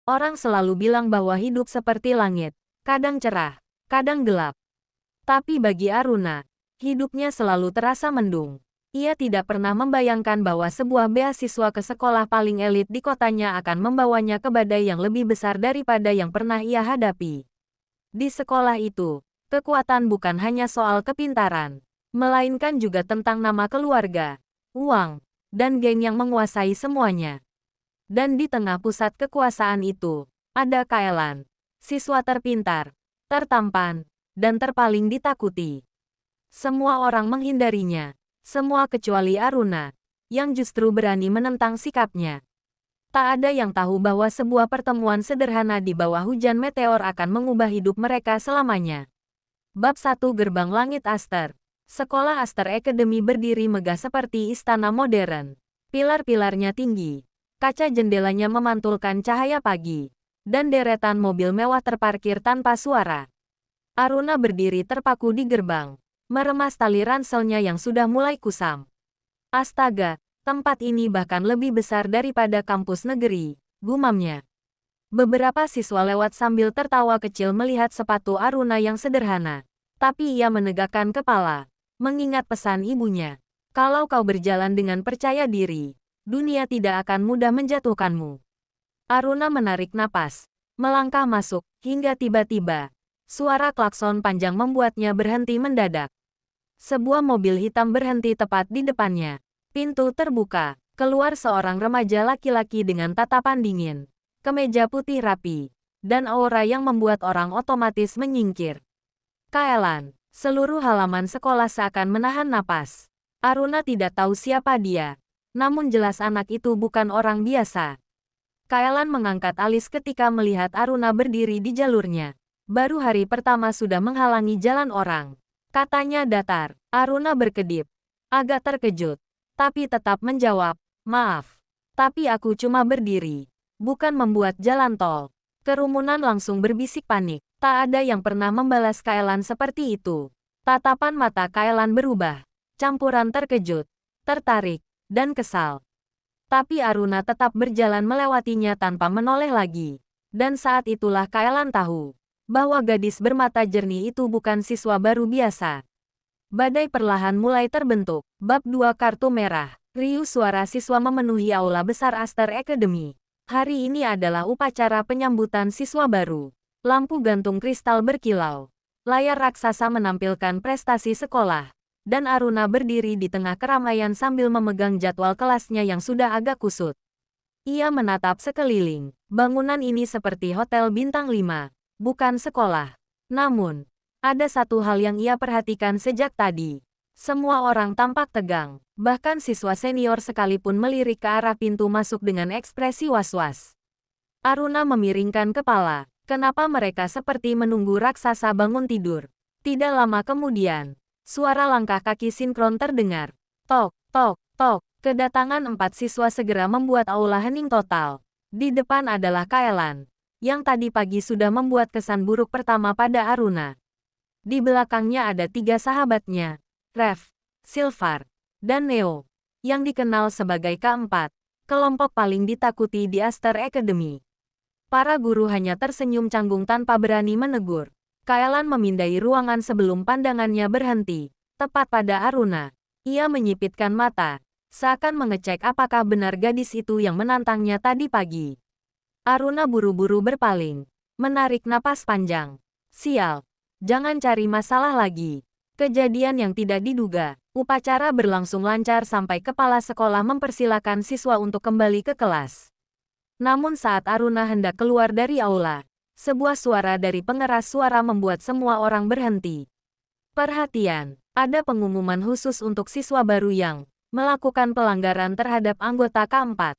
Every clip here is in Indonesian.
Orang selalu bilang bahwa hidup seperti langit, kadang cerah, kadang gelap. Tapi bagi Aruna, hidupnya selalu terasa mendung. Ia tidak pernah membayangkan bahwa sebuah beasiswa ke sekolah paling elit di kotanya akan membawanya ke badai yang lebih besar daripada yang pernah ia hadapi. Di sekolah itu, kekuatan bukan hanya soal kepintaran, melainkan juga tentang nama keluarga, uang, dan geng yang menguasai semuanya. Dan di tengah pusat kekuasaan itu, ada Kaelan, siswa terpintar, tertampan, dan terpaling ditakuti. Semua orang menghindarinya, semua kecuali Aruna, yang justru berani menentang sikapnya. Tak ada yang tahu bahwa sebuah pertemuan sederhana di bawah hujan meteor akan mengubah hidup mereka selamanya. Bab 1 Gerbang Langit Aster. Sekolah Aster Academy berdiri megah seperti istana modern. Pilar-pilarnya tinggi. Kaca jendelanya memantulkan cahaya pagi, dan deretan mobil mewah terparkir tanpa suara. Aruna berdiri terpaku di gerbang, meremas tali ranselnya yang sudah mulai kusam. Astaga, tempat ini bahkan lebih besar daripada kampus negeri, gumamnya. Beberapa siswa lewat sambil tertawa kecil melihat sepatu Aruna yang sederhana, tapi ia menegakkan kepala, mengingat pesan ibunya. Kalau kau berjalan dengan percaya diri, dunia tidak akan mudah menjatuhkanmu. Aruna menarik napas, melangkah masuk, hingga tiba-tiba, suara klakson panjang membuatnya berhenti mendadak. Sebuah mobil hitam berhenti tepat di depannya. Pintu terbuka, keluar seorang remaja laki-laki dengan tatapan dingin, kemeja putih rapi, dan aura yang membuat orang otomatis menyingkir. Kaelan, seluruh halaman sekolah seakan menahan napas. Aruna tidak tahu siapa dia. Namun jelas anak itu bukan orang biasa. Kaelan mengangkat alis ketika melihat Aruna berdiri di jalurnya. Baru hari pertama sudah menghalangi jalan orang. Katanya datar. Aruna berkedip. Agak terkejut. Tapi tetap menjawab, maaf. Tapi aku cuma berdiri. Bukan membuat jalan tol. Kerumunan langsung berbisik panik. Tak ada yang pernah membalas Kaelan seperti itu. Tatapan mata Kaelan berubah. Campuran terkejut, tertarik, dan kesal. Tapi Aruna tetap berjalan melewatinya tanpa menoleh lagi. Dan saat itulah Kaelan tahu bahwa gadis bermata jernih itu bukan siswa baru biasa. Badai perlahan mulai terbentuk. Bab 2 Kartu Merah. Riuh suara siswa memenuhi aula besar Aster Academy. Hari ini adalah upacara penyambutan siswa baru. Lampu gantung kristal berkilau. Layar raksasa menampilkan prestasi sekolah. Dan Aruna berdiri di tengah keramaian sambil memegang jadwal kelasnya yang sudah agak kusut. Ia menatap sekeliling. Bangunan ini seperti hotel bintang 5, bukan sekolah. Namun, ada satu hal yang ia perhatikan sejak tadi. Semua orang tampak tegang, bahkan siswa senior sekalipun melirik ke arah pintu masuk dengan ekspresi was-was. Aruna memiringkan kepala. Kenapa mereka seperti menunggu raksasa bangun tidur? Tidak lama kemudian, suara langkah kaki sinkron terdengar. Tok, tok, tok. Kedatangan 4 siswa segera membuat aula hening total. Di depan adalah Kaelan, yang tadi pagi sudah membuat kesan buruk pertama pada Aruna. Di belakangnya ada 3 sahabatnya, Rev, Silvar, dan Neo, yang dikenal sebagai keempat, kelompok paling ditakuti di Aster Academy. Para guru hanya tersenyum canggung tanpa berani menegur. Kaelan memindai ruangan sebelum pandangannya berhenti, tepat pada Aruna. Ia menyipitkan mata, seakan mengecek apakah benar gadis itu yang menantangnya tadi pagi. Aruna buru-buru berpaling, menarik napas panjang. Sial, jangan cari masalah lagi. Kejadian yang tidak diduga. Upacara berlangsung lancar sampai kepala sekolah mempersilakan siswa untuk kembali ke kelas. Namun saat Aruna hendak keluar dari aula, sebuah suara dari pengeras suara membuat semua orang berhenti. Perhatian, ada pengumuman khusus untuk siswa baru yang melakukan pelanggaran terhadap anggota keempat.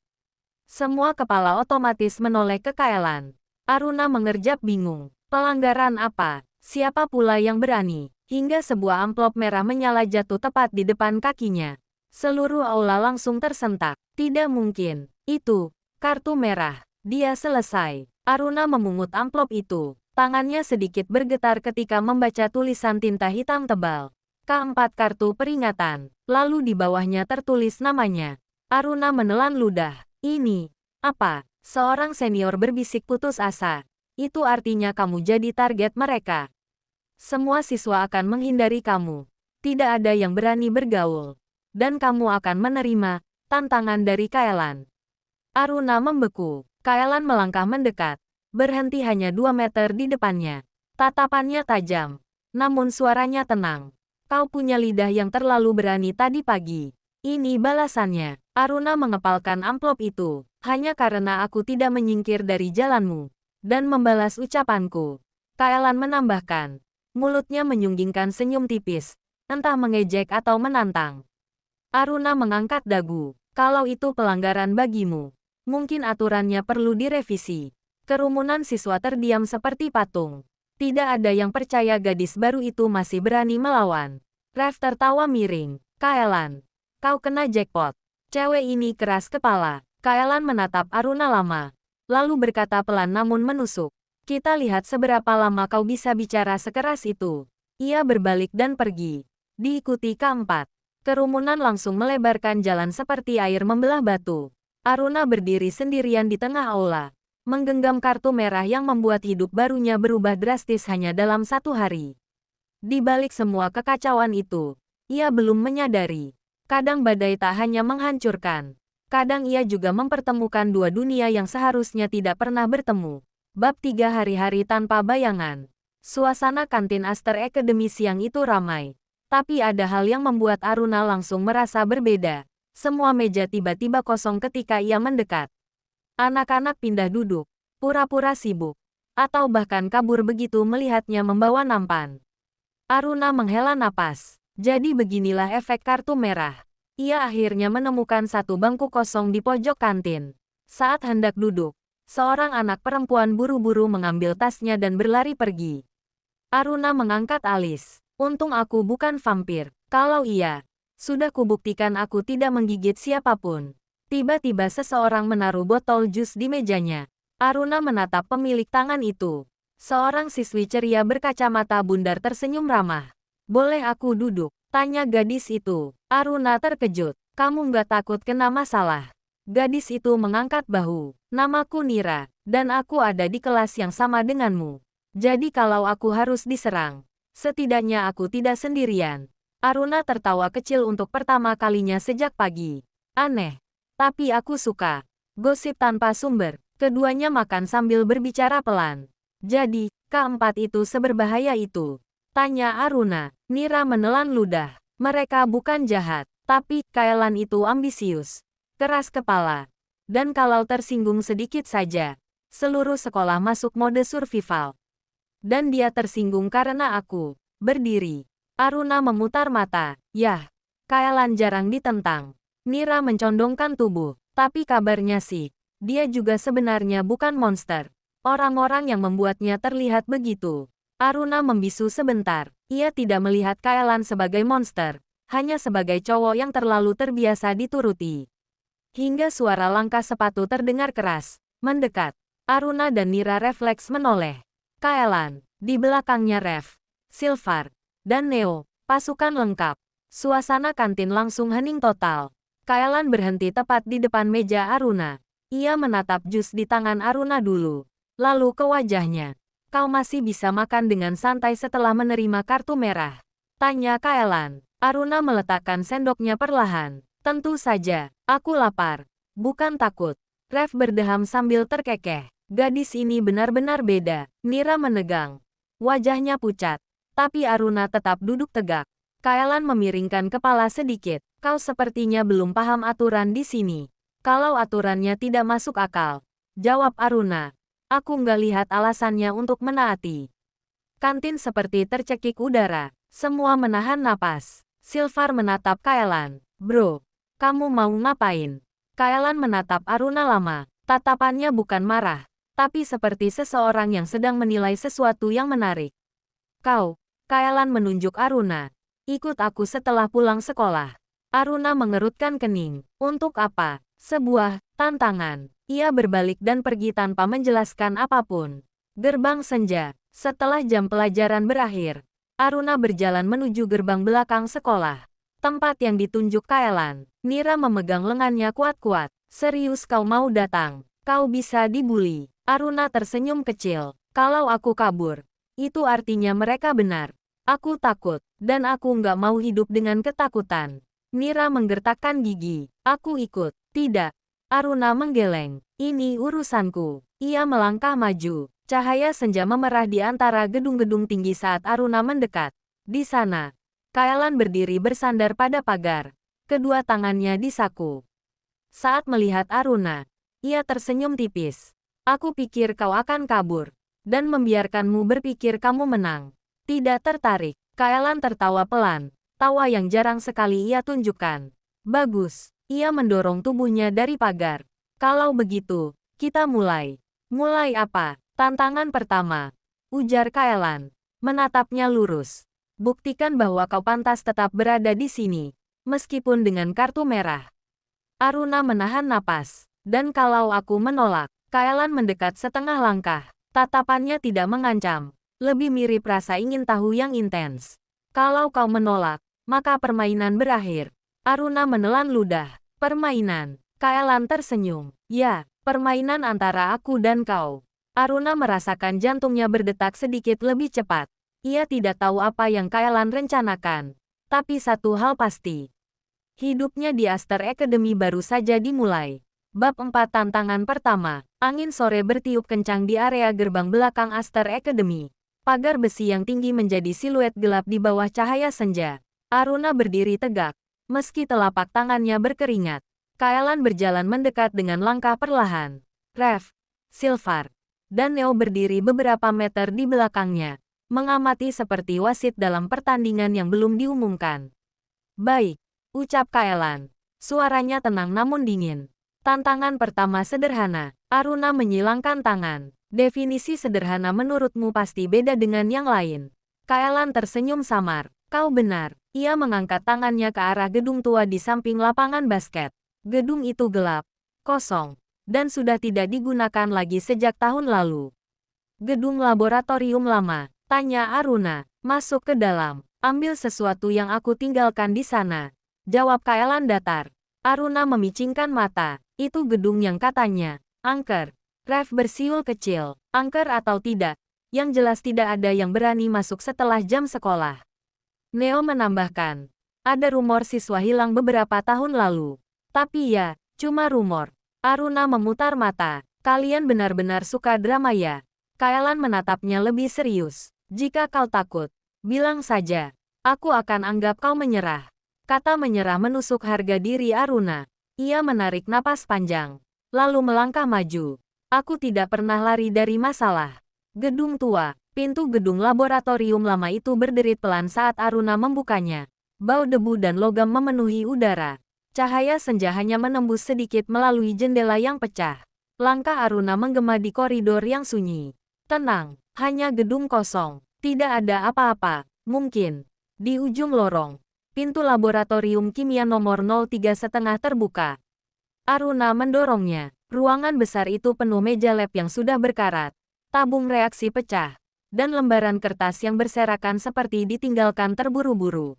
Semua kepala otomatis menoleh ke Kaelan. Aruna mengerjap bingung. Pelanggaran apa? Siapa pula yang berani? Hingga sebuah amplop merah menyala jatuh tepat di depan kakinya. Seluruh aula langsung tersentak. Tidak mungkin. Itu kartu merah. Dia selesai. Aruna memungut amplop itu. Tangannya sedikit bergetar ketika membaca tulisan tinta hitam tebal. Keempat kartu peringatan. Lalu di bawahnya tertulis namanya. Aruna menelan ludah. Ini apa? Seorang senior berbisik putus asa. Itu artinya kamu jadi target mereka. Semua siswa akan menghindari kamu. Tidak ada yang berani bergaul. Dan kamu akan menerima tantangan dari Kaelan. Aruna membeku. Kaelan melangkah mendekat. Berhenti hanya 2 meter di depannya. Tatapannya tajam. Namun suaranya tenang. Kau punya lidah yang terlalu berani tadi pagi. Ini balasannya. Aruna mengepalkan amplop itu. Hanya karena aku tidak menyingkir dari jalanmu. Dan membalas ucapanku. Kaelan menambahkan. Mulutnya menyunggingkan senyum tipis. Entah mengejek atau menantang. Aruna mengangkat dagu. Kalau itu pelanggaran bagimu. Mungkin aturannya perlu direvisi. Kerumunan siswa terdiam seperti patung. Tidak ada yang percaya gadis baru itu masih berani melawan. Rev tertawa miring. Kaelan. Kau kena jackpot. Cewek ini keras kepala. Kaelan menatap Aruna lama. Lalu berkata pelan namun menusuk. Kita lihat seberapa lama kau bisa bicara sekeras itu. Ia berbalik dan pergi. Diikuti keempat. Kerumunan langsung melebarkan jalan seperti air membelah batu. Aruna berdiri sendirian di tengah aula. Menggenggam kartu merah yang membuat hidup barunya berubah drastis hanya dalam 1 hari. Di balik semua kekacauan itu, ia belum menyadari. Kadang badai tak hanya menghancurkan. Kadang ia juga mempertemukan 2 dunia yang seharusnya tidak pernah bertemu. Bab 3 hari-hari tanpa bayangan. Suasana kantin Aster Academy siang itu ramai. Tapi ada hal yang membuat Aruna langsung merasa berbeda. Semua meja tiba-tiba kosong ketika ia mendekat. Anak-anak pindah duduk, pura-pura sibuk, atau bahkan kabur begitu melihatnya membawa nampan. Aruna menghela napas. Jadi beginilah efek kartu merah. Ia akhirnya menemukan satu bangku kosong di pojok kantin. Saat hendak duduk, seorang anak perempuan buru-buru mengambil tasnya dan berlari pergi. Aruna mengangkat alis. Untung aku bukan vampir. Kalau iya, sudah kubuktikan aku tidak menggigit siapapun. Tiba-tiba seseorang menaruh botol jus di mejanya. Aruna menatap pemilik tangan itu. Seorang siswi ceria berkacamata bundar tersenyum ramah. Boleh aku duduk? Tanya gadis itu. Aruna terkejut. Kamu nggak takut kena masalah? Gadis itu mengangkat bahu. Namaku Nira, dan aku ada di kelas yang sama denganmu. Jadi kalau aku harus diserang, setidaknya aku tidak sendirian. Aruna tertawa kecil untuk pertama kalinya sejak pagi. Aneh. Tapi aku suka. Gosip tanpa sumber. Keduanya makan sambil berbicara pelan. Jadi, keempat itu seberbahaya itu? Tanya Aruna. Nira menelan ludah. Mereka bukan jahat. Tapi, Kaelan itu ambisius. Keras kepala. Dan kalau tersinggung sedikit saja, seluruh sekolah masuk mode survival. Dan dia tersinggung karena aku. Berdiri. Aruna memutar mata. Yah, Kaelan jarang ditentang. Nira mencondongkan tubuh, tapi kabarnya sih, dia juga sebenarnya bukan monster. Orang-orang yang membuatnya terlihat begitu. Aruna membisu sebentar. Ia tidak melihat Kaelan sebagai monster, hanya sebagai cowok yang terlalu terbiasa dituruti. Hingga suara langkah sepatu terdengar keras, mendekat. Aruna dan Nira refleks menoleh. Kaelan, di belakangnya Rev, Silvar, dan Neo, pasukan lengkap. Suasana kantin langsung hening total. Kaelan berhenti tepat di depan meja Aruna. Ia menatap jus di tangan Aruna dulu. Lalu ke wajahnya. Kau masih bisa makan dengan santai setelah menerima kartu merah? Tanya Kaelan. Aruna meletakkan sendoknya perlahan. Tentu saja, aku lapar. Bukan takut. Rev berdeham sambil terkekeh. Gadis ini benar-benar beda. Nira menegang. Wajahnya pucat. Tapi Aruna tetap duduk tegak. Kaelan memiringkan kepala sedikit. Kau sepertinya belum paham aturan di sini. Kalau aturannya tidak masuk akal, jawab Aruna. Aku nggak lihat alasannya untuk menaati. Kantin seperti tercekik udara. Semua menahan napas. Silvar menatap Kaelan. Bro, kamu mau ngapain? Kaelan menatap Aruna lama. Tatapannya bukan marah, tapi seperti seseorang yang sedang menilai sesuatu yang menarik. Kau, Kaelan menunjuk Aruna. Ikut aku setelah pulang sekolah. Aruna mengerutkan kening. Untuk apa? Sebuah tantangan. Ia berbalik dan pergi tanpa menjelaskan apapun. Gerbang senja. Setelah jam pelajaran berakhir, Aruna berjalan menuju gerbang belakang sekolah. Tempat yang ditunjuk Kaelan. Nira memegang lengannya kuat-kuat. Serius kau mau datang? Kau bisa dibully. Aruna tersenyum kecil. Kalau aku kabur, itu artinya mereka benar. Aku takut, dan aku nggak mau hidup dengan ketakutan. Mira menggertakkan gigi. Aku ikut. Tidak. Aruna menggeleng. Ini urusanku. Ia melangkah maju. Cahaya senja memerah di antara gedung-gedung tinggi saat Aruna mendekat. Di sana, Kaelan berdiri bersandar pada pagar. Kedua tangannya di saku. Saat melihat Aruna, ia tersenyum tipis. Aku pikir kau akan kabur, dan membiarkanmu berpikir kamu menang. Tidak tertarik. Kaelan tertawa pelan. Tawa yang jarang sekali ia tunjukkan. Bagus. Ia mendorong tubuhnya dari pagar. Kalau begitu, kita mulai. Mulai apa? Tantangan pertama. Ujar Kaelan. Menatapnya lurus. Buktikan bahwa kau pantas tetap berada di sini. Meskipun dengan kartu merah. Aruna menahan napas. Dan kalau aku menolak, Kaelan mendekat setengah langkah. Tatapannya tidak mengancam. Lebih mirip rasa ingin tahu yang intens. Kalau kau menolak, maka permainan berakhir. Aruna menelan ludah. Permainan. Kaelan tersenyum. Ya, permainan antara aku dan kau. Aruna merasakan jantungnya berdetak sedikit lebih cepat. Ia tidak tahu apa yang Kaelan rencanakan. Tapi satu hal pasti. Hidupnya di Aster Academy baru saja dimulai. Bab 4 Tantangan Pertama. Angin sore bertiup kencang di area gerbang belakang Aster Academy. Pagar besi yang tinggi menjadi siluet gelap di bawah cahaya senja. Aruna berdiri tegak. Meski telapak tangannya berkeringat. Kaelan berjalan mendekat dengan langkah perlahan. Rev, Silvar, dan Neo berdiri beberapa meter di belakangnya. Mengamati seperti wasit dalam pertandingan yang belum diumumkan. Baik, ucap Kaelan. Suaranya tenang namun dingin. Tantangan pertama sederhana. Aruna menyilangkan tangan. Definisi sederhana menurutmu pasti beda dengan yang lain. Kaelan tersenyum samar. Kau benar. Ia mengangkat tangannya ke arah gedung tua di samping lapangan basket. Gedung itu gelap, kosong, dan sudah tidak digunakan lagi sejak tahun lalu. Gedung laboratorium lama, tanya Aruna. Masuk ke dalam. Ambil sesuatu yang aku tinggalkan di sana. Jawab Kaelan datar. Aruna memicingkan mata. Itu gedung yang katanya angker. Rev bersiul kecil. Angker atau tidak, yang jelas tidak ada yang berani masuk setelah jam sekolah. Neo menambahkan, ada rumor siswa hilang beberapa tahun lalu. Tapi ya, cuma rumor. Aruna memutar mata. Kalian benar-benar suka drama ya? Kaelan menatapnya lebih serius. Jika kau takut, bilang saja. Aku akan anggap kau menyerah. Kata menyerah menusuk harga diri Aruna. Ia menarik napas panjang. Lalu melangkah maju. Aku tidak pernah lari dari masalah. Gedung tua, pintu gedung laboratorium lama itu berderit pelan saat Aruna membukanya. Bau debu dan logam memenuhi udara. Cahaya senja hanya menembus sedikit melalui jendela yang pecah. Langkah Aruna menggema di koridor yang sunyi. Tenang, hanya gedung kosong. Tidak ada apa-apa. Mungkin. Di ujung lorong, pintu laboratorium kimia nomor 03,5 terbuka. Aruna mendorongnya. Ruangan besar itu penuh meja lab yang sudah berkarat, tabung reaksi pecah, dan lembaran kertas yang berserakan seperti ditinggalkan terburu-buru.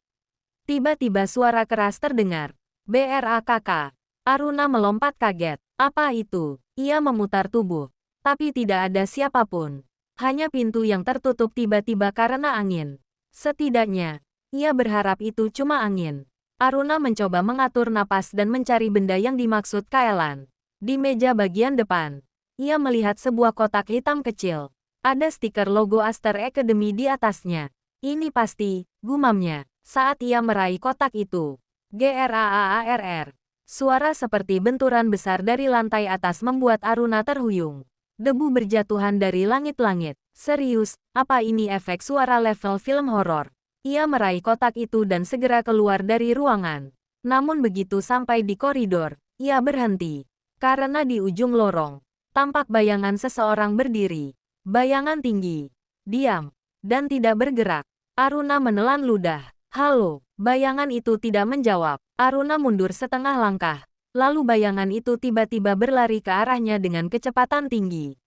Tiba-tiba suara keras terdengar. BRAKK. Aruna melompat kaget. Apa itu? Ia memutar tubuh. Tapi tidak ada siapapun. Hanya pintu yang tertutup tiba-tiba karena angin. Setidaknya, ia berharap itu cuma angin. Aruna mencoba mengatur napas dan mencari benda yang dimaksud Kaelan. Di meja bagian depan, ia melihat sebuah kotak hitam kecil. Ada stiker logo Aster Academy di atasnya. Ini pasti, gumamnya, saat ia meraih kotak itu. GRAAARR. Suara seperti benturan besar dari lantai atas membuat Aruna terhuyung. Debu berjatuhan dari langit-langit. Serius, apa ini efek suara level film horor? Ia meraih kotak itu dan segera keluar dari ruangan. Namun begitu sampai di koridor, ia berhenti. Karena di ujung lorong, tampak bayangan seseorang berdiri. Bayangan tinggi, diam, dan tidak bergerak. Aruna menelan ludah. Halo, bayangan itu tidak menjawab. Aruna mundur setengah langkah. Lalu bayangan itu tiba-tiba berlari ke arahnya dengan kecepatan tinggi.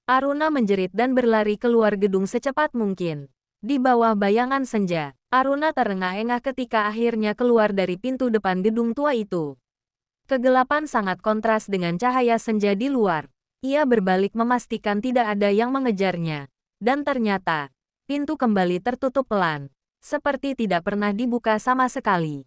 Aruna menjerit dan berlari keluar gedung secepat mungkin. Di bawah bayangan senja, Aruna terengah-engah ketika akhirnya keluar dari pintu depan gedung tua itu. Kegelapan sangat kontras dengan cahaya senja di luar. Ia berbalik memastikan tidak ada yang mengejarnya. Dan ternyata, pintu kembali tertutup pelan. Seperti tidak pernah dibuka sama sekali.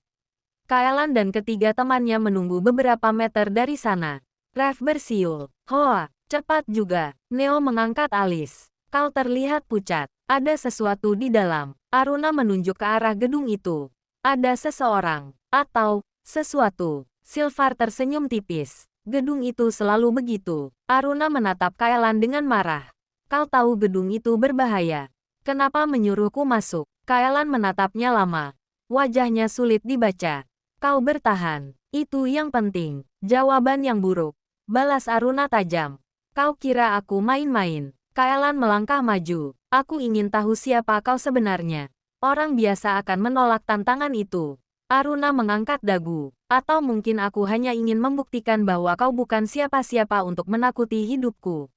Kaelan dan ketiga temannya menunggu beberapa meter dari sana. Rev bersiul. Hoa, cepat juga. Neo mengangkat alis. Kau terlihat pucat. Ada sesuatu di dalam. Aruna menunjuk ke arah gedung itu. Ada seseorang. Atau sesuatu. Sylvar tersenyum tipis. Gedung itu selalu begitu. Aruna menatap Kaelan dengan marah. Kau tahu gedung itu berbahaya. Kenapa menyuruhku masuk? Kaelan menatapnya lama. Wajahnya sulit dibaca. Kau bertahan. Itu yang penting. Jawaban yang buruk. Balas Aruna tajam. Kau kira aku main-main? Kaelan melangkah maju. Aku ingin tahu siapa kau sebenarnya. Orang biasa akan menolak tantangan itu. Aruna mengangkat dagu. Atau mungkin aku hanya ingin membuktikan bahwa kau bukan siapa-siapa untuk menakuti hidupku.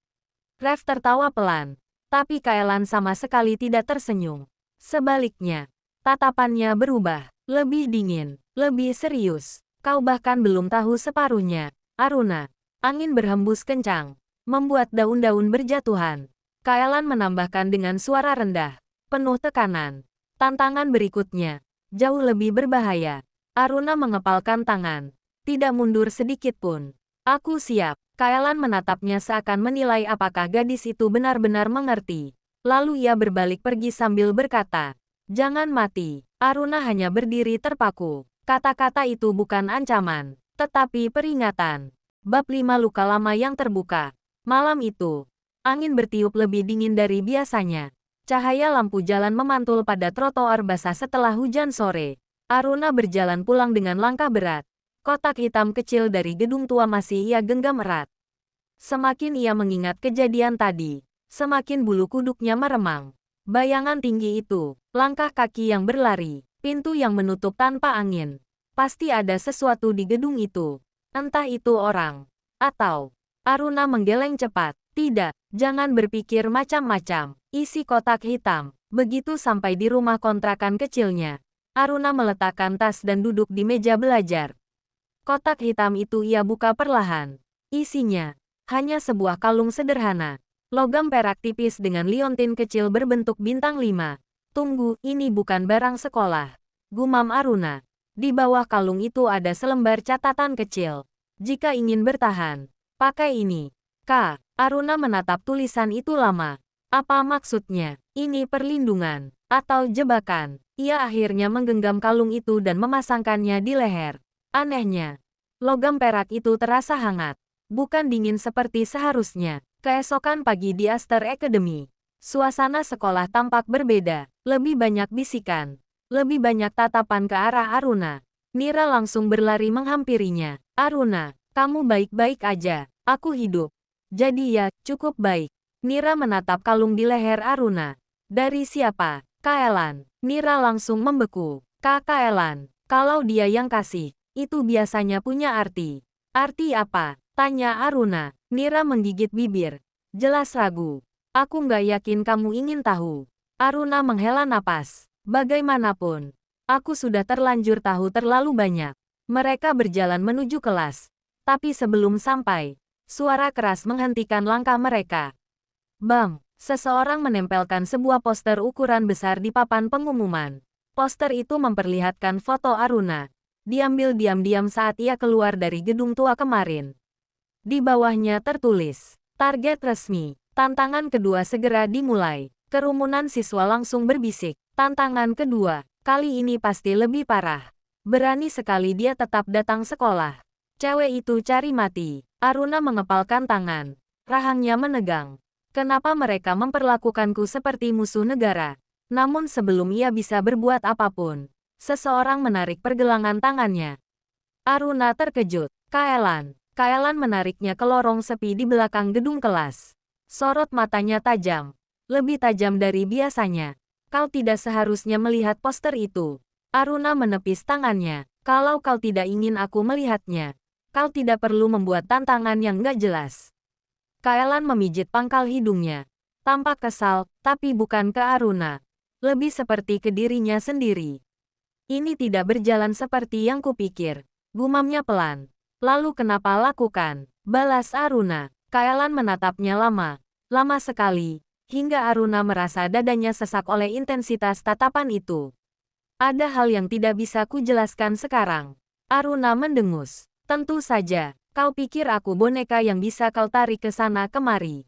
Rev tertawa pelan. Tapi Kaelan sama sekali tidak tersenyum. Sebaliknya, tatapannya berubah. Lebih dingin. Lebih serius. Kau bahkan belum tahu separuhnya. Aruna. Angin berhembus kencang. Membuat daun-daun berjatuhan. Kaelan menambahkan dengan suara rendah. Penuh tekanan. Tantangan berikutnya. Jauh lebih berbahaya. Aruna mengepalkan tangan. Tidak mundur sedikit pun. Aku siap. Kaelan menatapnya seakan menilai apakah gadis itu benar-benar mengerti. Lalu ia berbalik pergi sambil berkata, "Jangan mati." Aruna hanya berdiri terpaku. Kata-kata itu bukan ancaman, tetapi peringatan. Bab 5 Luka Lama yang Terbuka. Malam itu, angin bertiup lebih dingin dari biasanya. Cahaya lampu jalan memantul pada trotoar basah setelah hujan sore. Aruna berjalan pulang dengan langkah berat. Kotak hitam kecil dari gedung tua masih ia genggam erat. Semakin ia mengingat kejadian tadi, semakin bulu kuduknya meremang. Bayangan tinggi itu, langkah kaki yang berlari, pintu yang menutup tanpa angin. Pasti ada sesuatu di gedung itu. Entah itu orang. Atau, Aruna menggeleng cepat. Tidak, jangan berpikir macam-macam. Isi kotak hitam. Begitu sampai di rumah kontrakan kecilnya, Aruna meletakkan tas dan duduk di meja belajar. Kotak hitam itu ia buka perlahan. Isinya, hanya sebuah kalung sederhana. Logam perak tipis dengan liontin kecil berbentuk bintang 5. Tunggu, ini bukan barang sekolah. Gumam Aruna. Di bawah kalung itu ada selembar catatan kecil. Jika ingin bertahan, pakai ini. Aruna menatap tulisan itu lama. Apa maksudnya? Ini perlindungan atau jebakan? Ia akhirnya menggenggam kalung itu dan memasangkannya di leher. Anehnya, logam perak itu terasa hangat. Bukan dingin seperti seharusnya. Keesokan pagi di Aster Academy, suasana sekolah tampak berbeda. Lebih banyak bisikan. Lebih banyak tatapan ke arah Aruna. Nira langsung berlari menghampirinya. Aruna, kamu baik-baik aja. Aku hidup. Jadi ya, cukup baik. Nira menatap kalung di leher Aruna. Dari siapa? Kaelan. Nira langsung membeku. Kaelan. Kalau dia yang kasih, itu biasanya punya arti. Arti apa? Tanya Aruna. Nira menggigit bibir. Jelas ragu. Aku nggak yakin kamu ingin tahu. Aruna menghela napas. Bagaimanapun, aku sudah terlanjur tahu terlalu banyak. Mereka berjalan menuju kelas. Tapi sebelum sampai, suara keras menghentikan langkah mereka. Bang! Seseorang menempelkan sebuah poster ukuran besar di papan pengumuman. Poster itu memperlihatkan foto Aruna. Diambil diam-diam saat ia keluar dari gedung tua kemarin. Di bawahnya tertulis, target resmi. Tantangan kedua segera dimulai. Kerumunan siswa langsung berbisik. Tantangan kedua, kali ini pasti lebih parah. Berani sekali dia tetap datang sekolah. Cewek itu cari mati. Aruna mengepalkan tangan. Rahangnya menegang. Kenapa mereka memperlakukanku seperti musuh negara? Namun sebelum ia bisa berbuat apapun, seseorang menarik pergelangan tangannya. Aruna terkejut. Kaelan. Kaelan menariknya ke lorong sepi di belakang gedung kelas. Sorot matanya tajam. Lebih tajam dari biasanya. Kau tidak seharusnya melihat poster itu. Aruna menepis tangannya. Kalau kau tidak ingin aku melihatnya, kau tidak perlu membuat tantangan yang nggak jelas. Kaelan memijit pangkal hidungnya. Tampak kesal, tapi bukan ke Aruna. Lebih seperti ke dirinya sendiri. Ini tidak berjalan seperti yang kupikir. Gumamnya pelan. Lalu kenapa lakukan? Balas Aruna. Kaelan menatapnya lama sekali, hingga Aruna merasa dadanya sesak oleh intensitas tatapan itu. Ada hal yang tidak bisa kujelaskan sekarang. Aruna mendengus. Tentu saja, kau pikir aku boneka yang bisa kau tarik ke sana kemari.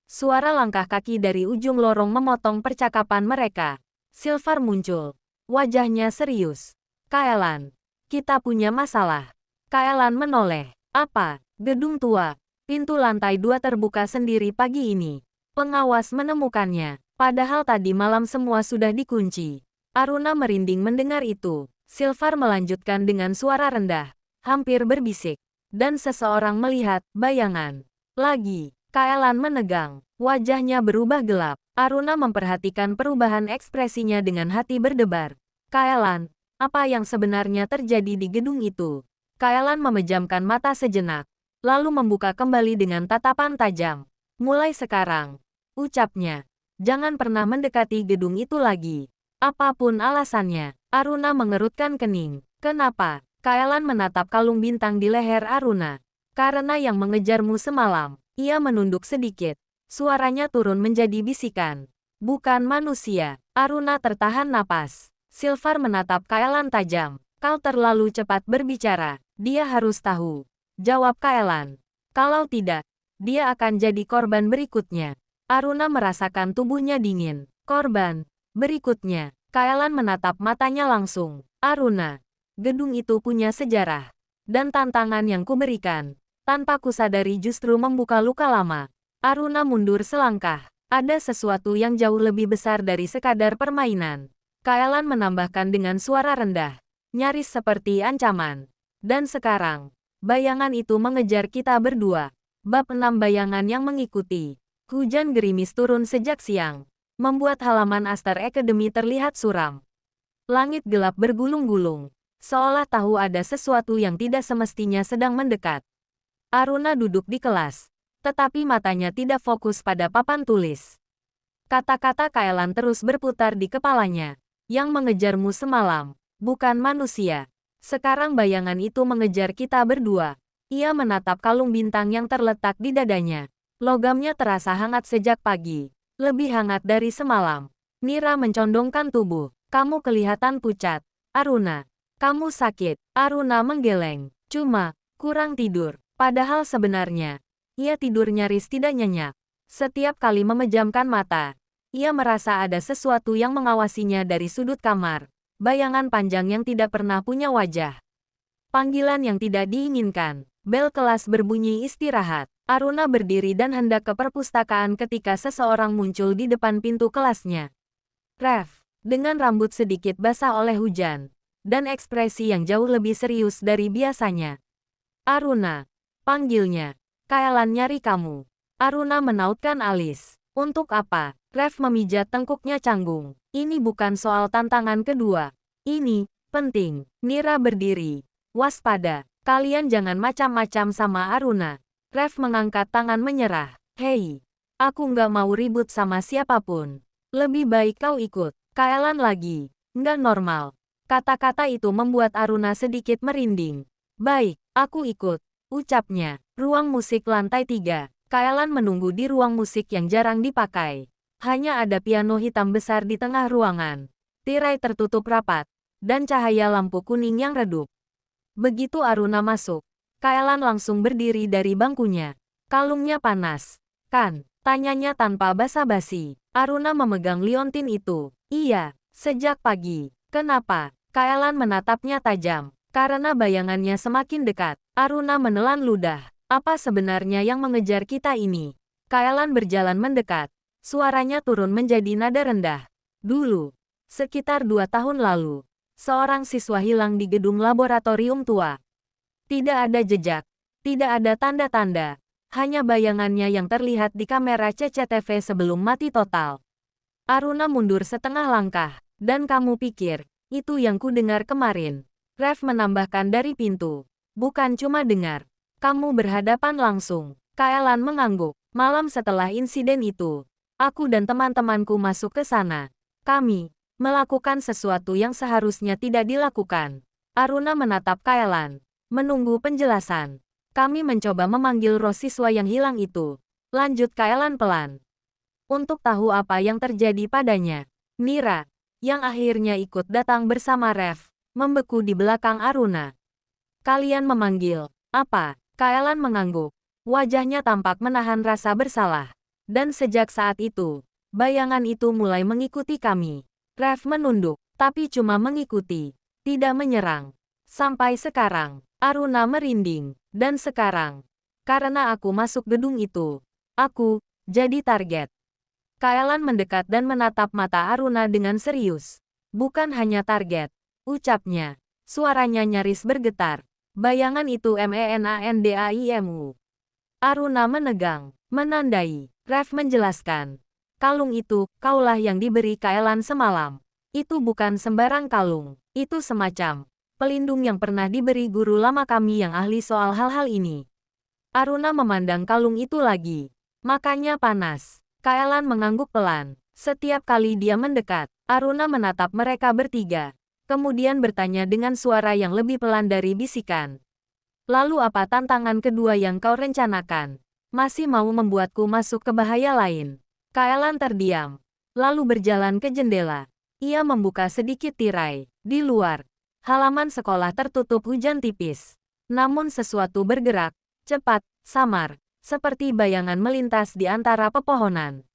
Suara langkah kaki dari ujung lorong memotong percakapan mereka. Silver muncul. Wajahnya serius. Kaelan, kita punya masalah. Kaelan menoleh. Apa? Gedung tua. Pintu lantai 2 terbuka sendiri pagi ini. Pengawas menemukannya. Padahal tadi malam semua sudah dikunci. Aruna merinding mendengar itu. Silver melanjutkan dengan suara rendah, hampir berbisik. Dan seseorang melihat bayangan. Lagi. Kaelan menegang. Wajahnya berubah gelap. Aruna memperhatikan perubahan ekspresinya dengan hati berdebar. Kaelan, apa yang sebenarnya terjadi di gedung itu? Kaelan memejamkan mata sejenak, lalu membuka kembali dengan tatapan tajam. Mulai sekarang, ucapnya, jangan pernah mendekati gedung itu lagi. Apapun alasannya, Aruna mengerutkan kening. Kenapa? Kaelan menatap kalung bintang di leher Aruna. Karena yang mengejarmu semalam. Ia menunduk sedikit. Suaranya turun menjadi bisikan. Bukan manusia. Aruna tertahan napas. Silver menatap Kaelan tajam. Kau terlalu cepat berbicara. Dia harus tahu. Jawab Kaelan. Kalau tidak, dia akan jadi korban berikutnya. Aruna merasakan tubuhnya dingin. Korban. Berikutnya, Kaelan menatap matanya langsung. Aruna. Gedung itu punya sejarah. Dan tantangan yang kuberikan, tanpa kusadari justru membuka luka lama. Aruna mundur selangkah. Ada sesuatu yang jauh lebih besar dari sekadar permainan. Kaelan menambahkan dengan suara rendah. Nyaris seperti ancaman. Dan sekarang, bayangan itu mengejar kita berdua. Bab 6 bayangan yang mengikuti. Hujan gerimis turun sejak siang, membuat halaman Aster Academy terlihat suram. Langit gelap bergulung-gulung, seolah tahu ada sesuatu yang tidak semestinya sedang mendekat. Aruna duduk di kelas, tetapi matanya tidak fokus pada papan tulis. Kata-kata Kaelan terus berputar di kepalanya. Yang mengejarmu semalam, bukan manusia. Sekarang bayangan itu mengejar kita berdua. Ia menatap kalung bintang yang terletak di dadanya. Logamnya terasa hangat sejak pagi. Lebih hangat dari semalam. Nira mencondongkan tubuh. Kamu kelihatan pucat. Aruna. Kamu sakit. Aruna menggeleng. Cuma, kurang tidur. Padahal sebenarnya, ia tidur nyaris tidak nyenyak. Setiap kali memejamkan mata, ia merasa ada sesuatu yang mengawasinya dari sudut kamar. Bayangan panjang yang tidak pernah punya wajah. Panggilan yang tidak diinginkan. Bel kelas berbunyi istirahat. Aruna berdiri dan hendak ke perpustakaan ketika seseorang muncul di depan pintu kelasnya. Rev, dengan rambut sedikit basah oleh hujan, dan ekspresi yang jauh lebih serius dari biasanya. Aruna, panggilnya. Kaelan nyari kamu. Aruna menautkan alis. Untuk apa? Rev memijat tengkuknya canggung. Ini bukan soal tantangan kedua. Ini penting. Nira berdiri. Waspada. Kalian jangan macam-macam sama Aruna. Rev mengangkat tangan menyerah. Hei, aku nggak mau ribut sama siapapun. Lebih baik kau ikut. Kaelan lagi. Nggak normal. Kata-kata itu membuat Aruna sedikit merinding. Baik, aku ikut. Ucapnya. Ruang musik lantai 3. Kaelan menunggu di ruang musik yang jarang dipakai. Hanya ada piano hitam besar di tengah ruangan. Tirai tertutup rapat. Dan cahaya lampu kuning yang redup. Begitu Aruna masuk, Kaelan langsung berdiri dari bangkunya. Kalungnya panas. Kan? Tanyanya tanpa basa-basi. Aruna memegang liontin itu. Iya, sejak pagi. Kenapa? Kaelan menatapnya tajam. Karena bayangannya semakin dekat. Aruna menelan ludah. Apa sebenarnya yang mengejar kita ini? Kaelan berjalan mendekat. Suaranya turun menjadi nada rendah. Dulu, sekitar 2 tahun lalu, seorang siswa hilang di gedung laboratorium tua. Tidak ada jejak, tidak ada tanda-tanda, hanya bayangannya yang terlihat di kamera CCTV sebelum mati total. Aruna mundur setengah langkah. Dan kamu pikir, itu yang ku dengar kemarin. Rev menambahkan dari pintu. Bukan cuma dengar. Kamu berhadapan langsung. Kaelan mengangguk. Malam setelah insiden itu, aku dan teman-temanku masuk ke sana. Kami melakukan sesuatu yang seharusnya tidak dilakukan. Aruna menatap Kaelan, menunggu penjelasan. Kami mencoba memanggil roh siswa yang hilang itu. Lanjut Kaelan pelan. Untuk tahu apa yang terjadi padanya. Mira, yang akhirnya ikut datang bersama Rev, membeku di belakang Aruna. Kalian memanggil, apa? Kaelan mengangguk. Wajahnya tampak menahan rasa bersalah. Dan sejak saat itu, bayangan itu mulai mengikuti kami. Rev menunduk, tapi cuma mengikuti, tidak menyerang. Sampai sekarang, Aruna merinding. Dan sekarang, karena aku masuk gedung itu, aku jadi target. Kaelan mendekat dan menatap mata Aruna dengan serius. Bukan hanya target, ucapnya. Suaranya nyaris bergetar. Bayangan itu MENANDAIMU. Aruna menegang, menandai. Rev menjelaskan. Kalung itu, kaulah yang diberi Kaelan semalam. Itu bukan sembarang kalung. Itu semacam pelindung yang pernah diberi guru lama kami yang ahli soal hal-hal ini. Aruna memandang kalung itu lagi. Makanya panas. Kaelan mengangguk pelan. Setiap kali dia mendekat, Aruna menatap mereka bertiga. Kemudian bertanya dengan suara yang lebih pelan dari bisikan. Lalu apa tantangan kedua yang kau rencanakan? Masih mau membuatku masuk ke bahaya lain? Kaelan terdiam. Lalu berjalan ke jendela. Ia membuka sedikit tirai. Di luar, halaman sekolah tertutup hujan tipis. Namun sesuatu bergerak, cepat, samar, seperti bayangan melintas di antara pepohonan.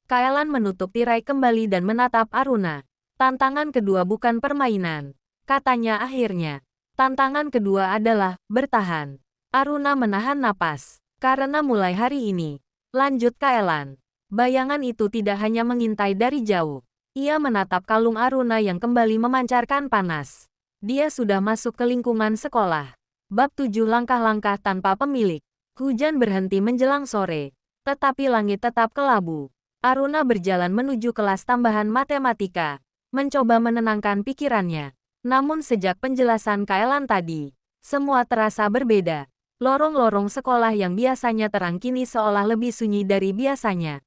Kaelan menutup tirai kembali dan menatap Aruna. Tantangan kedua bukan permainan, katanya akhirnya. Tantangan kedua adalah bertahan. Aruna menahan napas. Karena mulai hari ini, lanjut Kaelan. Bayangan itu tidak hanya mengintai dari jauh. Ia menatap kalung Aruna yang kembali memancarkan panas. Dia sudah masuk ke lingkungan sekolah. Bab 7 langkah-langkah tanpa pemilik. Hujan berhenti menjelang sore, tetapi langit tetap kelabu. Aruna berjalan menuju kelas tambahan matematika, mencoba menenangkan pikirannya. Namun sejak penjelasan Kaelan tadi, semua terasa berbeda. Lorong-lorong sekolah yang biasanya terang kini seolah lebih sunyi dari biasanya.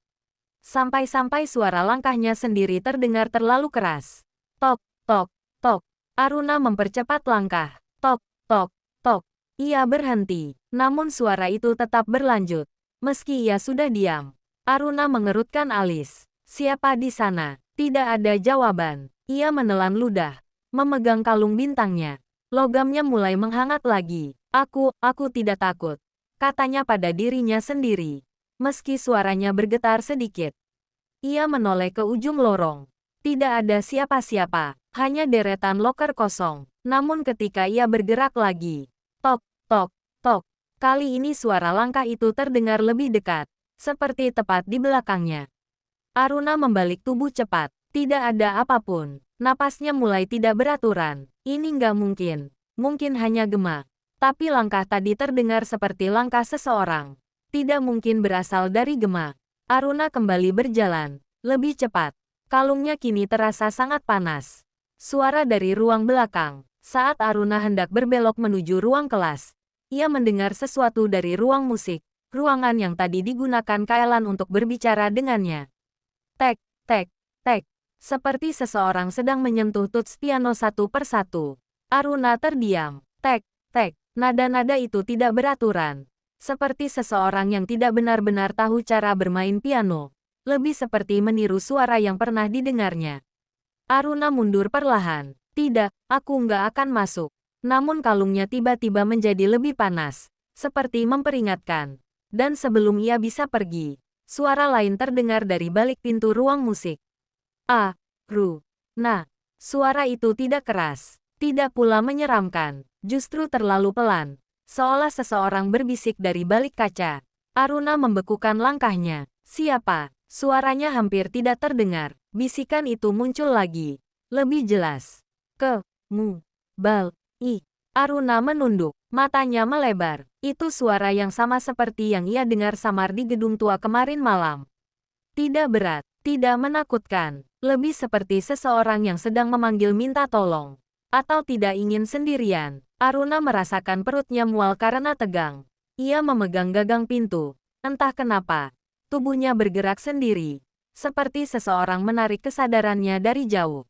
Sampai-sampai suara langkahnya sendiri terdengar terlalu keras. Tok, tok, tok. Aruna mempercepat langkah. Tok, tok, tok. Ia berhenti, namun suara itu tetap berlanjut. Meski ia sudah diam, Aruna mengerutkan alis. Siapa di sana? Tidak ada jawaban. Ia menelan ludah, memegang kalung bintangnya. Logamnya mulai menghangat lagi. Aku tidak takut, katanya pada dirinya sendiri. Meski suaranya bergetar sedikit. Ia menoleh ke ujung lorong. Tidak ada siapa-siapa, hanya deretan loker kosong. Namun ketika ia bergerak lagi, tok, tok, tok. Kali ini suara langkah itu terdengar lebih dekat, seperti tepat di belakangnya. Aruna membalik tubuh cepat. Tidak ada apapun. Napasnya mulai tidak beraturan. Ini nggak mungkin. Mungkin hanya gema. Tapi langkah tadi terdengar seperti langkah seseorang. Tidak mungkin berasal dari gema. Aruna kembali berjalan. Lebih cepat. Kalungnya kini terasa sangat panas. Suara dari ruang belakang. Saat Aruna hendak berbelok menuju ruang kelas, ia mendengar sesuatu dari ruang musik. Ruangan yang tadi digunakan Kaelan untuk berbicara dengannya. Tek, tek, tek. Seperti seseorang sedang menyentuh tuts piano satu persatu. Aruna terdiam. Tek, tek. Nada-nada itu tidak beraturan. Seperti seseorang yang tidak benar-benar tahu cara bermain piano. Lebih seperti meniru suara yang pernah didengarnya. Aruna mundur perlahan. Tidak, aku nggak akan masuk. Namun kalungnya tiba-tiba menjadi lebih panas. Seperti memperingatkan. Dan sebelum ia bisa pergi, suara lain terdengar dari balik pintu ruang musik. Nah, suara itu tidak keras. Tidak pula menyeramkan. Justru terlalu pelan. Seolah seseorang berbisik dari balik kaca. Aruna membekukan langkahnya. Siapa? Suaranya hampir tidak terdengar. Bisikan itu muncul lagi. Lebih jelas. Aruna menunduk. Matanya melebar. Itu suara yang sama seperti yang ia dengar samar di gedung tua kemarin malam. Tidak berat. Tidak menakutkan. Lebih seperti seseorang yang sedang memanggil minta tolong. Atau tidak ingin sendirian. Aruna merasakan perutnya mual karena tegang. Ia memegang gagang pintu. Entah kenapa, tubuhnya bergerak sendiri. Seperti seseorang menarik kesadarannya dari jauh.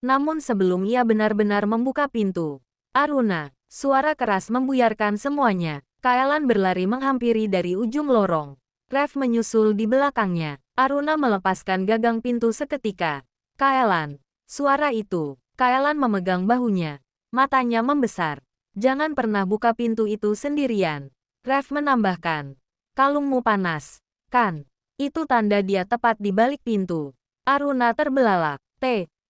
Namun sebelum ia benar-benar membuka pintu, Aruna, suara keras membuyarkan semuanya. Kaelan berlari menghampiri dari ujung lorong. Rev menyusul di belakangnya. Aruna melepaskan gagang pintu seketika. Kaelan. Suara itu. Kaelan memegang bahunya. Matanya membesar. Jangan pernah buka pintu itu sendirian. Rev menambahkan. Kalungmu panas, kan? Itu tanda dia tepat di balik pintu. Aruna terbelalak.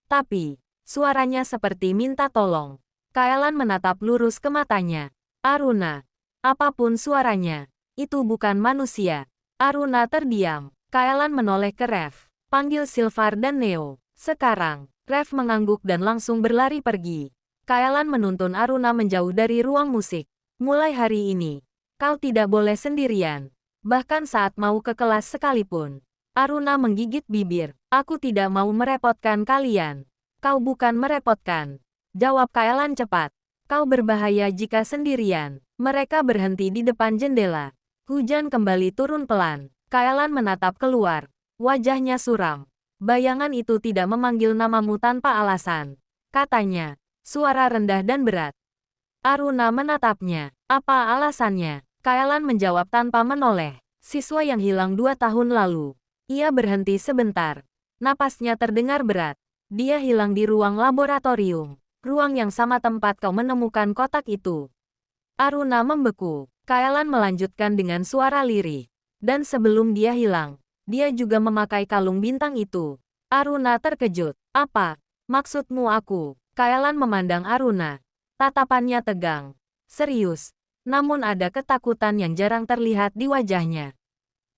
Tapi, suaranya seperti minta tolong. Kaelan menatap lurus ke matanya. Aruna. Apapun suaranya, itu bukan manusia. Aruna terdiam. Kaelan menoleh ke Rev. Panggil Sylvar dan Neo. Sekarang, Rev mengangguk dan langsung berlari pergi. Kaelan menuntun Aruna menjauh dari ruang musik. Mulai hari ini, kau tidak boleh sendirian. Bahkan saat mau ke kelas sekalipun. Aruna menggigit bibir. Aku tidak mau merepotkan kalian. Kau bukan merepotkan. Jawab Kaelan cepat. Kau berbahaya jika sendirian. Mereka berhenti di depan jendela. Hujan kembali turun pelan. Kaelan menatap keluar. Wajahnya suram. Bayangan itu tidak memanggil namamu tanpa alasan. Katanya. Suara rendah dan berat. Aruna menatapnya. Apa alasannya? Kaelan menjawab tanpa menoleh. Siswa yang hilang 2 tahun lalu. Ia berhenti sebentar. Napasnya terdengar berat. Dia hilang di ruang laboratorium. Ruang yang sama tempat kau menemukan kotak itu. Aruna membeku. Kaelan melanjutkan dengan suara lirih. Dan sebelum dia hilang, dia juga memakai kalung bintang itu. Aruna terkejut. Apa maksudmu aku? Kaelan memandang Aruna. Tatapannya tegang. Serius. Namun ada ketakutan yang jarang terlihat di wajahnya.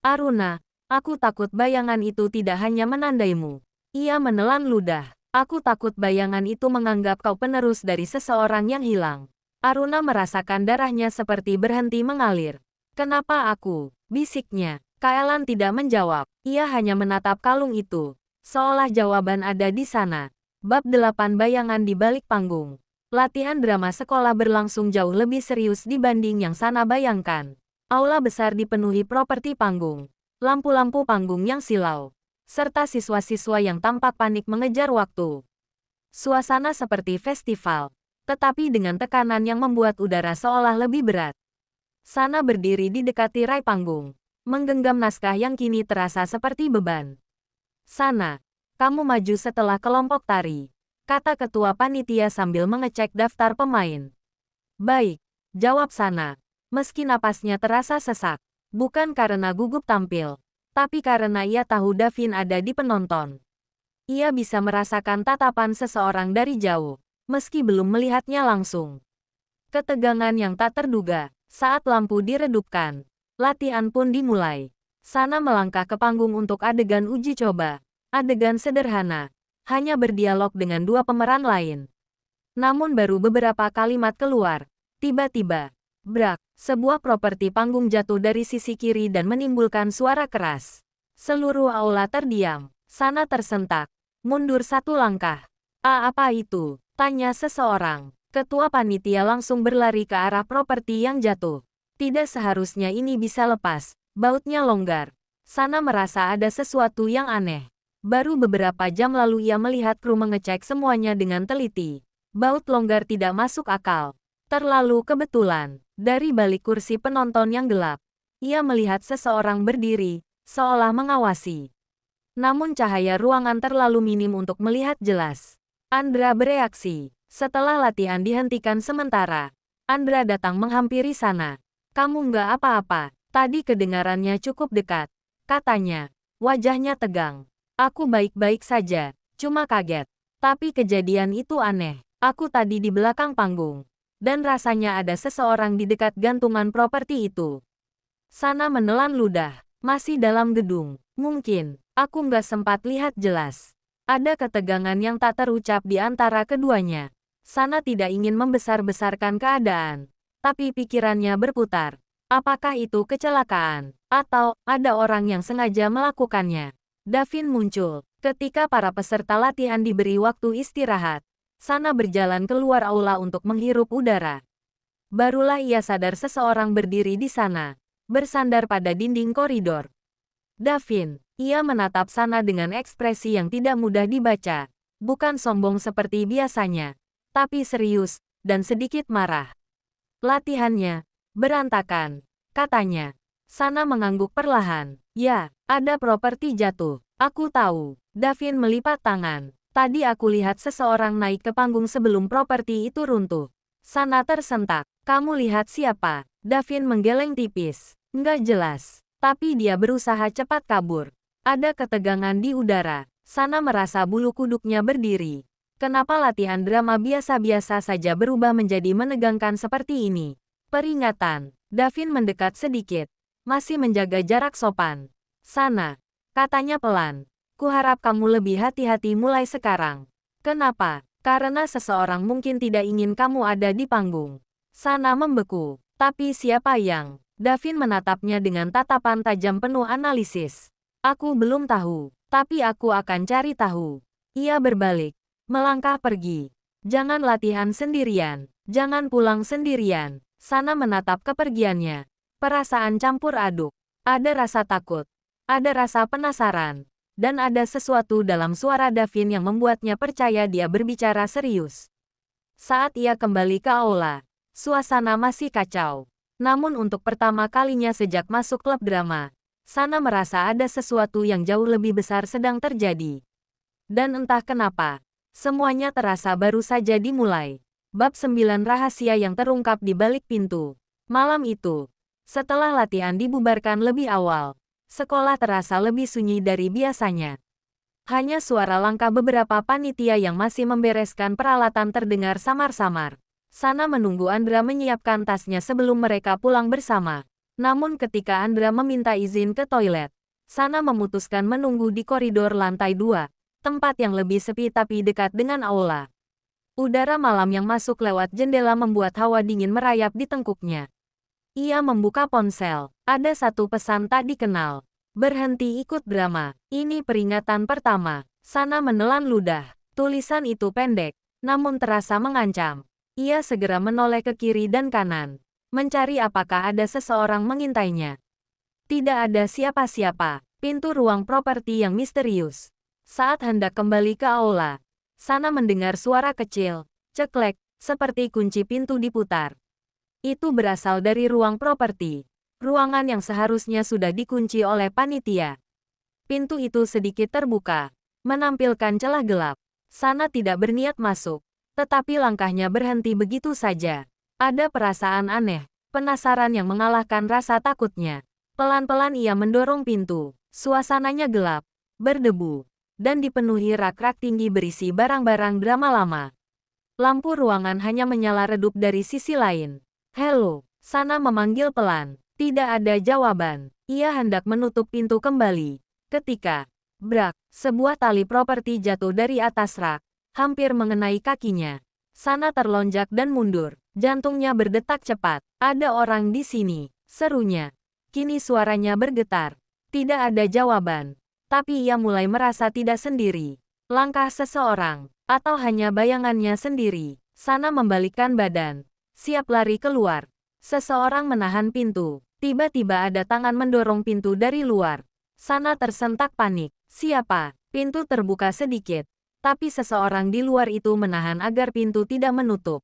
Aruna, aku takut bayangan itu tidak hanya menandaimu. Ia menelan ludah. Aku takut bayangan itu menganggap kau penerus dari seseorang yang hilang. Aruna merasakan darahnya seperti berhenti mengalir. Kenapa aku? Bisiknya. Kaelan tidak menjawab. Ia hanya menatap kalung itu. Seolah jawaban ada di sana. Bab 8 Bayangan di balik panggung. Latihan drama sekolah berlangsung jauh lebih serius dibanding yang Sana bayangkan. Aula besar dipenuhi properti panggung. Lampu-lampu panggung yang silau. Serta siswa-siswa yang tampak panik mengejar waktu. Suasana seperti festival. Tetapi dengan tekanan yang membuat udara seolah lebih berat. Sana berdiri di dekat tirai panggung. Menggenggam naskah yang kini terasa seperti beban. Sana, kamu maju setelah kelompok tari. Kata ketua panitia sambil mengecek daftar pemain. Baik, jawab Sana. Meski napasnya terasa sesak. Bukan karena gugup tampil. Tapi karena ia tahu Davin ada di penonton. Ia bisa merasakan tatapan seseorang dari jauh. Meski belum melihatnya langsung. Ketegangan yang tak terduga. Saat lampu diredupkan. Latihan pun dimulai. Sana melangkah ke panggung untuk adegan uji coba. Adegan sederhana. Hanya berdialog dengan 2 pemeran lain. Namun baru beberapa kalimat keluar. Tiba-tiba. Brak. Sebuah properti panggung jatuh dari sisi kiri dan menimbulkan suara keras. Seluruh aula terdiam. Sana tersentak. Mundur 1 langkah. Apa itu? Tanya seseorang. Ketua panitia langsung berlari ke arah properti yang jatuh. Tidak seharusnya ini bisa lepas. Bautnya longgar. Sana merasa ada sesuatu yang aneh. Baru beberapa jam lalu ia melihat kru mengecek semuanya dengan teliti. Baut longgar tidak masuk akal. Terlalu kebetulan. Dari balik kursi penonton yang gelap, ia melihat seseorang berdiri, seolah mengawasi. Namun cahaya ruangan terlalu minim untuk melihat jelas. Andra bereaksi. Setelah latihan dihentikan sementara, Andra datang menghampiri Sana. Kamu nggak apa-apa. Tadi kedengarannya cukup dekat. Katanya. Wajahnya tegang. Aku baik-baik saja. Cuma kaget. Tapi kejadian itu aneh. Aku tadi di belakang panggung. Dan rasanya ada seseorang di dekat gantungan properti itu. Sana menelan ludah. Masih dalam gedung. Mungkin. Aku nggak sempat lihat jelas. Ada ketegangan yang tak terucap di antara keduanya. Sana tidak ingin membesar-besarkan keadaan. Tapi pikirannya berputar. Apakah itu kecelakaan? Atau ada orang yang sengaja melakukannya? Davin muncul. Ketika para peserta latihan diberi waktu istirahat. Sana berjalan keluar aula untuk menghirup udara. Barulah ia sadar seseorang berdiri di sana. Bersandar pada dinding koridor. Davin. Ia menatap Sana dengan ekspresi yang tidak mudah dibaca. Bukan sombong seperti biasanya. Tapi serius, dan sedikit marah. Latihannya Berantakan, katanya. Sana mengangguk perlahan. Ya, ada properti jatuh. Aku tahu. Davin melipat tangan. Tadi aku lihat seseorang naik ke panggung sebelum properti itu runtuh. Sana tersentak. Kamu lihat siapa? Davin menggeleng tipis. Nggak jelas. Tapi dia berusaha cepat kabur. Ada ketegangan di udara. Sana merasa bulu kuduknya berdiri. Kenapa latihan drama biasa-biasa saja berubah menjadi menegangkan seperti ini? Peringatan. Davin mendekat sedikit. Masih menjaga jarak sopan. Sana, katanya pelan. Kuharap kamu lebih hati-hati mulai sekarang. Kenapa? Karena seseorang mungkin tidak ingin kamu ada di panggung. Sana membeku. Tapi siapa yang? Davin menatapnya dengan tatapan tajam penuh analisis. Aku belum tahu, tapi aku akan cari tahu. Ia berbalik, melangkah pergi. Jangan latihan sendirian, jangan pulang sendirian. Sana menatap kepergiannya. Perasaan campur aduk. Ada rasa takut, ada rasa penasaran, dan ada sesuatu dalam suara Davin yang membuatnya percaya dia berbicara serius. Saat ia kembali ke aula, suasana masih kacau. Namun untuk pertama kalinya sejak masuk klub drama, Sana merasa ada sesuatu yang jauh lebih besar sedang terjadi. Dan entah kenapa, semuanya terasa baru saja dimulai. Bab 9 rahasia yang terungkap di balik pintu. Malam itu, setelah latihan dibubarkan lebih awal, sekolah terasa lebih sunyi dari biasanya. Hanya suara langkah beberapa panitia yang masih membereskan peralatan terdengar samar-samar. Sana menunggu Andra menyiapkan tasnya sebelum mereka pulang bersama. Namun ketika Andra meminta izin ke toilet, Sana memutuskan menunggu di koridor lantai 2, tempat yang lebih sepi tapi dekat dengan aula. Udara malam yang masuk lewat jendela membuat hawa dingin merayap di tengkuknya. Ia membuka ponsel. Ada satu pesan tak dikenal. Berhenti ikut drama. Ini peringatan pertama. Sana menelan ludah. Tulisan itu pendek, namun terasa mengancam. Ia segera menoleh ke kiri dan kanan, mencari apakah ada seseorang mengintainya. Tidak ada siapa-siapa. Pintu ruang properti yang misterius. Saat hendak kembali ke aula, Sana mendengar suara kecil, ceklek, seperti kunci pintu diputar. Itu berasal dari ruang properti. Ruangan yang seharusnya sudah dikunci oleh panitia. Pintu itu sedikit terbuka, menampilkan celah gelap. Sana tidak berniat masuk, tetapi langkahnya berhenti begitu saja. Ada perasaan aneh, penasaran yang mengalahkan rasa takutnya. Pelan-pelan ia mendorong pintu. Suasananya gelap, berdebu, dan dipenuhi rak-rak tinggi berisi barang-barang drama lama. Lampu ruangan hanya menyala redup dari sisi lain. Halo, Sana memanggil pelan. Tidak ada jawaban. Ia hendak menutup pintu kembali. Ketika, brak, sebuah tali properti jatuh dari atas rak, hampir mengenai kakinya. Sana terlonjak dan mundur. Jantungnya berdetak cepat. Ada orang di sini, serunya. Kini suaranya bergetar. Tidak ada jawaban. Tapi ia mulai merasa tidak sendiri. Langkah seseorang, atau hanya bayangannya sendiri. Sana membalikkan badan, siap lari keluar. Seseorang menahan pintu. Tiba-tiba ada tangan mendorong pintu dari luar. Sana tersentak panik. Siapa? Pintu terbuka sedikit. Tapi seseorang di luar itu menahan agar pintu tidak menutup.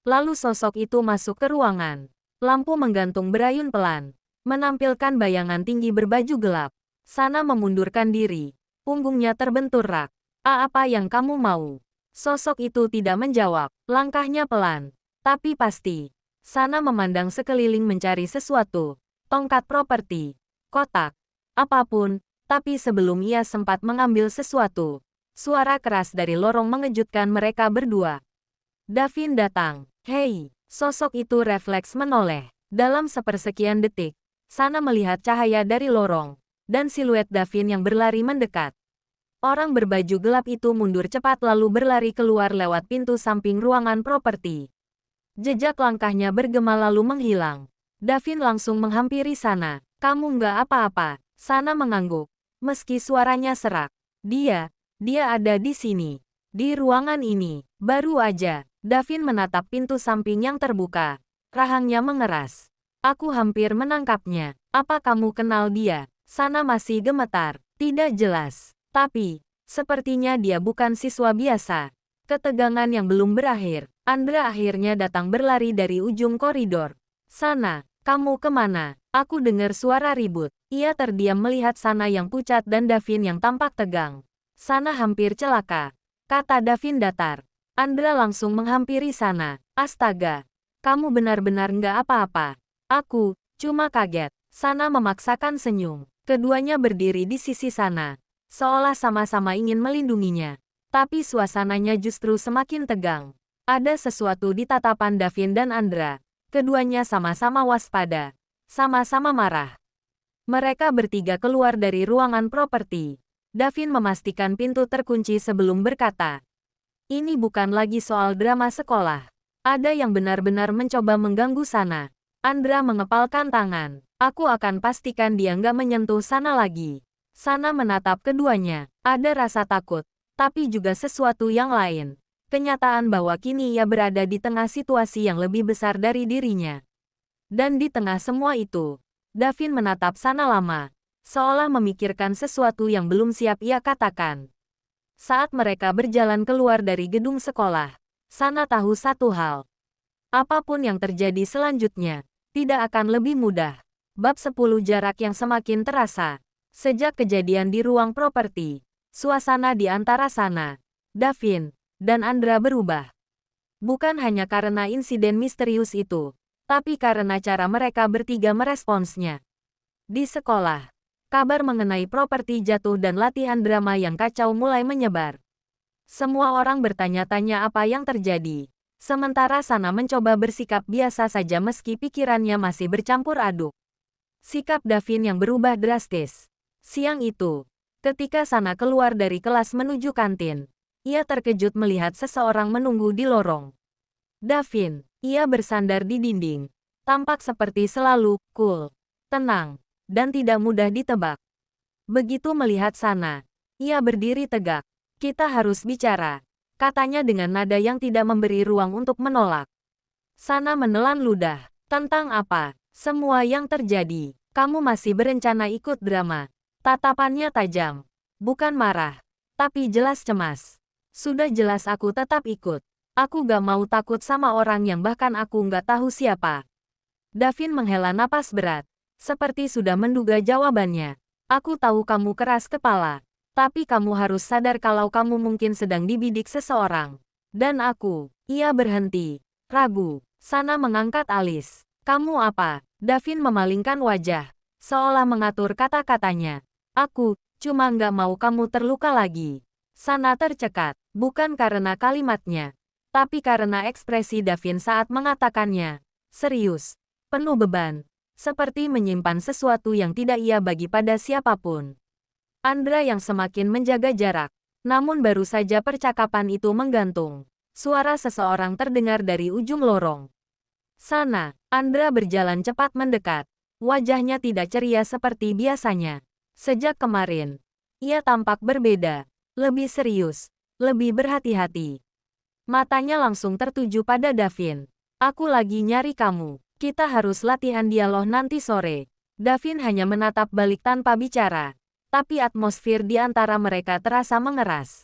Lalu sosok itu masuk ke ruangan. Lampu menggantung berayun pelan, menampilkan bayangan tinggi berbaju gelap. Sana memundurkan diri. Punggungnya terbentur rak. Apa yang kamu mau? Sosok itu tidak menjawab. Langkahnya pelan, tapi pasti. Sana memandang sekeliling mencari sesuatu. Tongkat properti, kotak, apapun. Tapi sebelum ia sempat mengambil sesuatu, suara keras dari lorong mengejutkan mereka berdua. Davin datang. Hei, sosok itu refleks menoleh. Dalam sepersekian detik, Sana melihat cahaya dari lorong, dan siluet Davin yang berlari mendekat. Orang berbaju gelap itu mundur cepat lalu berlari keluar lewat pintu samping ruangan properti. Jejak langkahnya bergema lalu menghilang. Davin langsung menghampiri Sana. Kamu nggak apa-apa. Sana mengangguk, meski suaranya serak. Dia ada di sini. Di ruangan ini. Baru aja. Davin menatap pintu samping yang terbuka. Rahangnya mengeras. Aku hampir menangkapnya. Apa kamu kenal dia? Sana masih gemetar. Tidak jelas. Tapi, sepertinya dia bukan siswa biasa. Ketegangan yang belum berakhir. Andra akhirnya datang berlari dari ujung koridor. Sana, kamu kemana? Aku dengar suara ribut. Ia terdiam melihat Sana yang pucat dan Davin yang tampak tegang. Sana hampir celaka, kata Davin datar. Andra langsung menghampiri Sana. Astaga, kamu benar-benar nggak apa-apa. Aku cuma kaget. Sana memaksakan senyum. Keduanya berdiri di sisi Sana, seolah sama-sama ingin melindunginya. Tapi suasananya justru semakin tegang. Ada sesuatu di tatapan Davin dan Andra. Keduanya sama-sama waspada, sama-sama marah. Mereka bertiga keluar dari ruangan properti. Davin memastikan pintu terkunci sebelum berkata, "Ini bukan lagi soal drama sekolah. Ada yang benar-benar mencoba mengganggu Sana." Andra mengepalkan tangan. "Aku akan pastikan dia nggak menyentuh Sana lagi." Sana menatap keduanya. Ada rasa takut, tapi juga sesuatu yang lain. Kenyataan bahwa kini ia berada di tengah situasi yang lebih besar dari dirinya. Dan di tengah semua itu, Davin menatap Sana lama, seolah memikirkan sesuatu yang belum siap ia katakan. Saat mereka berjalan keluar dari gedung sekolah, Sana tahu satu hal. Apapun yang terjadi selanjutnya, tidak akan lebih mudah. Bab 10 jarak yang semakin terasa. Sejak kejadian di ruang properti, suasana di antara Sana, Davin, dan Andra berubah. Bukan hanya karena insiden misterius itu, tapi karena cara mereka bertiga meresponsnya. Di sekolah, kabar mengenai properti jatuh dan latihan drama yang kacau mulai menyebar. Semua orang bertanya-tanya apa yang terjadi. Sementara Sana mencoba bersikap biasa saja meski pikirannya masih bercampur aduk. Sikap Davin yang berubah drastis. Siang itu, ketika Sana keluar dari kelas menuju kantin, ia terkejut melihat seseorang menunggu di lorong. Davin, ia bersandar di dinding. Tampak seperti selalu, cool, tenang, dan tidak mudah ditebak. Begitu melihat Sana, ia berdiri tegak. "Kita harus bicara," katanya dengan nada yang tidak memberi ruang untuk menolak. Sana menelan ludah. "Tentang apa? Semua yang terjadi. Kamu masih berencana ikut drama?" Tatapannya tajam. Bukan marah, tapi jelas cemas. "Sudah jelas aku tetap ikut. Aku gak mau takut sama orang yang bahkan aku gak tahu siapa." Davin menghela napas berat, seperti sudah menduga jawabannya. "Aku tahu kamu keras kepala, tapi kamu harus sadar kalau kamu mungkin sedang dibidik seseorang. Dan aku." Ia berhenti, ragu. Sana mengangkat alis. "Kamu apa?" Davin memalingkan wajah, seolah mengatur kata-katanya. "Aku cuma nggak mau kamu terluka lagi." Sana tercekat, bukan karena kalimatnya, tapi karena ekspresi Davin saat mengatakannya. Serius, penuh beban, seperti menyimpan sesuatu yang tidak ia bagi pada siapapun. Andra yang semakin menjaga jarak, namun baru saja percakapan itu menggantung. Suara seseorang terdengar dari ujung lorong. "Sana." Andra berjalan cepat mendekat. Wajahnya tidak ceria seperti biasanya. Sejak kemarin, ia tampak berbeda. Lebih serius, lebih berhati-hati. Matanya langsung tertuju pada Davin. "Aku lagi nyari kamu. Kita harus latihan dialog nanti sore." Davin hanya menatap balik tanpa bicara, tapi atmosfer di antara mereka terasa mengeras.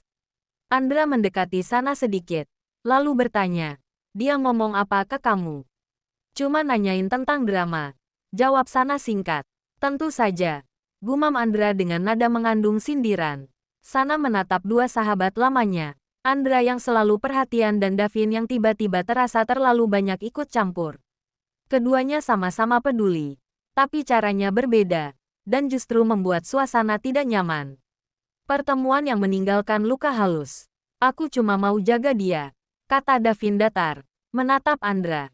Andra mendekati Sana sedikit, lalu bertanya, "Dia ngomong apa ke kamu?" "Cuma nanyain tentang drama," jawab Sana singkat. "Tentu saja," gumam Andra dengan nada mengandung sindiran. Sana menatap dua sahabat lamanya, Andra yang selalu perhatian dan Davin yang tiba-tiba terasa terlalu banyak ikut campur. Keduanya sama-sama peduli, tapi caranya berbeda, dan justru membuat suasana tidak nyaman. Pertemuan yang meninggalkan luka halus. "Aku cuma mau jaga dia," kata Davin datar, menatap Andra.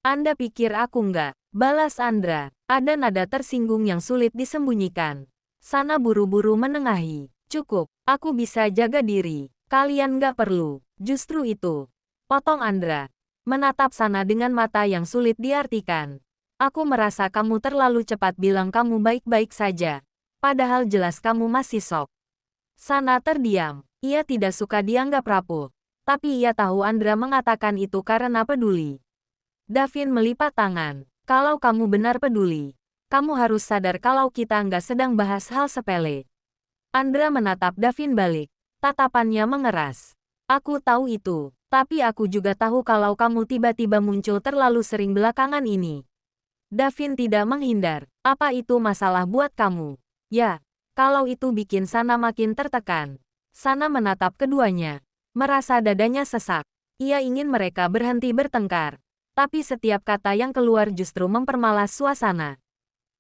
"Anda pikir aku nggak?" balas Andra. Ada nada tersinggung yang sulit disembunyikan. Sana buru-buru menengahi. "Cukup, aku bisa jaga diri. Kalian nggak perlu." "Justru itu," potong Andra, menatap Sana dengan mata yang sulit diartikan. "Aku merasa kamu terlalu cepat bilang kamu baik-baik saja, padahal jelas kamu masih shock." Sana terdiam. Ia tidak suka dianggap rapuh, tapi ia tahu Andra mengatakan itu karena peduli. Davin melipat tangan. "Kalau kamu benar peduli, kamu harus sadar kalau kita nggak sedang bahas hal sepele." Andra menatap Davin balik. Tatapannya mengeras. "Aku tahu itu, tapi aku juga tahu kalau kamu tiba-tiba muncul terlalu sering belakangan ini. Davin tidak menghindar. Apa itu masalah buat kamu? Ya, kalau itu bikin Sana makin tertekan. Sana menatap keduanya. Merasa dadanya sesak. Ia ingin mereka berhenti bertengkar. Tapi setiap kata yang keluar justru mempermalas suasana.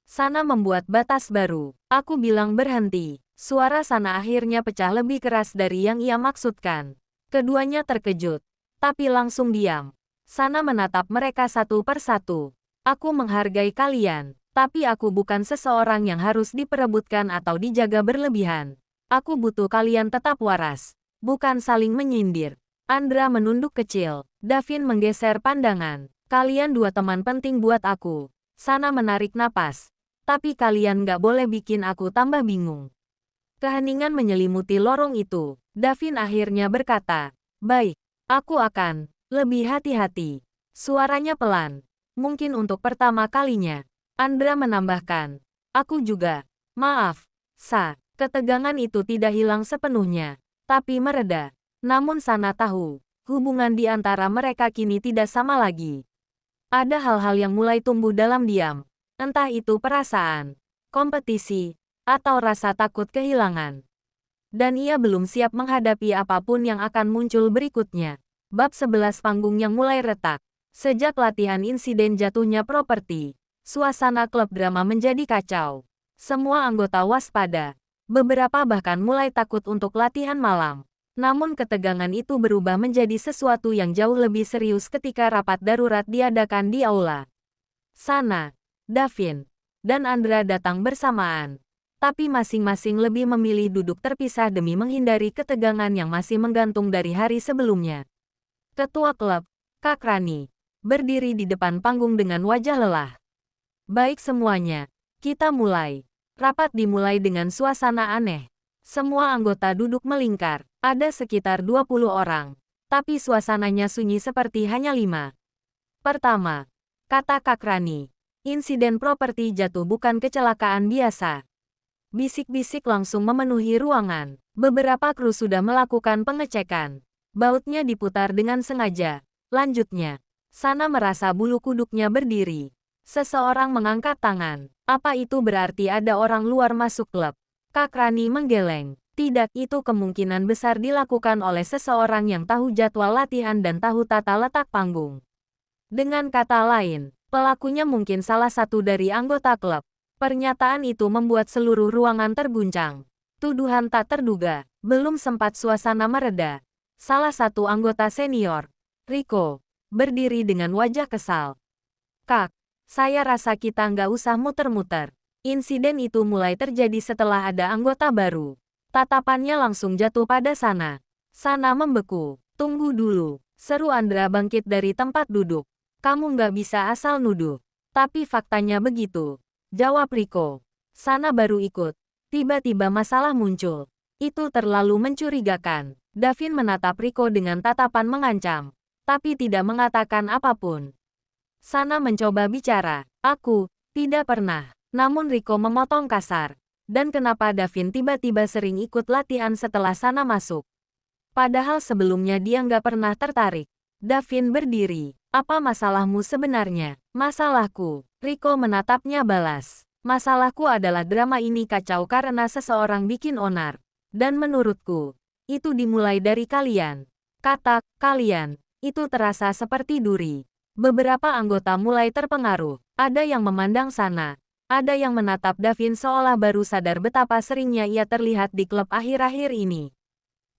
Sana membuat batas baru. Aku bilang berhenti. Suara Sana akhirnya pecah lebih keras dari yang ia maksudkan. Keduanya terkejut, tapi langsung diam. Sana menatap mereka satu persatu. Aku menghargai kalian, tapi aku bukan seseorang yang harus diperebutkan atau dijaga berlebihan. Aku butuh kalian tetap waras, bukan saling menyindir. Andra menunduk kecil. Davin menggeser pandangan. Kalian dua teman penting buat aku. Sana menarik napas. Tapi kalian nggak boleh bikin aku tambah bingung. Keheningan menyelimuti lorong itu. Davin akhirnya berkata, baik, aku akan lebih hati-hati. Suaranya pelan. Mungkin untuk pertama kalinya. Andra menambahkan, aku juga. Maaf, Sa. Ketegangan itu tidak hilang sepenuhnya, tapi mereda. Namun Sana tahu, hubungan di antara mereka kini tidak sama lagi. Ada hal-hal yang mulai tumbuh dalam diam. Entah itu perasaan, kompetisi, atau rasa takut kehilangan. Dan ia belum siap menghadapi apapun yang akan muncul berikutnya. Bab 11 panggung yang mulai retak. Sejak latihan insiden jatuhnya properti, suasana klub drama menjadi kacau. Semua anggota waspada. Beberapa bahkan mulai takut untuk latihan malam. Namun ketegangan itu berubah menjadi sesuatu yang jauh lebih serius ketika rapat darurat diadakan di aula. Sana, Davin, dan Andra datang bersamaan. Tapi masing-masing lebih memilih duduk terpisah demi menghindari ketegangan yang masih menggantung dari hari sebelumnya. Ketua klub, Kak Rani, berdiri di depan panggung dengan wajah lelah. Baik semuanya, kita mulai. Rapat dimulai dengan suasana aneh. Semua anggota duduk melingkar. Ada sekitar 20 orang. Tapi suasananya sunyi seperti hanya 5. Pertama, kata Kak Rani. Insiden properti jatuh bukan kecelakaan biasa. Bisik-bisik langsung memenuhi ruangan. Beberapa kru sudah melakukan pengecekan. Bautnya diputar dengan sengaja. Lanjutnya, Sana merasa bulu kuduknya berdiri. Seseorang mengangkat tangan. Apa itu berarti ada orang luar masuk klub? Kak Rani menggeleng. Tidak, itu kemungkinan besar dilakukan oleh seseorang yang tahu jadwal latihan dan tahu tata letak panggung. Dengan kata lain, pelakunya mungkin salah satu dari anggota klub. Pernyataan itu membuat seluruh ruangan terguncang. Tuduhan tak terduga. Belum sempat suasana mereda. Salah satu anggota senior, Rico, berdiri dengan wajah kesal. Kak, saya rasa kita nggak usah muter-muter. Insiden itu mulai terjadi setelah ada anggota baru. Tatapannya langsung jatuh pada Sana. Sana membeku. Tunggu dulu, seru Andra bangkit dari tempat duduk. Kamu nggak bisa asal nuduh. Tapi faktanya begitu, jawab Rico. Sana baru ikut. Tiba-tiba masalah muncul. Itu terlalu mencurigakan. Davin menatap Rico dengan tatapan mengancam, tapi tidak mengatakan apapun. Sana mencoba bicara. Aku tidak pernah. Namun Rico memotong kasar. Dan kenapa Davin tiba-tiba sering ikut latihan setelah Sana masuk? Padahal sebelumnya dia nggak pernah tertarik. Davin berdiri. Apa masalahmu sebenarnya? Masalahku. Rico menatapnya balas. Masalahku adalah drama ini kacau karena seseorang bikin onar. Dan menurutku, itu dimulai dari kalian. Kata kalian, itu terasa seperti duri. Beberapa anggota mulai terpengaruh. Ada yang memandang Sana. Ada yang menatap Davin seolah baru sadar betapa seringnya ia terlihat di klub akhir-akhir ini.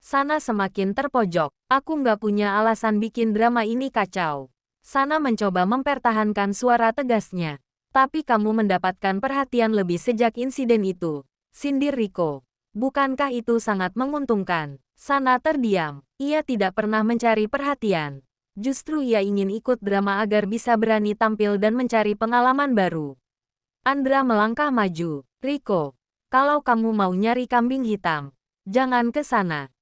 Sana semakin terpojok. Aku nggak punya alasan bikin drama ini kacau. Sana mencoba mempertahankan suara tegasnya. Tapi kamu mendapatkan perhatian lebih sejak insiden itu, sindir Rico. Bukankah itu sangat menguntungkan? Sana terdiam. Ia tidak pernah mencari perhatian. Justru ia ingin ikut drama agar bisa berani tampil dan mencari pengalaman baru. Andra melangkah maju. Rico, kalau kamu mau nyari kambing hitam, jangan ke sana.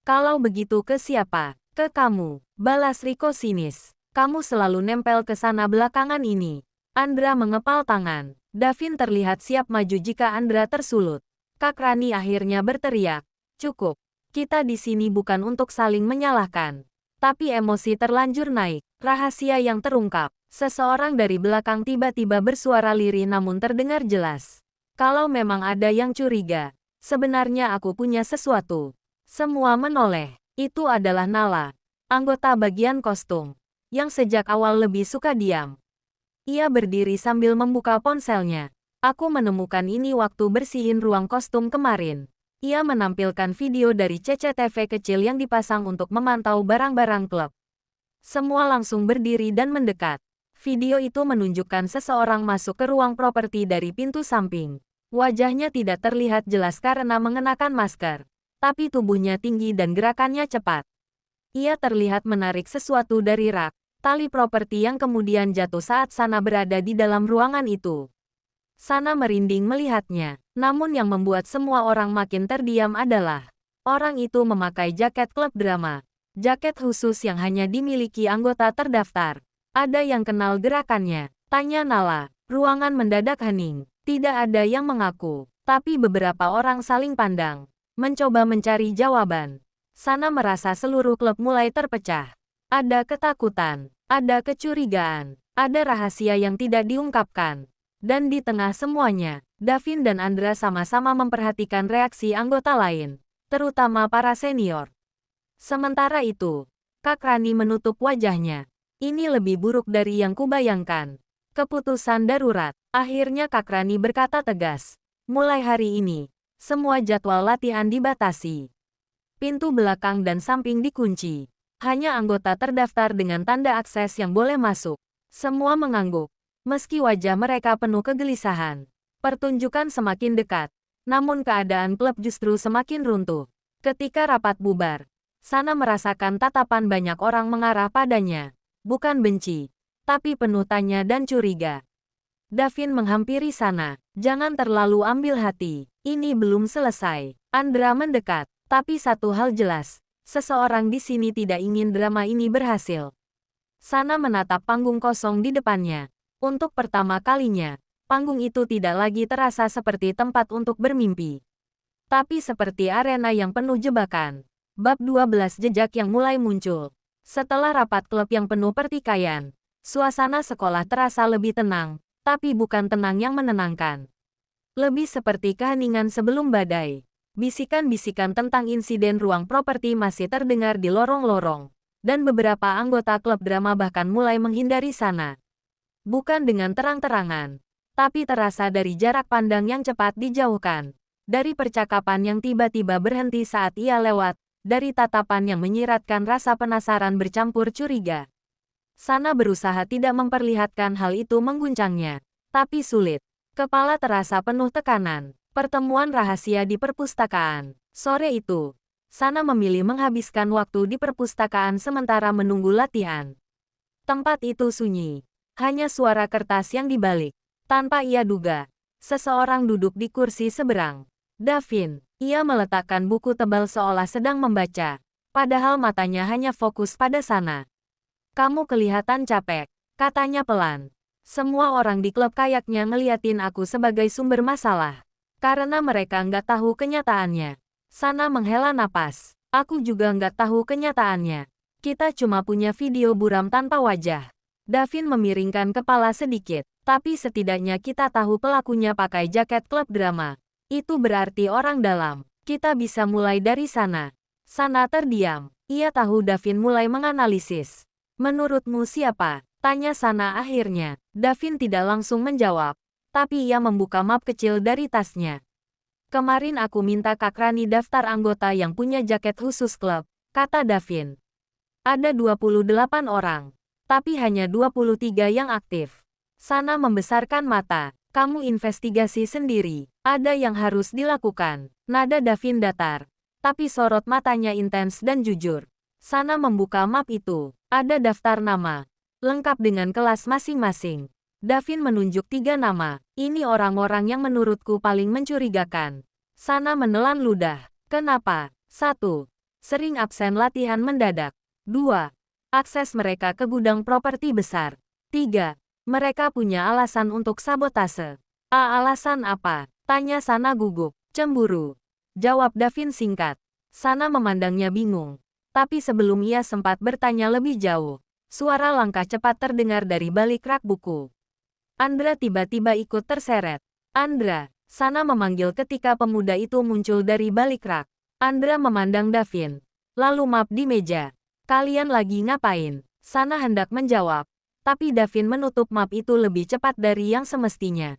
Kalau begitu ke siapa? Ke kamu, balas Rico sinis. Kamu selalu nempel ke sana belakangan ini. Andra mengepal tangan. Davin terlihat siap maju jika Andra tersulut. Kak Rani akhirnya berteriak. Cukup. Kita di sini bukan untuk saling menyalahkan. Tapi emosi terlanjur naik. Rahasia yang terungkap. Seseorang dari belakang tiba-tiba bersuara lirih namun terdengar jelas. Kalau memang ada yang curiga, sebenarnya aku punya sesuatu. Semua menoleh. Itu adalah Nala, anggota bagian kostum, yang sejak awal lebih suka diam. Ia berdiri sambil membuka ponselnya. Aku menemukan ini waktu bersihin ruang kostum kemarin. Ia menampilkan video dari CCTV kecil yang dipasang untuk memantau barang-barang klub. Semua langsung berdiri dan mendekat. Video itu menunjukkan seseorang masuk ke ruang properti dari pintu samping. Wajahnya tidak terlihat jelas karena mengenakan masker, tapi tubuhnya tinggi dan gerakannya cepat. Ia terlihat menarik sesuatu dari rak, tali properti yang kemudian jatuh saat Sana berada di dalam ruangan itu. Sana merinding melihatnya, namun yang membuat semua orang makin terdiam adalah orang itu memakai jaket klub drama. Jaket khusus yang hanya dimiliki anggota terdaftar. Ada yang kenal gerakannya? Tanya Nala. Ruangan mendadak hening. Tidak ada yang mengaku, tapi beberapa orang saling pandang, mencoba mencari jawaban. Sana merasa seluruh klub mulai terpecah. Ada ketakutan, ada kecurigaan, ada rahasia yang tidak diungkapkan. Dan di tengah semuanya, Davin dan Andra sama-sama memperhatikan reaksi anggota lain, terutama para senior. Sementara itu, Kak Rani menutup wajahnya. Ini lebih buruk dari yang kubayangkan. Keputusan darurat. Akhirnya Kak Rani berkata tegas. Mulai hari ini, semua jadwal latihan dibatasi. Pintu belakang dan samping dikunci. Hanya anggota terdaftar dengan tanda akses yang boleh masuk. Semua mengangguk, meski wajah mereka penuh kegelisahan. Pertunjukan semakin dekat, namun keadaan klub justru semakin runtuh. Ketika rapat bubar, Sana merasakan tatapan banyak orang mengarah padanya. Bukan benci, tapi penuh tanya dan curiga. Davin menghampiri Sana. Jangan terlalu ambil hati. Ini belum selesai. Andra mendekat. Tapi satu hal jelas. Seseorang di sini tidak ingin drama ini berhasil. Sana menatap panggung kosong di depannya. Untuk pertama kalinya, panggung itu tidak lagi terasa seperti tempat untuk bermimpi. Tapi seperti arena yang penuh jebakan. Bab 12 jejak yang mulai muncul. Setelah rapat klub yang penuh pertikaian, suasana sekolah terasa lebih tenang, tapi bukan tenang yang menenangkan. Lebih seperti keheningan sebelum badai. Bisikan-bisikan tentang insiden ruang properti masih terdengar di lorong-lorong, dan beberapa anggota klub drama bahkan mulai menghindari Sana. Bukan dengan terang-terangan, tapi terasa dari jarak pandang yang cepat dijauhkan. Dari percakapan yang tiba-tiba berhenti saat ia lewat, dari tatapan yang menyiratkan rasa penasaran bercampur curiga. Sana berusaha tidak memperlihatkan hal itu mengguncangnya, tapi sulit. Kepala terasa penuh tekanan. Pertemuan rahasia di perpustakaan. Sore itu, Sana memilih menghabiskan waktu di perpustakaan sementara menunggu latihan. Tempat itu sunyi. Hanya suara kertas yang dibalik. Tanpa ia duga, seseorang duduk di kursi seberang. Davin. Ia meletakkan buku tebal seolah sedang membaca, padahal matanya hanya fokus pada Sana. Kamu kelihatan capek, katanya pelan. Semua orang di klub kayaknya ngeliatin aku sebagai sumber masalah, karena mereka nggak tahu kenyataannya. Sana menghela napas. Aku juga nggak tahu kenyataannya. Kita cuma punya video buram tanpa wajah. Davin memiringkan kepala sedikit, tapi setidaknya kita tahu pelakunya pakai jaket klub drama. Itu berarti orang dalam. Kita bisa mulai dari sana. Sana terdiam. Ia tahu Davin mulai menganalisis. Menurutmu siapa? Tanya Sana akhirnya. Davin tidak langsung menjawab. Tapi ia membuka map kecil dari tasnya. Kemarin aku minta Kak Rani daftar anggota yang punya jaket khusus klub, kata Davin. Ada 28 orang. Tapi hanya 23 yang aktif. Sana membesarkan mata. Kamu investigasi sendiri. Ada yang harus dilakukan. Nada Davin datar. Tapi sorot matanya intens dan jujur. Sana membuka map itu. Ada daftar nama. Lengkap dengan kelas masing-masing. Davin menunjuk 3 nama. Ini orang-orang yang menurutku paling mencurigakan. Sana menelan ludah. Kenapa? 1. Sering absen latihan mendadak. 2. Akses mereka ke gudang properti besar. 3. Mereka punya alasan untuk sabotase. Alasan apa? Tanya Sana gugup. Cemburu. Jawab Davin singkat. Sana memandangnya bingung. Tapi sebelum ia sempat bertanya lebih jauh, Suara langkah cepat terdengar dari balik rak buku. Andra tiba-tiba ikut terseret. Andra, Sana memanggil ketika pemuda itu muncul dari balik rak. Andra memandang Davin. Lalu map di meja. Kalian lagi ngapain? Sana hendak menjawab. Tapi Davin menutup map itu lebih cepat dari yang semestinya.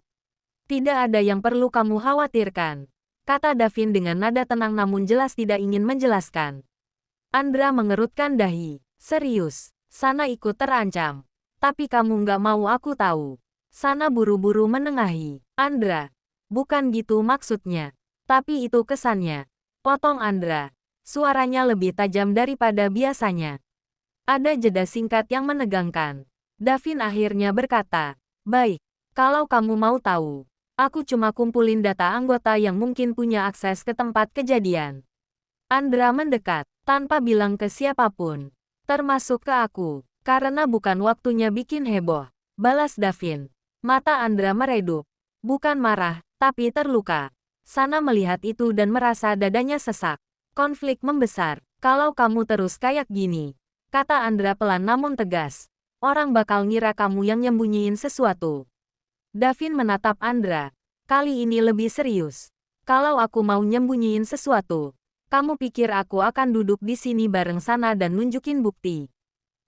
Tidak ada yang perlu kamu khawatirkan, kata Davin dengan nada tenang namun jelas tidak ingin menjelaskan. Andra mengerutkan dahi. Serius, Sana ikut terancam. Tapi kamu nggak mau aku tahu. Sana buru-buru menengahi. Andra, bukan gitu maksudnya. Tapi itu kesannya. Potong Andra. Suaranya lebih tajam daripada biasanya. Ada jeda singkat yang menegangkan. Davin akhirnya berkata, baik, kalau kamu mau tahu. Aku cuma kumpulin data anggota yang mungkin punya akses ke tempat kejadian. Andra mendekat, tanpa bilang ke siapapun. Termasuk ke aku, karena bukan waktunya bikin heboh. Balas Davin. Mata Andra meredup. Bukan marah, tapi terluka. Sana melihat itu dan merasa dadanya sesak. Konflik membesar. Kalau kamu terus kayak gini, kata Andra pelan namun tegas. Orang bakal ngira kamu yang nyembunyiin sesuatu. Davin menatap Andra. Kali ini lebih serius. Kalau aku mau nyembunyiin sesuatu, kamu pikir aku akan duduk di sini bareng Sana dan nunjukin bukti?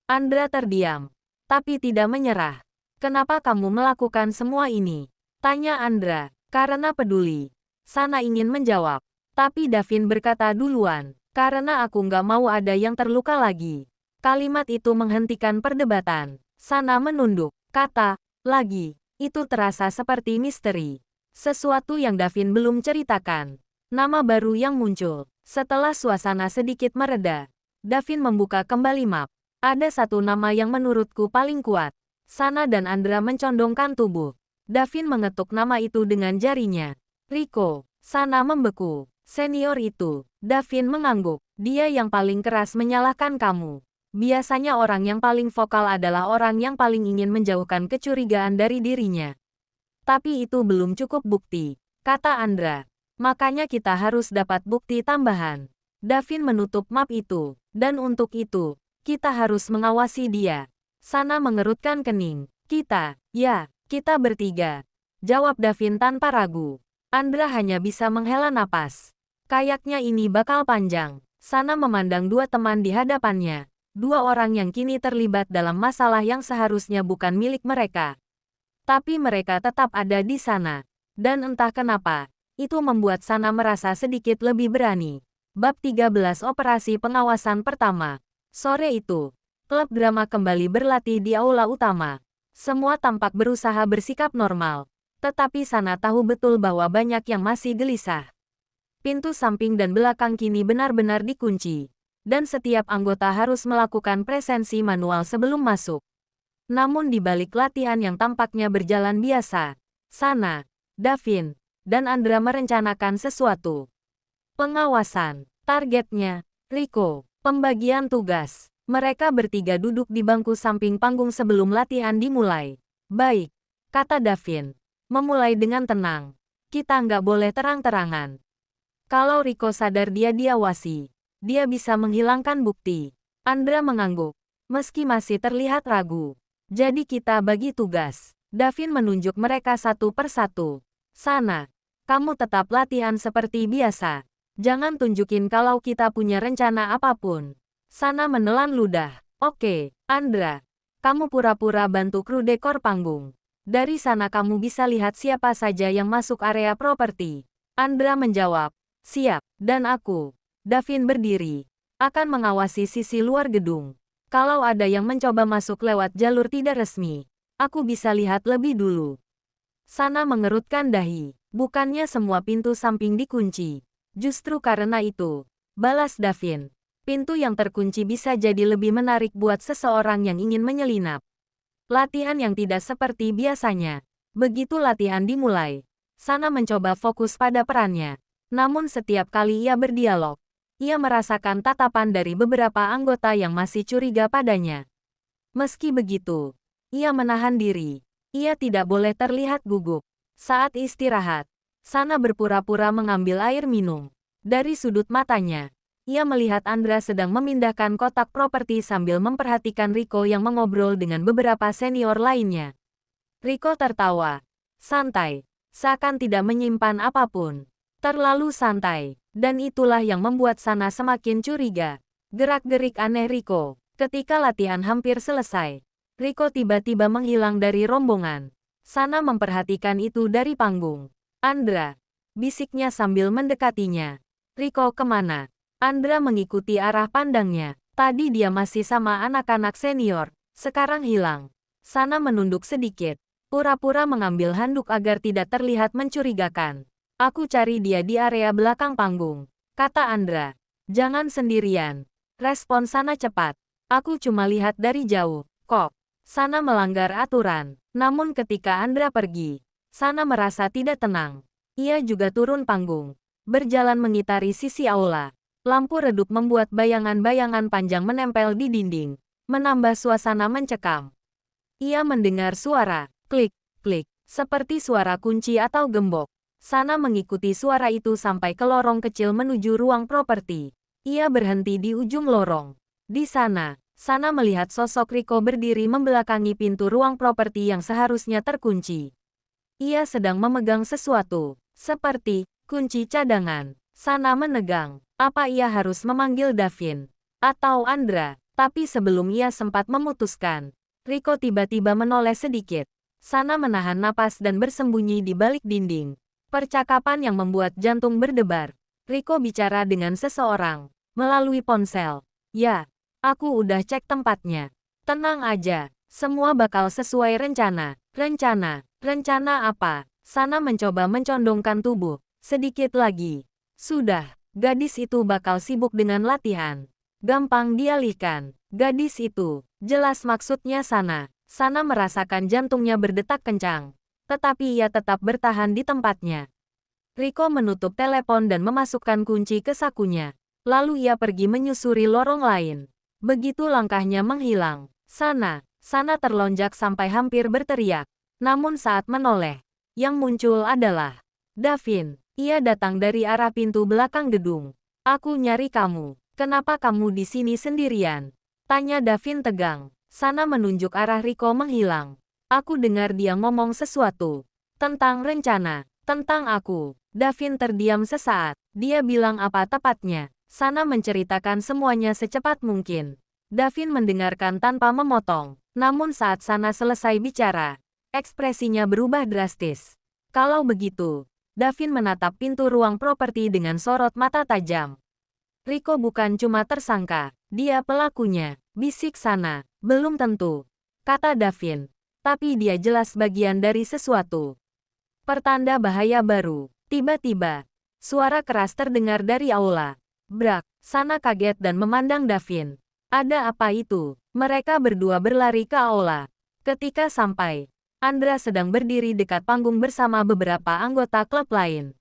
Andra terdiam, tapi tidak menyerah. Kenapa kamu melakukan semua ini? Tanya Andra. Karena peduli. Sana ingin menjawab. Tapi Davin berkata duluan. Karena aku nggak mau ada yang terluka lagi. Kalimat itu menghentikan perdebatan. Sana menunduk. Kata, lagi. Itu terasa seperti misteri. Sesuatu yang Davin belum ceritakan. Nama baru yang muncul. Setelah suasana sedikit mereda, Davin membuka kembali map. Ada satu nama yang menurutku paling kuat. Sana dan Andra mencondongkan tubuh. Davin mengetuk nama itu dengan jarinya. Rico. Sana membeku. Senior itu. Davin mengangguk. Dia yang paling keras menyalahkan kamu. Biasanya orang yang paling vokal adalah orang yang paling ingin menjauhkan kecurigaan dari dirinya. Tapi itu belum cukup bukti, kata Andra. Makanya kita harus dapat bukti tambahan. Davin menutup map itu. Dan untuk itu, kita harus mengawasi dia. Sana mengerutkan kening. Kita, ya, kita bertiga. Jawab Davin tanpa ragu. Andra hanya bisa menghela napas. Kayaknya ini bakal panjang. Sana memandang dua teman di hadapannya. Dua orang yang kini terlibat dalam masalah yang seharusnya bukan milik mereka. Tapi mereka tetap ada di sana. Dan entah kenapa, itu membuat Sana merasa sedikit lebih berani. Bab 13 Operasi Pengawasan Pertama. Sore itu, klub drama kembali berlatih di aula utama. Semua tampak berusaha bersikap normal. Tetapi Sana tahu betul bahwa banyak yang masih gelisah. Pintu samping dan belakang kini benar-benar dikunci. Dan setiap anggota harus melakukan presensi manual sebelum masuk. Namun di balik latihan yang tampaknya berjalan biasa, Sana, Davin, dan Andra merencanakan sesuatu. Pengawasan, targetnya, Rico, pembagian tugas. Mereka bertiga duduk di bangku samping panggung sebelum latihan dimulai. Baik, kata Davin. Memulai dengan tenang. Kita nggak boleh terang-terangan. Kalau Rico sadar dia diawasi, dia bisa menghilangkan bukti. Andra mengangguk, meski masih terlihat ragu. Jadi kita bagi tugas. Davin menunjuk mereka satu persatu. Sana, kamu tetap latihan seperti biasa. Jangan tunjukin kalau kita punya rencana apapun. Sana menelan ludah. Oke, Andra. Kamu pura-pura bantu kru dekor panggung. Dari sana kamu bisa lihat siapa saja yang masuk area properti. Andra menjawab. Siap, dan aku, Davin berdiri, akan mengawasi sisi luar gedung. Kalau ada yang mencoba masuk lewat jalur tidak resmi, aku bisa lihat lebih dulu. Sana mengerutkan dahi. Bukannya semua pintu samping dikunci. Justru karena itu, balas Davin. Pintu yang terkunci bisa jadi lebih menarik buat seseorang yang ingin menyelinap. Latihan yang tidak seperti biasanya. Begitu latihan dimulai, Sana mencoba fokus pada perannya. Namun setiap kali ia berdialog, ia merasakan tatapan dari beberapa anggota yang masih curiga padanya. Meski begitu, ia menahan diri. Ia tidak boleh terlihat gugup. Saat istirahat, Sana berpura-pura mengambil air minum. Dari sudut matanya, Ia melihat Andra sedang memindahkan kotak properti sambil memperhatikan Rico yang mengobrol dengan beberapa senior lainnya. Rico tertawa. Santai. Seakan tidak menyimpan apapun. Terlalu santai. Dan itulah yang membuat Sana semakin curiga. Gerak-gerik aneh Rico. Ketika latihan hampir selesai, Rico tiba-tiba menghilang dari rombongan. Sana memperhatikan itu dari panggung. Andra. Bisiknya sambil mendekatinya. Rico kemana? Andra mengikuti arah pandangnya. Tadi dia masih sama anak-anak senior. Sekarang hilang. Sana menunduk sedikit. Pura-pura mengambil handuk agar tidak terlihat mencurigakan. Aku cari dia di area belakang panggung, kata Andra. Jangan sendirian. Respon Sana cepat. Aku cuma lihat dari jauh, kok. Sana melanggar aturan. Namun ketika Andra pergi, Sana merasa tidak tenang. Ia juga turun panggung. Berjalan mengitari sisi aula. Lampu redup membuat bayangan-bayangan panjang menempel di dinding, menambah suasana mencekam. Ia mendengar suara, klik, klik, seperti suara kunci atau gembok. Sana mengikuti suara itu sampai ke lorong kecil menuju ruang properti. Ia berhenti di ujung lorong. Di sana, Sana melihat sosok Rico berdiri membelakangi pintu ruang properti yang seharusnya terkunci. Ia sedang memegang sesuatu, seperti kunci cadangan. Sana menegang. Apa ia harus memanggil Davin atau Andra? Tapi sebelum ia sempat memutuskan, Rico tiba-tiba menoleh sedikit. Sana menahan napas dan bersembunyi di balik dinding. Percakapan yang membuat jantung berdebar. Rico bicara dengan seseorang melalui ponsel. Ya, aku udah cek tempatnya. Tenang aja, semua bakal sesuai rencana. Rencana apa? Sana mencoba mencondongkan tubuh. Sedikit lagi. Sudah, gadis itu bakal sibuk dengan latihan. Gampang dialihkan. Gadis itu, jelas maksudnya Sana. Sana merasakan jantungnya berdetak kencang. Tetapi ia tetap bertahan di tempatnya. Rico menutup telepon dan memasukkan kunci ke sakunya. Lalu ia pergi menyusuri lorong lain. Begitu langkahnya menghilang. Sana terlonjak sampai hampir berteriak. Namun saat menoleh, yang muncul adalah Davin. Ia datang dari arah pintu belakang gedung. Aku nyari kamu. Kenapa kamu di sini sendirian? Tanya Davin tegang. Sana menunjuk arah Rico menghilang. Aku dengar dia ngomong sesuatu. Tentang rencana. Tentang aku. Davin terdiam sesaat. Dia bilang apa tepatnya? Sana menceritakan semuanya secepat mungkin. Davin mendengarkan tanpa memotong. Namun saat Sana selesai bicara, ekspresinya berubah drastis. Kalau begitu, Davin menatap pintu ruang properti dengan sorot mata tajam. Rico bukan cuma tersangka, dia pelakunya, bisik Sana. Belum tentu, kata Davin. Tapi dia jelas bagian dari sesuatu. Pertanda bahaya baru. Tiba-tiba, suara keras terdengar dari aula. Brak, Sana kaget dan memandang Davin. Ada apa itu? Mereka berdua berlari ke aula. Ketika sampai, Andra sedang berdiri dekat panggung bersama beberapa anggota klub lain.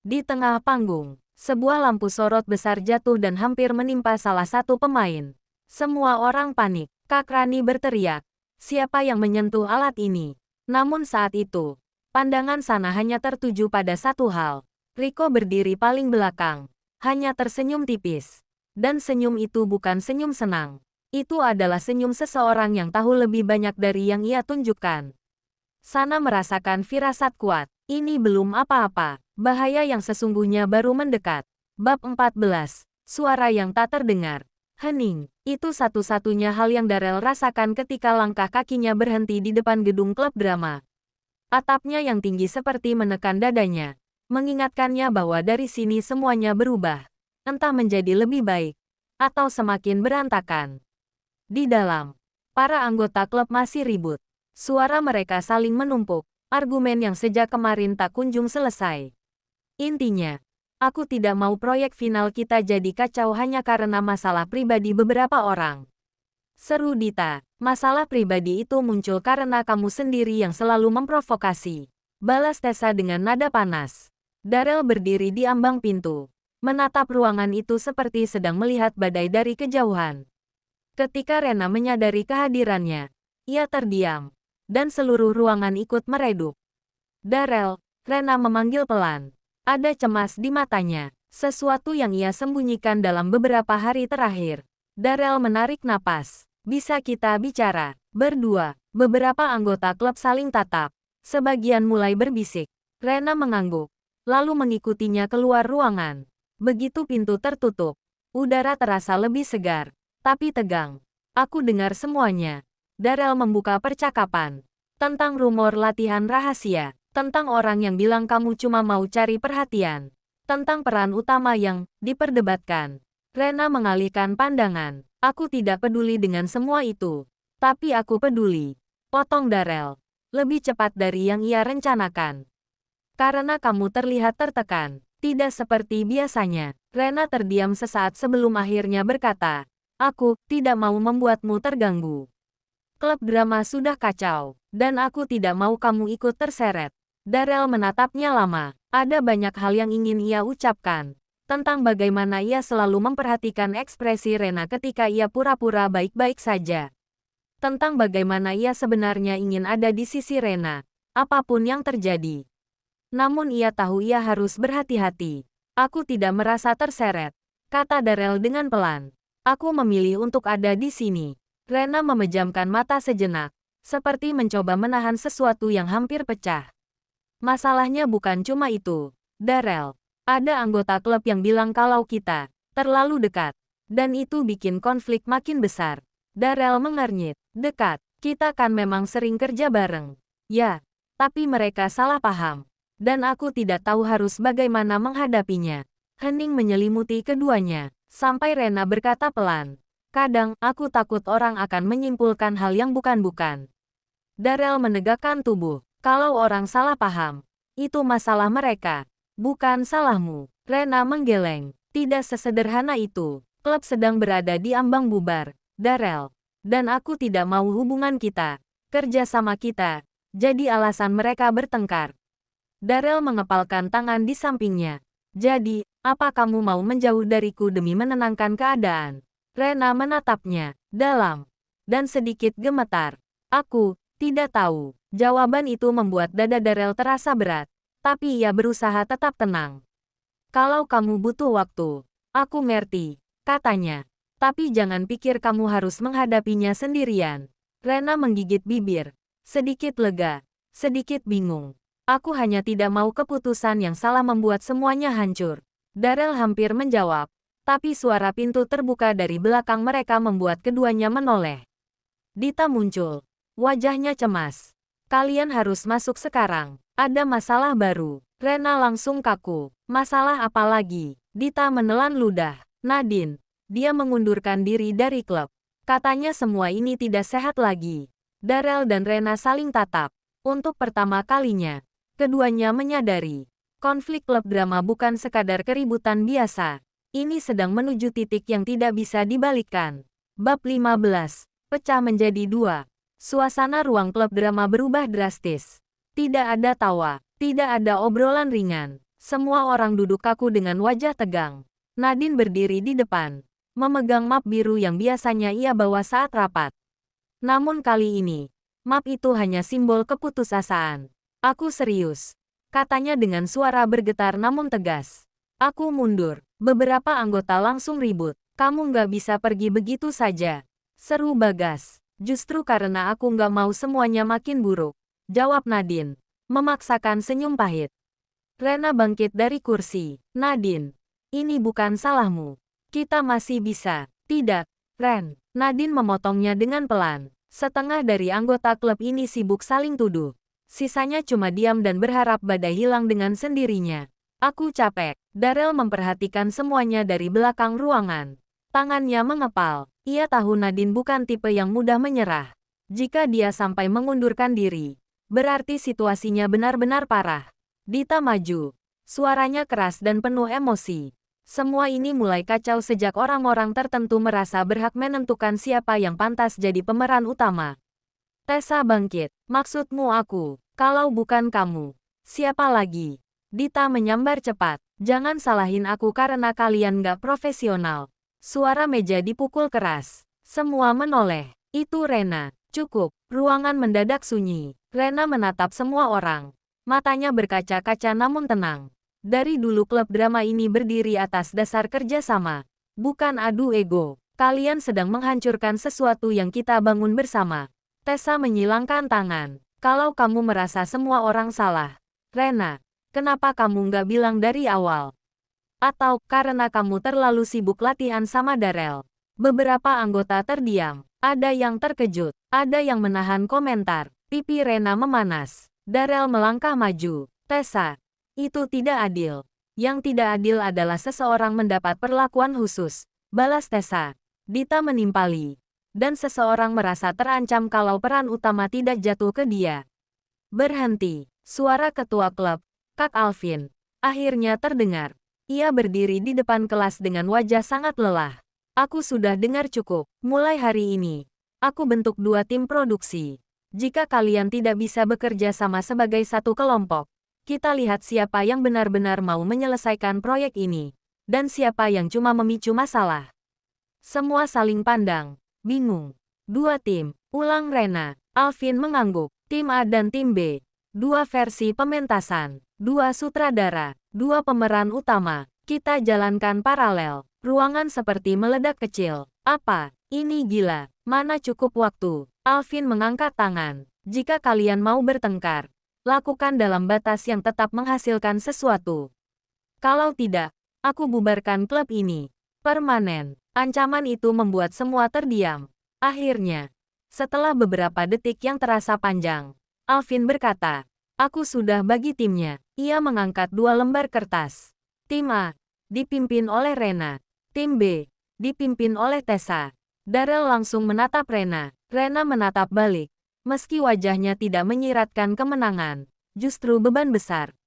Di tengah panggung, sebuah lampu sorot besar jatuh dan hampir menimpa salah satu pemain. Semua orang panik. Kak Rani berteriak, siapa yang menyentuh alat ini? Namun saat itu, pandangan Sana hanya tertuju pada satu hal. Rico berdiri paling belakang, hanya tersenyum tipis. Dan senyum itu bukan senyum senang. Itu adalah senyum seseorang yang tahu lebih banyak dari yang ia tunjukkan. Sana merasakan firasat kuat. Ini belum apa-apa. Bahaya yang sesungguhnya baru mendekat. Bab 14. Suara yang tak terdengar. Hening. Itu satu-satunya hal yang Darrell rasakan ketika langkah kakinya berhenti di depan gedung klub drama. Atapnya yang tinggi seperti menekan dadanya. Mengingatkannya bahwa dari sini semuanya berubah. Entah menjadi lebih baik. Atau semakin berantakan. Di dalam, para anggota klub masih ribut. Suara mereka saling menumpuk, argumen yang sejak kemarin tak kunjung selesai. Intinya, aku tidak mau proyek final kita jadi kacau hanya karena masalah pribadi beberapa orang. Seru Dita, masalah pribadi itu muncul karena kamu sendiri yang selalu memprovokasi. Balas Tessa dengan nada panas. Darrell berdiri di ambang pintu, menatap ruangan itu seperti sedang melihat badai dari kejauhan. Ketika Rena menyadari kehadirannya, ia terdiam. Dan seluruh ruangan ikut meredup. Darrell, Rena memanggil pelan. Ada cemas di matanya. Sesuatu yang ia sembunyikan dalam beberapa hari terakhir. Darrell menarik napas. Bisa kita bicara berdua. Beberapa anggota klub saling tatap. Sebagian mulai berbisik. Rena mengangguk, lalu mengikutinya keluar ruangan. Begitu pintu tertutup, udara terasa lebih segar, tapi tegang. Aku dengar semuanya. Darrell membuka percakapan tentang rumor latihan rahasia, tentang orang yang bilang kamu cuma mau cari perhatian, tentang peran utama yang diperdebatkan. Rena mengalihkan pandangan. Aku tidak peduli dengan semua itu. Tapi aku peduli. Potong Darrell. Lebih cepat dari yang ia rencanakan. Karena kamu terlihat tertekan. Tidak seperti biasanya. Rena terdiam sesaat sebelum akhirnya berkata, aku tidak mau membuatmu terganggu. Klub drama sudah kacau, dan aku tidak mau kamu ikut terseret. Darrell menatapnya lama. Ada banyak hal yang ingin ia ucapkan. Tentang bagaimana ia selalu memperhatikan ekspresi Rena ketika ia pura-pura baik-baik saja. Tentang bagaimana ia sebenarnya ingin ada di sisi Rena, apapun yang terjadi. Namun ia tahu ia harus berhati-hati. Aku tidak merasa terseret, kata Darrell dengan pelan. Aku memilih untuk ada di sini. Rena memejamkan mata sejenak, seperti mencoba menahan sesuatu yang hampir pecah. Masalahnya bukan cuma itu, Darrell. Ada anggota klub yang bilang kalau kita terlalu dekat, dan itu bikin konflik makin besar. Darrell mengernyit. Dekat, kita kan memang sering kerja bareng. Ya, tapi mereka salah paham. Dan aku tidak tahu harus bagaimana menghadapinya. Hening menyelimuti keduanya, sampai Rena berkata pelan. Kadang, aku takut orang akan menyimpulkan hal yang bukan-bukan. Darrell menegakkan tubuh. Kalau orang salah paham, itu masalah mereka, bukan salahmu. Rena menggeleng. Tidak sesederhana itu. Klub sedang berada di ambang bubar, Darrell. Dan aku tidak mau hubungan kita, kerja sama kita, jadi alasan mereka bertengkar. Darrell mengepalkan tangan di sampingnya. Jadi, apa kamu mau menjauh dariku demi menenangkan keadaan? Rena menatapnya, dalam, dan sedikit gemetar. Aku tidak tahu. Jawaban itu membuat dada Darrell terasa berat, tapi ia berusaha tetap tenang. Kalau kamu butuh waktu, aku ngerti, katanya. Tapi jangan pikir kamu harus menghadapinya sendirian. Rena menggigit bibir, sedikit lega, sedikit bingung. Aku hanya tidak mau keputusan yang salah membuat semuanya hancur. Darrell hampir menjawab, tapi suara pintu terbuka dari belakang mereka membuat keduanya menoleh. Dita muncul. Wajahnya cemas. Kalian harus masuk sekarang. Ada masalah baru. Rena langsung kaku. Masalah apa lagi? Dita menelan ludah. Nadine. Dia mengundurkan diri dari klub. Katanya semua ini tidak sehat lagi. Darrell dan Rena saling tatap. Untuk pertama kalinya, keduanya menyadari. Konflik klub drama bukan sekadar keributan biasa. Ini sedang menuju titik yang tidak bisa dibalikkan. Bab 15. Pecah menjadi dua. Suasana ruang klub drama berubah drastis. Tidak ada tawa, tidak ada obrolan ringan. Semua orang duduk kaku dengan wajah tegang. Nadine berdiri di depan, memegang map biru yang biasanya ia bawa saat rapat. Namun kali ini, map itu hanya simbol keputusasaan. Aku serius, katanya dengan suara bergetar namun tegas. Aku mundur. Beberapa anggota langsung ribut. Kamu nggak bisa pergi begitu saja, seru Bagas. Justru karena aku nggak mau semuanya makin buruk, jawab Nadine, memaksakan senyum pahit. Rena bangkit dari kursi. Nadine, ini bukan salahmu. Kita masih bisa. Tidak, Ren. Nadine memotongnya dengan pelan. Setengah dari anggota klub ini sibuk saling tuduh. Sisanya cuma diam dan berharap badai hilang dengan sendirinya. Aku capek. Darrell memperhatikan semuanya dari belakang ruangan. Tangannya mengepal. Ia tahu Nadine bukan tipe yang mudah menyerah. Jika dia sampai mengundurkan diri, berarti situasinya benar-benar parah. Dita maju. Suaranya keras dan penuh emosi. Semua ini mulai kacau sejak orang-orang tertentu merasa berhak menentukan siapa yang pantas jadi pemeran utama. Tessa bangkit. Maksudmu aku? Kalau bukan kamu, siapa lagi? Dita menyambar cepat. Jangan salahin aku karena kalian gak profesional. Suara meja dipukul keras. Semua menoleh. Itu Rena. Cukup. Ruangan mendadak sunyi. Rena menatap semua orang. Matanya berkaca-kaca namun tenang. Dari dulu klub drama ini berdiri atas dasar kerjasama, bukan adu ego. Kalian sedang menghancurkan sesuatu yang kita bangun bersama. Tessa menyilangkan tangan. Kalau kamu merasa semua orang salah, Rena, kenapa kamu nggak bilang dari awal? Atau karena kamu terlalu sibuk latihan sama Darrell? Beberapa anggota terdiam. Ada yang terkejut, ada yang menahan komentar. Pipi Rena memanas. Darrell melangkah maju. Tessa, itu tidak adil. Yang tidak adil adalah seseorang mendapat perlakuan khusus. Balas Tessa. Dita menimpali. Dan seseorang merasa terancam kalau peran utama tidak jatuh ke dia. Berhenti. Suara ketua klub, Kak Alvin, akhirnya terdengar. Ia berdiri di depan kelas dengan wajah sangat lelah. Aku sudah dengar cukup. Mulai hari ini, aku bentuk 2 tim produksi. Jika kalian tidak bisa bekerja sama sebagai satu kelompok, kita lihat siapa yang benar-benar mau menyelesaikan proyek ini, dan siapa yang cuma memicu masalah. Semua saling pandang, bingung. 2 tim, ulang Rena. Alvin mengangguk. Tim A dan tim B. 2 versi pementasan, 2 sutradara, 2 pemeran utama. Kita jalankan paralel. Ruangan seperti meledak kecil. Apa? Ini gila. Mana cukup waktu? Alvin mengangkat tangan. Jika kalian mau bertengkar, lakukan dalam batas yang tetap menghasilkan sesuatu. Kalau tidak, aku bubarkan klub ini. Permanen. Ancaman itu membuat semua terdiam. Akhirnya, setelah beberapa detik yang terasa panjang, Alvin berkata, aku sudah bagi timnya. Ia mengangkat 2 lembar kertas. Tim A, dipimpin oleh Rena. Tim B, dipimpin oleh Tessa. Darrell langsung menatap Rena. Rena menatap balik. Meski wajahnya tidak menyiratkan kemenangan, justru beban besar.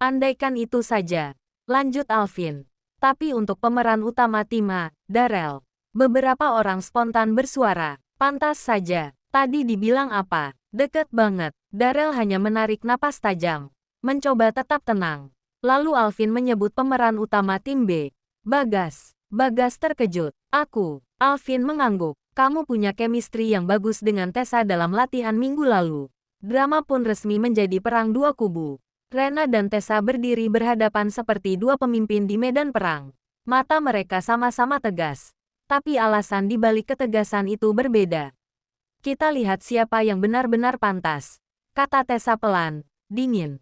Andaikan itu saja, lanjut Alvin. Tapi untuk pemeran utama tim A, Darrell, beberapa orang spontan bersuara. Pantas saja, tadi dibilang apa? Deket banget. Darrell hanya menarik napas tajam, mencoba tetap tenang. Lalu Alvin menyebut pemeran utama tim B. Bagas. Bagas terkejut. Aku. Alvin mengangguk. Kamu punya chemistry yang bagus dengan Tessa dalam latihan minggu lalu. Drama pun resmi menjadi perang 2 kubu. Rena dan Tessa berdiri berhadapan seperti 2 pemimpin di medan perang. Mata mereka sama-sama tegas. Tapi alasan di balik ketegasan itu berbeda. Kita lihat siapa yang benar-benar pantas, kata Tessa pelan, dingin.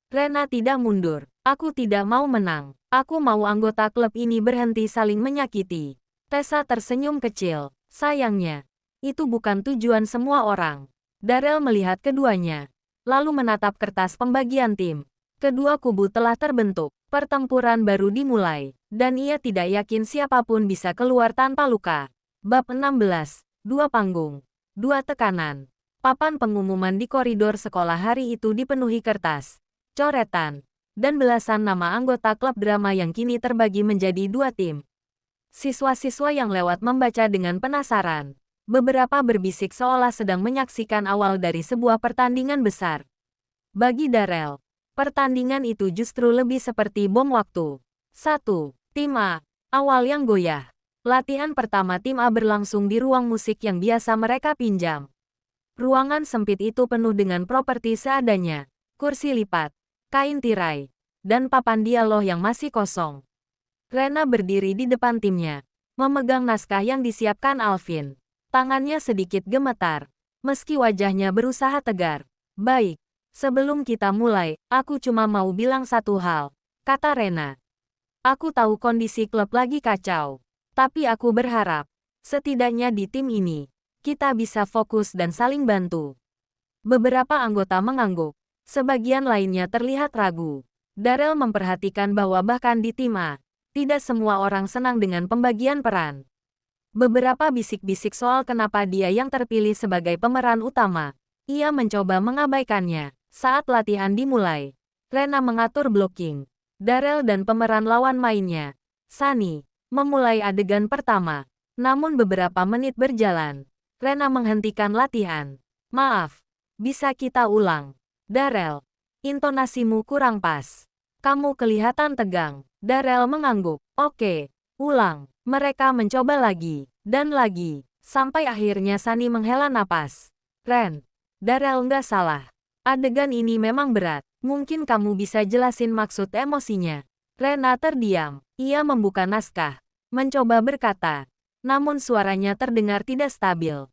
Rena tidak mundur. Aku tidak mau menang. Aku mau anggota klub ini berhenti saling menyakiti. Tessa tersenyum kecil. Sayangnya, itu bukan tujuan semua orang. Darrell melihat keduanya, lalu menatap kertas pembagian tim. Kedua kubu telah terbentuk. Pertempuran baru dimulai, dan ia tidak yakin siapapun bisa keluar tanpa luka. Bab 16. 2 panggung. 2 tekanan. Papan pengumuman di koridor sekolah hari itu dipenuhi kertas, coretan, dan belasan nama anggota klub drama yang kini terbagi menjadi 2 tim. Siswa-siswa yang lewat membaca dengan penasaran. Beberapa berbisik seolah sedang menyaksikan awal dari sebuah pertandingan besar. Bagi Darrell, pertandingan itu justru lebih seperti bom waktu. 1. Tim A. Awal yang goyah. Latihan pertama tim A berlangsung di ruang musik yang biasa mereka pinjam. Ruangan sempit itu penuh dengan properti seadanya. Kursi lipat, kain tirai, dan papan dialog yang masih kosong. Rena berdiri di depan timnya, memegang naskah yang disiapkan Alvin. Tangannya sedikit gemetar, meski wajahnya berusaha tegar. Baik. Sebelum kita mulai, aku cuma mau bilang satu hal, kata Rena. Aku tahu kondisi klub lagi kacau, tapi aku berharap, setidaknya di tim ini, kita bisa fokus dan saling bantu. Beberapa anggota mengangguk, sebagian lainnya terlihat ragu. Darrell memperhatikan bahwa bahkan di tim A, tidak semua orang senang dengan pembagian peran. Beberapa bisik-bisik soal kenapa dia yang terpilih sebagai pemeran utama. Ia mencoba mengabaikannya. Saat latihan dimulai, Rena mengatur blocking. Darrell dan pemeran lawan mainnya, Sunny, memulai adegan pertama. Namun beberapa menit berjalan, Rena menghentikan latihan. Maaf, bisa kita ulang? Darrell, intonasimu kurang pas. Kamu kelihatan tegang. Darrell mengangguk. Oke, ulang. Mereka mencoba lagi, dan lagi, sampai akhirnya Sunny menghela napas. Ren, Darrell nggak salah. Adegan ini memang berat. Mungkin kamu bisa jelasin maksud emosinya. Rena terdiam. Ia membuka naskah. Mencoba berkata. Namun suaranya terdengar tidak stabil.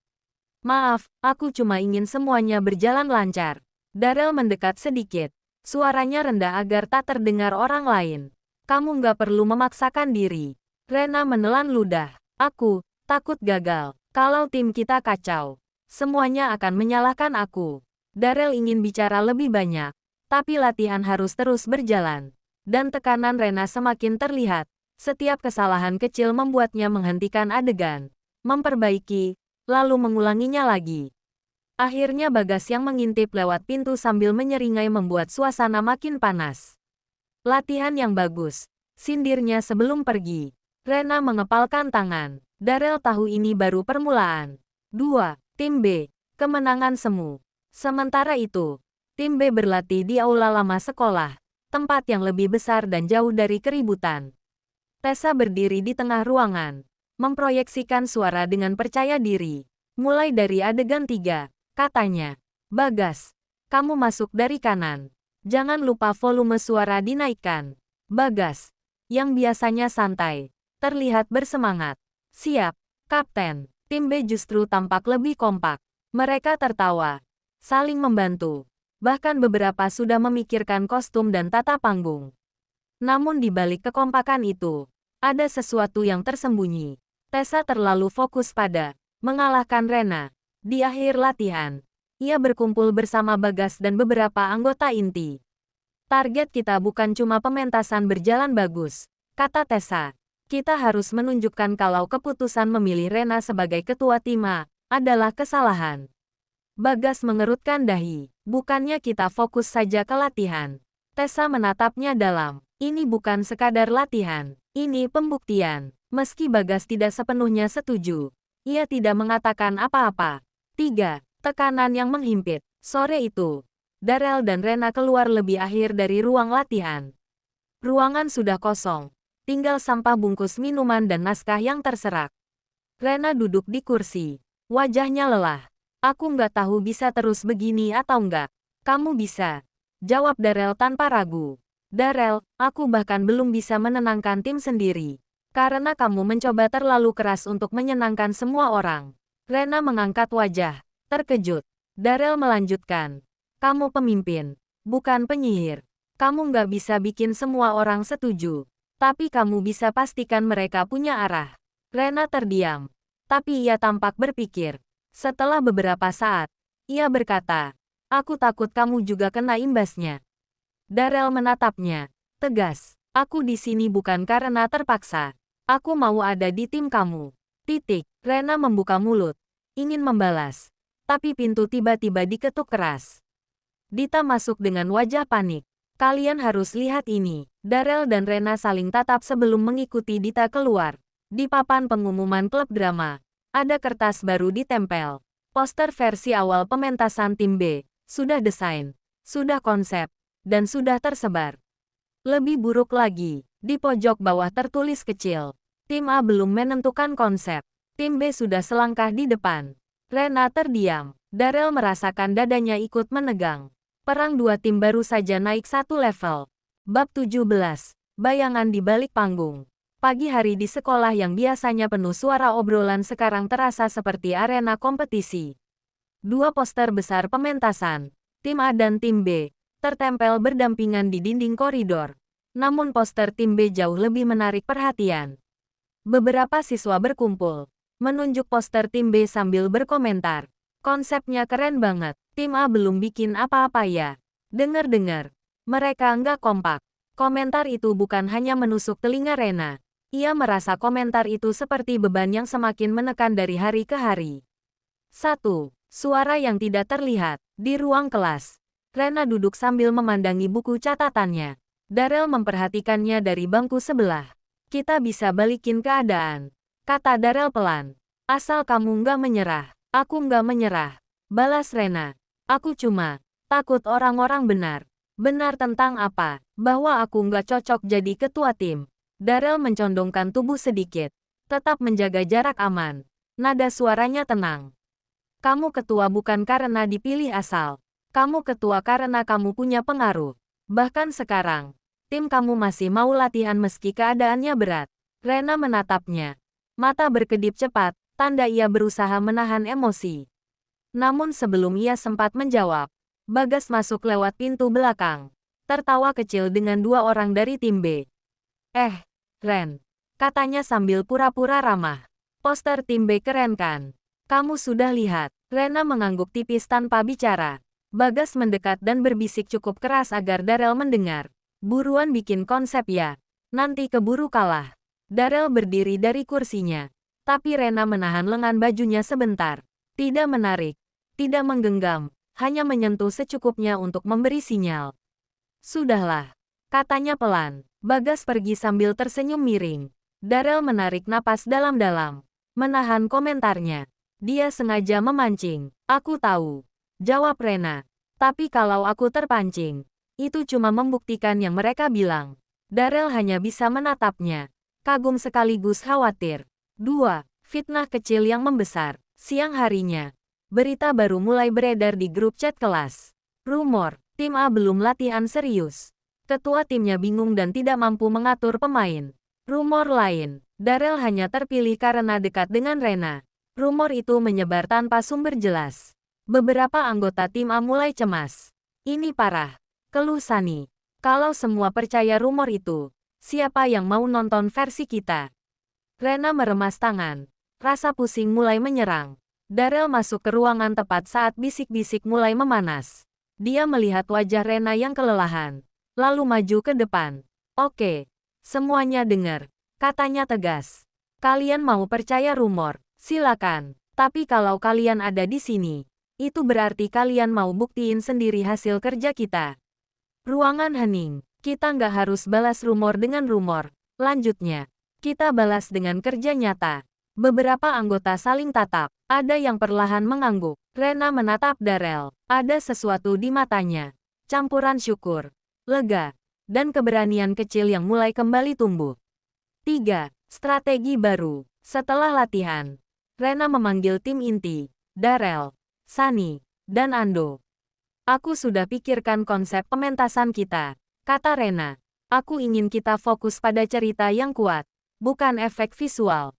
Maaf, aku cuma ingin semuanya berjalan lancar. Darrell mendekat sedikit. Suaranya rendah agar tak terdengar orang lain. Kamu nggak perlu memaksakan diri. Rena menelan ludah. Aku takut gagal. Kalau tim kita kacau, semuanya akan menyalahkan aku. Darrell ingin bicara lebih banyak. Tapi latihan harus terus berjalan. Dan tekanan Rena semakin terlihat. Setiap kesalahan kecil membuatnya menghentikan adegan. Memperbaiki, lalu mengulanginya lagi. Akhirnya Bagas yang mengintip lewat pintu sambil menyeringai membuat suasana makin panas. Latihan yang bagus, sindirnya sebelum pergi. Rena mengepalkan tangan. Darrell tahu ini baru permulaan. 2. Tim B. Kemenangan semu. Sementara itu, Tim B berlatih di aula lama sekolah, tempat yang lebih besar dan jauh dari keributan. Tessa berdiri di tengah ruangan, memproyeksikan suara dengan percaya diri. Mulai dari adegan 3, katanya, Bagas, kamu masuk dari kanan. Jangan lupa volume suara dinaikkan. Bagas, yang biasanya santai, terlihat bersemangat. Siap, Kapten. Tim B justru tampak lebih kompak. Mereka tertawa, saling membantu. Bahkan beberapa sudah memikirkan kostum dan tata panggung. Namun di balik kekompakan itu, ada sesuatu yang tersembunyi. Tessa terlalu fokus pada mengalahkan Rena. Di akhir latihan, ia berkumpul bersama Bagas dan beberapa anggota inti. Target kita bukan cuma pementasan berjalan bagus, kata Tessa. Kita harus menunjukkan kalau keputusan memilih Rena sebagai ketua tim A adalah kesalahan. Bagas mengerutkan dahi. Bukannya kita fokus saja ke latihan. Tessa menatapnya dalam. Ini bukan sekadar latihan. Ini pembuktian. Meski Bagas tidak sepenuhnya setuju, ia tidak mengatakan apa-apa. 3. Tekanan yang menghimpit. Sore itu, Darrell dan Rena keluar lebih akhir dari ruang latihan. Ruangan sudah kosong. Tinggal sampah bungkus minuman dan naskah yang terserak. Rena duduk di kursi. Wajahnya lelah. Aku nggak tahu bisa terus begini atau nggak. Kamu bisa, jawab Darrell tanpa ragu. Darrell, aku bahkan belum bisa menenangkan tim sendiri. Karena kamu mencoba terlalu keras untuk menyenangkan semua orang. Rena mengangkat wajah, terkejut. Darrell melanjutkan. Kamu pemimpin, bukan penyihir. Kamu nggak bisa bikin semua orang setuju. Tapi kamu bisa pastikan mereka punya arah. Rena terdiam. Tapi ia tampak berpikir. Setelah beberapa saat, ia berkata, aku takut kamu juga kena imbasnya. Darrell menatapnya, tegas. Aku di sini bukan karena terpaksa. Aku mau ada di tim kamu. Titik. Rena membuka mulut, ingin membalas. Tapi pintu tiba-tiba diketuk keras. Dita masuk dengan wajah panik. Kalian harus lihat ini. Darrell dan Rena saling tatap sebelum mengikuti Dita keluar. Di papan pengumuman klub drama, ada kertas baru ditempel. Poster versi awal pementasan tim B, sudah desain, sudah konsep, dan sudah tersebar. Lebih buruk lagi, di pojok bawah tertulis kecil. Tim A belum menentukan konsep. Tim B sudah selangkah di depan. Rena terdiam. Darrell merasakan dadanya ikut menegang. Perang dua tim baru saja naik satu level. Bab 17. Bayangan di balik panggung. Pagi hari di sekolah yang biasanya penuh suara obrolan sekarang terasa seperti arena kompetisi. Dua poster besar pementasan, tim A dan tim B, tertempel berdampingan di dinding koridor. Namun poster tim B jauh lebih menarik perhatian. Beberapa siswa berkumpul, menunjuk poster tim B sambil berkomentar. Konsepnya keren banget, tim A belum bikin apa-apa ya. Dengar-dengar, mereka nggak kompak. Komentar itu bukan hanya menusuk telinga Rena. Ia merasa komentar itu seperti beban yang semakin menekan dari hari ke hari. 1. Suara yang tidak terlihat. Di ruang kelas, Rena duduk sambil memandangi buku catatannya. Darrell memperhatikannya dari bangku sebelah. Kita bisa balikin keadaan, kata Darrell pelan. Asal kamu nggak menyerah. Aku nggak menyerah, balas Rena. Aku cuma takut orang-orang benar. Benar tentang apa? Bahwa aku nggak cocok jadi ketua tim. Darrell mencondongkan tubuh sedikit, tetap menjaga jarak aman. Nada suaranya tenang. Kamu ketua bukan karena dipilih asal. Kamu ketua karena kamu punya pengaruh. Bahkan sekarang, tim kamu masih mau latihan meski keadaannya berat. Rena menatapnya. Mata berkedip cepat, tanda ia berusaha menahan emosi. Namun sebelum ia sempat menjawab, Bagas masuk lewat pintu belakang. Tertawa kecil dengan dua orang dari tim B. Ren. Katanya sambil pura-pura ramah. Poster tim B keren kan? Kamu sudah lihat. Rena mengangguk tipis tanpa bicara. Bagas mendekat dan berbisik cukup keras agar Darel mendengar. Buruan bikin konsep ya. Nanti keburu kalah. Darel berdiri dari kursinya. Tapi Rena menahan lengan bajunya sebentar. Tidak menarik. Tidak menggenggam. Hanya menyentuh secukupnya untuk memberi sinyal. Sudahlah. Katanya pelan. Bagas pergi sambil tersenyum miring. Darel menarik napas dalam-dalam. Menahan komentarnya. Dia sengaja memancing. Aku tahu. Jawab Rena. Tapi kalau aku terpancing, itu cuma membuktikan yang mereka bilang. Darel hanya bisa menatapnya. Kagum sekaligus khawatir. 2. Fitnah kecil yang membesar. Siang harinya. Berita baru mulai beredar di grup chat kelas. Rumor, tim A belum latihan serius. Ketua timnya bingung dan tidak mampu mengatur pemain. Rumor lain, Darel hanya terpilih karena dekat dengan Rena. Rumor itu menyebar tanpa sumber jelas. Beberapa anggota tim A mulai cemas. Ini parah. Keluh Sunny. Kalau semua percaya rumor itu, siapa yang mau nonton versi kita? Rena meremas tangan. Rasa pusing mulai menyerang. Darel masuk ke ruangan tepat saat bisik-bisik mulai memanas. Dia melihat wajah Rena yang kelelahan. Lalu maju ke depan. Oke. Semuanya dengar. Katanya tegas. Kalian mau percaya rumor? Silakan. Tapi kalau kalian ada di sini, itu berarti kalian mau buktiin sendiri hasil kerja kita. Ruangan hening. Kita nggak harus balas rumor dengan rumor. Lanjutnya, kita balas dengan kerja nyata. Beberapa anggota saling tatap. Ada yang perlahan mengangguk. Rena menatap Darel. Ada sesuatu di matanya. Campuran syukur, lega, dan keberanian kecil yang mulai kembali tumbuh. 3. Strategi baru. Setelah latihan, Rena memanggil tim inti. Darel, Sunny, dan Ando. Aku sudah pikirkan konsep pementasan kita, kata Rena. Aku ingin kita fokus pada cerita yang kuat, bukan efek visual.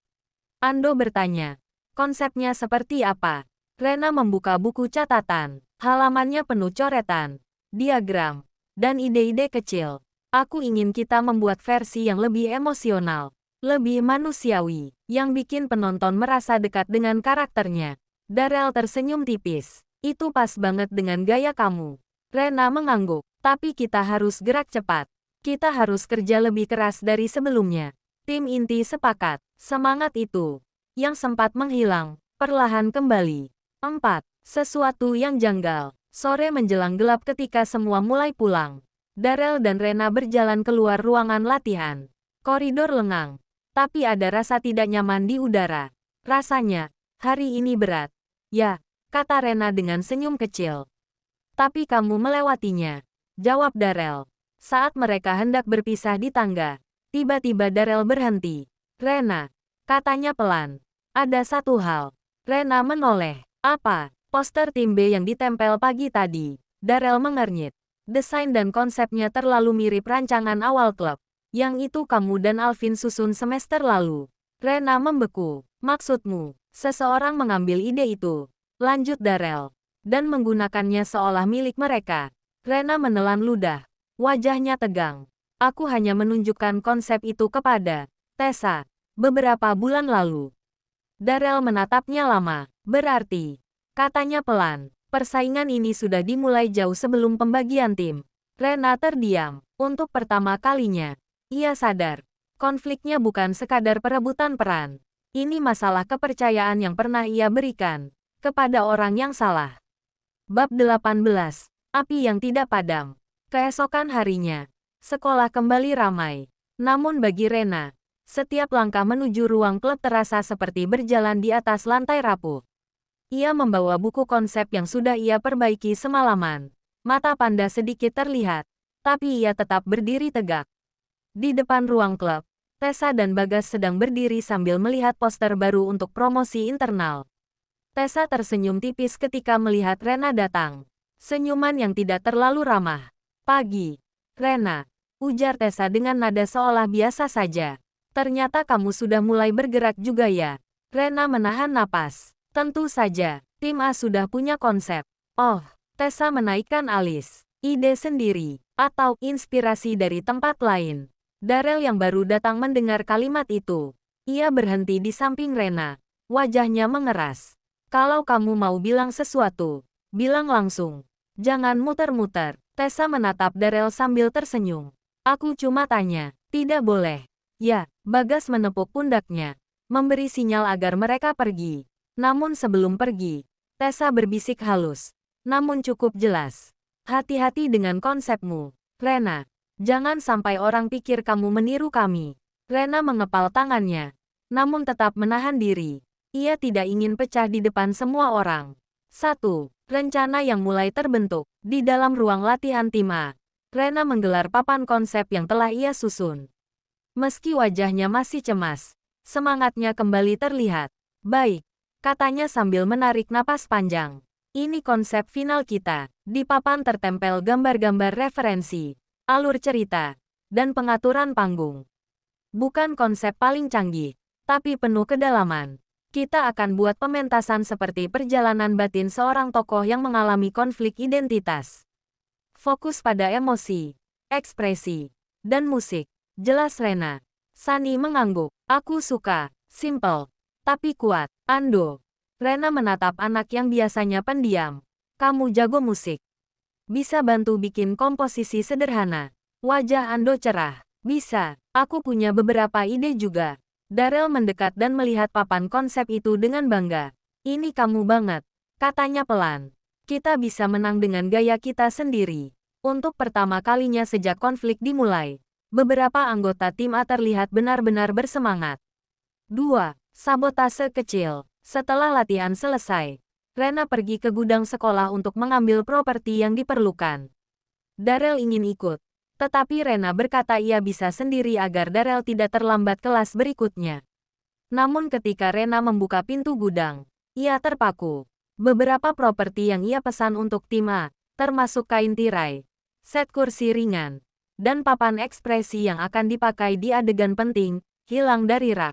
Ando bertanya, konsepnya seperti apa? Rena membuka buku catatan, halamannya penuh coretan, diagram, dan ide-ide kecil. Aku ingin kita membuat versi yang lebih emosional, lebih manusiawi, yang bikin penonton merasa dekat dengan karakternya. Darel tersenyum tipis. Itu pas banget dengan gaya kamu. Rena mengangguk. Tapi kita harus gerak cepat. Kita harus kerja lebih keras dari sebelumnya. Tim inti sepakat. Semangat itu, yang sempat menghilang, perlahan kembali. 4. Sesuatu yang janggal. Sore menjelang gelap ketika semua mulai pulang. Darel dan Rena berjalan keluar ruangan latihan. Koridor lengang. Tapi ada rasa tidak nyaman di udara. Rasanya, hari ini berat. Ya, kata Rena dengan senyum kecil. Tapi kamu melewatinya, jawab Darel. Saat mereka hendak berpisah di tangga, tiba-tiba Darel berhenti. Rena, katanya pelan. Ada satu hal. Rena menoleh. Apa? Poster tim B yang ditempel pagi tadi. Darel mengernyit. Desain dan konsepnya terlalu mirip rancangan awal klub. Yang itu kamu dan Alvin susun semester lalu. Rena membeku. Maksudmu? Seseorang mengambil ide itu, lanjut Darel, dan menggunakannya seolah milik mereka. Rena menelan ludah. Wajahnya tegang. Aku hanya menunjukkan konsep itu kepada Tessa beberapa bulan lalu. Darel menatapnya lama. Berarti, katanya pelan, persaingan ini sudah dimulai jauh sebelum pembagian tim. Rena terdiam. Untuk pertama kalinya, ia sadar, konfliknya bukan sekadar perebutan peran. Ini masalah kepercayaan yang pernah ia berikan kepada orang yang salah. Bab 18. Api yang tidak padam. Keesokan harinya, sekolah kembali ramai. Namun bagi Rena, setiap langkah menuju ruang klub terasa seperti berjalan di atas lantai rapuh. Ia membawa buku konsep yang sudah ia perbaiki semalaman. Mata panda sedikit terlihat, tapi ia tetap berdiri tegak. Di depan ruang klub, Tessa dan Bagas sedang berdiri sambil melihat poster baru untuk promosi internal. Tessa tersenyum tipis ketika melihat Rena datang. Senyuman yang tidak terlalu ramah. Pagi, Rena, ujar Tessa dengan nada seolah biasa saja. Ternyata kamu sudah mulai bergerak juga ya. Rena menahan napas. Tentu saja, tim A sudah punya konsep. Oh, Tessa menaikkan alis. Ide sendiri, atau inspirasi dari tempat lain. Darrell yang baru datang mendengar kalimat itu. Ia berhenti di samping Rena. Wajahnya mengeras. Kalau kamu mau bilang sesuatu, bilang langsung. Jangan muter-muter. Tessa menatap Darrell sambil tersenyum. Aku cuma tanya, tidak boleh. Ya, Bagas menepuk pundaknya. Memberi sinyal agar mereka pergi. Namun sebelum pergi, Tessa berbisik halus. Namun cukup jelas. Hati-hati dengan konsepmu, Rena. Jangan sampai orang pikir kamu meniru kami. Rena mengepal tangannya. Namun tetap menahan diri. Ia tidak ingin pecah di depan semua orang. 1. Rencana yang mulai terbentuk. Di dalam ruang latihan tim A, Rena menggelar papan konsep yang telah ia susun. Meski wajahnya masih cemas, semangatnya kembali terlihat. Baik, katanya sambil menarik napas panjang. Ini konsep final kita. Di papan tertempel gambar-gambar referensi, alur cerita, dan pengaturan panggung. Bukan konsep paling canggih, tapi penuh kedalaman. Kita akan buat pementasan seperti perjalanan batin seorang tokoh yang mengalami konflik identitas. Fokus pada emosi, ekspresi, dan musik. Jelas Rena. Sunny mengangguk. Aku suka. Simple. Tapi kuat. Ando. Rena menatap anak yang biasanya pendiam. Kamu jago musik. Bisa bantu bikin komposisi sederhana. Wajah Ando cerah. Bisa. Aku punya beberapa ide juga. Darrell mendekat dan melihat papan konsep itu dengan bangga. Ini kamu banget, katanya pelan. Kita bisa menang dengan gaya kita sendiri. Untuk pertama kalinya sejak konflik dimulai, beberapa anggota tim A terlihat benar-benar bersemangat. 2. Sabotase kecil. Setelah latihan selesai, Rena pergi ke gudang sekolah untuk mengambil properti yang diperlukan. Darrell ingin ikut. Tetapi Rena berkata ia bisa sendiri agar Darrell tidak terlambat kelas berikutnya. Namun ketika Rena membuka pintu gudang, ia terpaku. Beberapa properti yang ia pesan untuk tim A, termasuk kain tirai, set kursi ringan, dan papan ekspresi yang akan dipakai di adegan penting, hilang dari rak.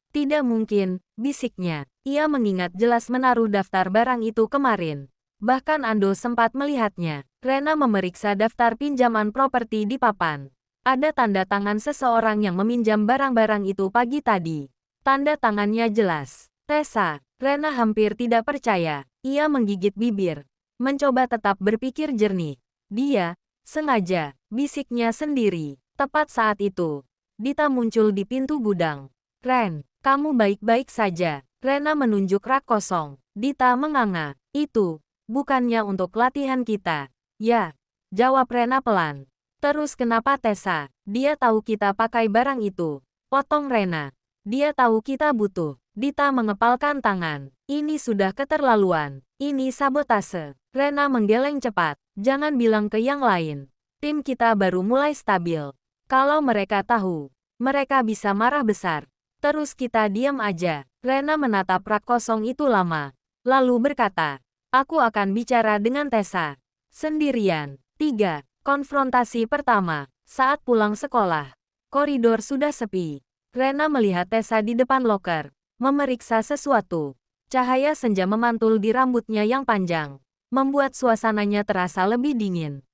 Tidak mungkin, bisiknya. Ia mengingat jelas menaruh daftar barang itu kemarin. Bahkan Ando sempat melihatnya. Rena memeriksa daftar pinjaman properti di papan. Ada tanda tangan seseorang yang meminjam barang-barang itu pagi tadi. Tanda tangannya jelas. Tessa. Rena hampir tidak percaya. Ia menggigit bibir. Mencoba tetap berpikir jernih. Dia, sengaja, bisiknya sendiri. Tepat saat itu, Dita muncul di pintu gudang. Ren, kamu baik-baik saja. Rena menunjuk rak kosong. Dita menganga. Itu, bukannya untuk latihan kita. Ya, jawab Rena pelan. Terus kenapa Tessa? Dia tahu kita pakai barang itu. Potong Rena. Dia tahu kita butuh. Dita mengepalkan tangan. Ini sudah keterlaluan. Ini sabotase. Rena menggeleng cepat. Jangan bilang ke yang lain. Tim kita baru mulai stabil. Kalau mereka tahu, mereka bisa marah besar. Terus kita diam aja. Rena menatap rak kosong itu lama. Lalu berkata, aku akan bicara dengan Tessa. Sendirian. 3. Konfrontasi pertama. Saat pulang sekolah. Koridor sudah sepi. Rena melihat Tessa di depan loker. Memeriksa sesuatu. Cahaya senja memantul di rambutnya yang panjang. Membuat suasananya terasa lebih dingin.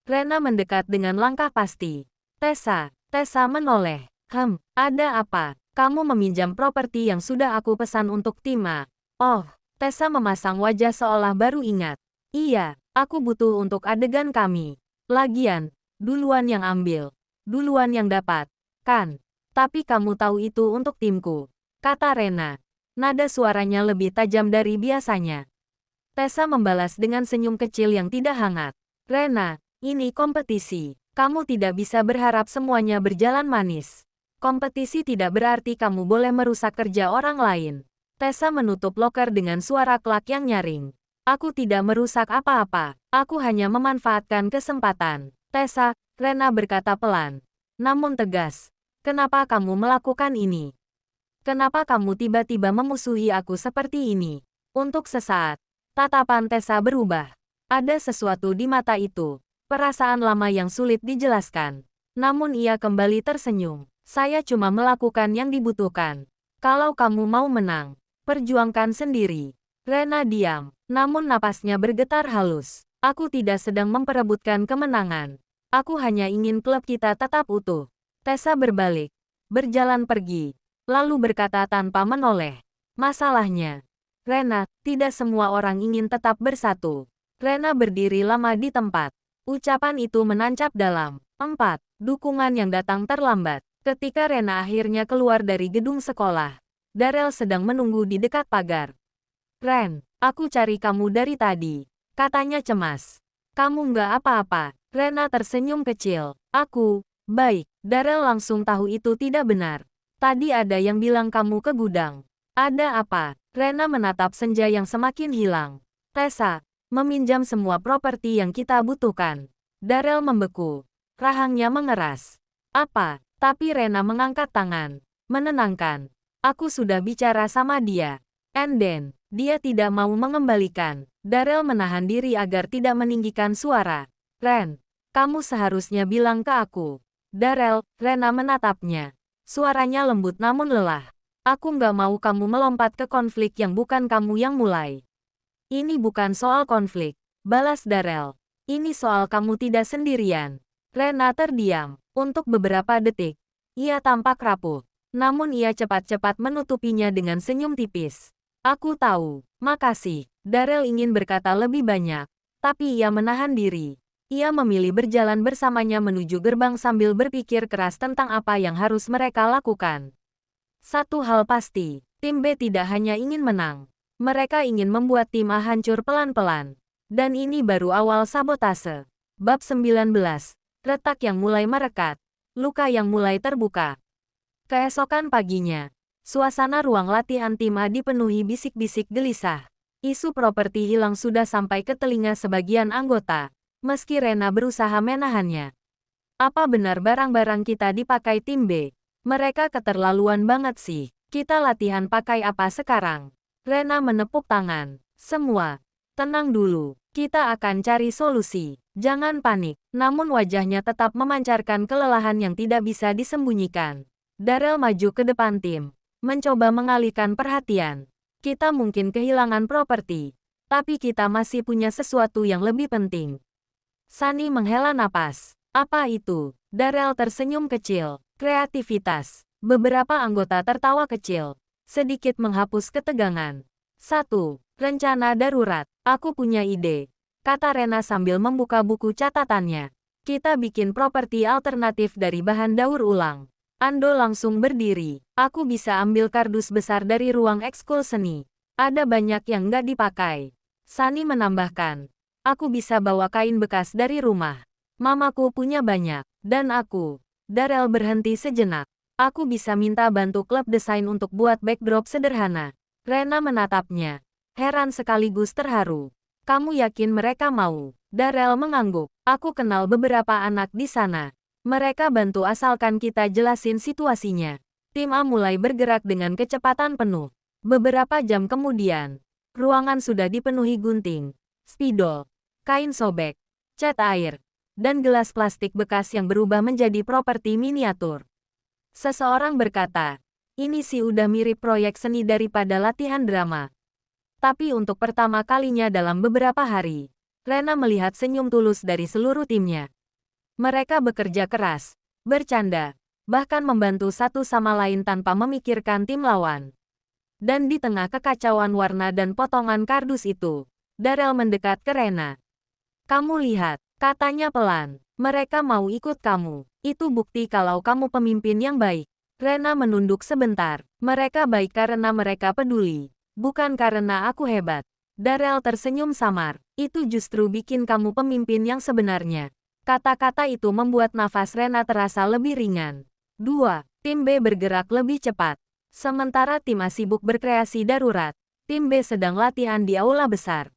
Rena mendekat dengan langkah pasti. Tessa. Tessa menoleh. Ada apa? Kamu meminjam properti yang sudah aku pesan untuk tim A. Oh, Tessa memasang wajah seolah baru ingat. Iya. Aku butuh untuk adegan kami. Lagian, duluan yang ambil. Duluan yang dapat. Kan? Tapi kamu tahu itu untuk timku. Kata Rena. Nada suaranya lebih tajam dari biasanya. Tessa membalas dengan senyum kecil yang tidak hangat. Rena, ini kompetisi. Kamu tidak bisa berharap semuanya berjalan manis. Kompetisi tidak berarti kamu boleh merusak kerja orang lain. Tessa menutup loker dengan suara klak yang nyaring. Aku tidak merusak apa-apa. Aku hanya memanfaatkan kesempatan. Tessa, Rena berkata pelan. Namun tegas. Kenapa kamu melakukan ini? Kenapa kamu tiba-tiba memusuhi aku seperti ini? Untuk sesaat, tatapan Tessa berubah. Ada sesuatu di mata itu. Perasaan lama yang sulit dijelaskan. Namun ia kembali tersenyum. Saya cuma melakukan yang dibutuhkan. Kalau kamu mau menang, perjuangkan sendiri. Rena diam, namun napasnya bergetar halus. Aku tidak sedang memperebutkan kemenangan. Aku hanya ingin klub kita tetap utuh. Tessa berbalik, berjalan pergi, lalu berkata tanpa menoleh. Masalahnya, Rena, tidak semua orang ingin tetap bersatu. Rena berdiri lama di tempat. Ucapan itu menancap dalam. 4. Dukungan yang datang terlambat. Ketika Rena akhirnya keluar dari gedung sekolah, Darrell sedang menunggu di dekat pagar. Ren, aku cari kamu dari tadi, katanya cemas. Kamu nggak apa-apa. Rena tersenyum kecil. Aku, baik. Darrell langsung tahu itu tidak benar. Tadi ada yang bilang kamu ke gudang. Ada apa? Rena menatap senja yang semakin hilang. Tessa, meminjam semua properti yang kita butuhkan. Darrell membeku. Rahangnya mengeras. Apa? Tapi Rena mengangkat tangan. Menenangkan. Aku sudah bicara sama dia. And then, dia tidak mau mengembalikan. Darrell menahan diri agar tidak meninggikan suara. Ren, kamu seharusnya bilang ke aku. Darrell, Rena menatapnya. Suaranya lembut namun lelah. Aku nggak mau kamu melompat ke konflik yang bukan kamu yang mulai. Ini bukan soal konflik, balas Darrell. Ini soal kamu tidak sendirian. Rena terdiam. Untuk beberapa detik, ia tampak rapuh. Namun ia cepat-cepat menutupinya dengan senyum tipis. Aku tahu, makasih. Darrell ingin berkata lebih banyak, tapi ia menahan diri. Ia memilih berjalan bersamanya menuju gerbang sambil berpikir keras tentang apa yang harus mereka lakukan. Satu hal pasti, tim B tidak hanya ingin menang. Mereka ingin membuat tim A hancur pelan-pelan. Dan ini baru awal sabotase. Bab 19. Retak yang mulai merekat. Luka yang mulai terbuka. Keesokan paginya, suasana ruang latihan tim A dipenuhi bisik-bisik gelisah. Isu properti hilang sudah sampai ke telinga sebagian anggota. Meski Rena berusaha menahannya. Apa benar barang-barang kita dipakai tim B? Mereka keterlaluan banget sih. Kita latihan pakai apa sekarang? Rena menepuk tangan. Semua. Tenang dulu. Kita akan cari solusi. Jangan panik. Namun wajahnya tetap memancarkan kelelahan yang tidak bisa disembunyikan. Darrell maju ke depan tim. Mencoba mengalihkan perhatian. Kita mungkin kehilangan properti. Tapi kita masih punya sesuatu yang lebih penting. Sunny menghela napas. Apa itu? Darrell tersenyum kecil. Kreativitas. Beberapa anggota tertawa kecil. Sedikit menghapus ketegangan. 1. Rencana darurat. Aku punya ide. Kata Rena sambil membuka buku catatannya. Kita bikin properti alternatif dari bahan daur ulang. Ando langsung berdiri. Aku bisa ambil kardus besar dari ruang ekskul seni. Ada banyak yang nggak dipakai. Sunny menambahkan. Aku bisa bawa kain bekas dari rumah. Mamaku punya banyak. Dan aku. Darrell berhenti sejenak. Aku bisa minta bantu klub desain untuk buat backdrop sederhana. Rena menatapnya. Heran sekaligus terharu. Kamu yakin mereka mau? Darrell mengangguk. Aku kenal beberapa anak di sana. Mereka bantu asalkan kita jelasin situasinya. Tim A mulai bergerak dengan kecepatan penuh. Beberapa jam kemudian, ruangan sudah dipenuhi gunting, spidol, kain sobek, cat air, dan gelas plastik bekas yang berubah menjadi properti miniatur. Seseorang berkata, ini sih udah mirip proyek seni daripada latihan drama. Tapi untuk pertama kalinya dalam beberapa hari, Rena melihat senyum tulus dari seluruh timnya. Mereka bekerja keras, bercanda, bahkan membantu satu sama lain tanpa memikirkan tim lawan. Dan di tengah kekacauan warna dan potongan kardus itu, Darrell mendekat ke Rena. Kamu lihat, katanya pelan. Mereka mau ikut kamu. Itu bukti kalau kamu pemimpin yang baik. Rena menunduk sebentar. Mereka baik karena mereka peduli. Bukan karena aku hebat. Darrell tersenyum samar. Itu justru bikin kamu pemimpin yang sebenarnya. Kata-kata itu membuat nafas Rena terasa lebih ringan. 2. Tim B bergerak lebih cepat. Sementara tim A sibuk berkreasi darurat, tim B sedang latihan di aula besar.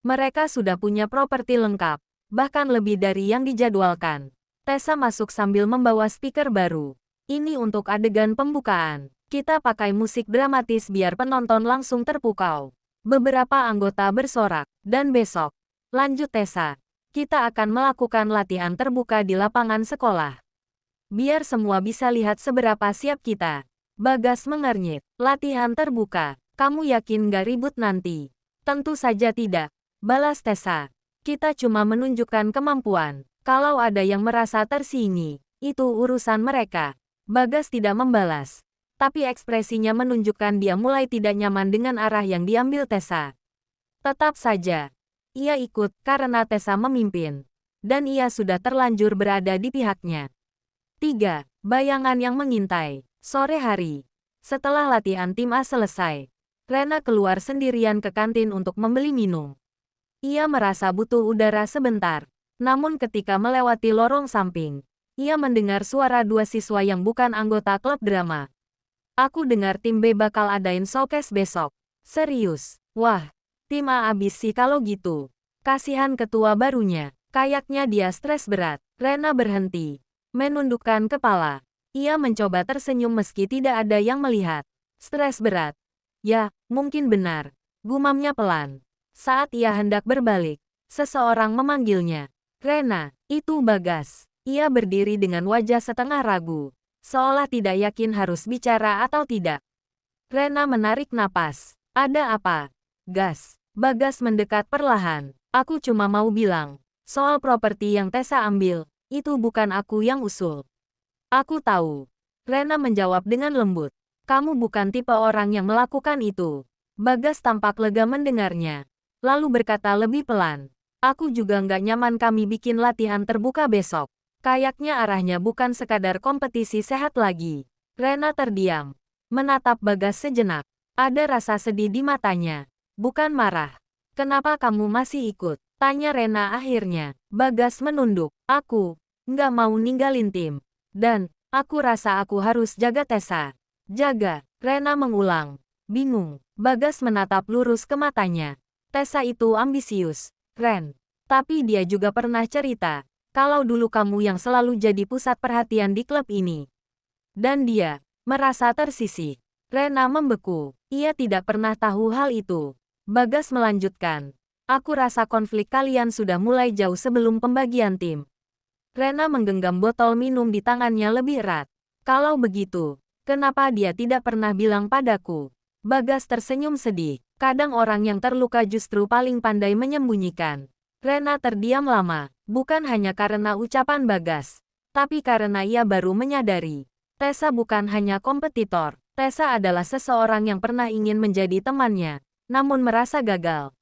Mereka sudah punya properti lengkap, bahkan lebih dari yang dijadwalkan. Tessa masuk sambil membawa speaker baru. Ini untuk adegan pembukaan. Kita pakai musik dramatis biar penonton langsung terpukau. Beberapa anggota bersorak. Dan besok, Lanjut Tessa. Kita akan melakukan latihan terbuka di lapangan sekolah. Biar semua bisa lihat seberapa siap kita. Bagas mengernyit. Latihan terbuka. Kamu yakin gak ribut nanti? Tentu saja tidak. Balas Tessa. Kita cuma menunjukkan kemampuan. Kalau ada yang merasa tersinggung, itu urusan mereka. Bagas tidak membalas. Tapi ekspresinya menunjukkan dia mulai tidak nyaman dengan arah yang diambil Tessa. Tetap saja. Ia ikut karena Tessa memimpin. Dan ia sudah terlanjur berada di pihaknya. 3. Bayangan yang mengintai. Sore hari. Setelah latihan tim A selesai, Rena keluar sendirian ke kantin untuk membeli minum. Ia merasa butuh udara sebentar. Namun ketika melewati lorong samping, ia mendengar suara dua siswa yang bukan anggota klub drama. Aku dengar tim B bakal adain showcase besok. Serius? Wah. Tim A abis sih kalau gitu. Kasihan ketua barunya. Kayaknya dia stres berat. Rena berhenti. Menundukkan kepala. Ia mencoba tersenyum meski tidak ada yang melihat. Stres berat. Ya, mungkin benar. Gumamnya pelan. Saat ia hendak berbalik, seseorang memanggilnya. Rena, itu Bagas. Ia berdiri dengan wajah setengah ragu. Seolah tidak yakin harus bicara atau tidak. Rena menarik napas. Ada apa? Gas. Bagas mendekat perlahan. Aku cuma mau bilang, soal properti yang Tessa ambil, itu bukan aku yang usul. Aku tahu. Rena menjawab dengan lembut. Kamu bukan tipe orang yang melakukan itu. Bagas tampak lega mendengarnya. Lalu berkata lebih pelan. Aku juga nggak nyaman kami bikin latihan terbuka besok. Kayaknya arahnya bukan sekadar kompetisi sehat lagi. Rena terdiam. Menatap Bagas sejenak. Ada rasa sedih di matanya. Bukan marah. Kenapa kamu masih ikut? Tanya Rena akhirnya. Bagas menunduk. Aku nggak mau ninggalin tim. Dan aku rasa aku harus jaga Tessa. Jaga. Rena mengulang. Bingung. Bagas menatap lurus ke matanya. Tessa itu ambisius, Ren. Tapi dia juga pernah cerita. Kalau dulu kamu yang selalu jadi pusat perhatian di klub ini. Dan dia merasa tersisih. Rena membeku. Ia tidak pernah tahu hal itu. Bagas melanjutkan. Aku rasa konflik kalian sudah mulai jauh sebelum pembagian tim. Rena menggenggam botol minum di tangannya lebih erat. Kalau begitu, kenapa dia tidak pernah bilang padaku? Bagas tersenyum sedih. Kadang orang yang terluka justru paling pandai menyembunyikan. Rena terdiam lama, bukan hanya karena ucapan Bagas, tapi karena ia baru menyadari. Tessa bukan hanya kompetitor. Tessa adalah seseorang yang pernah ingin menjadi temannya, namun merasa gagal.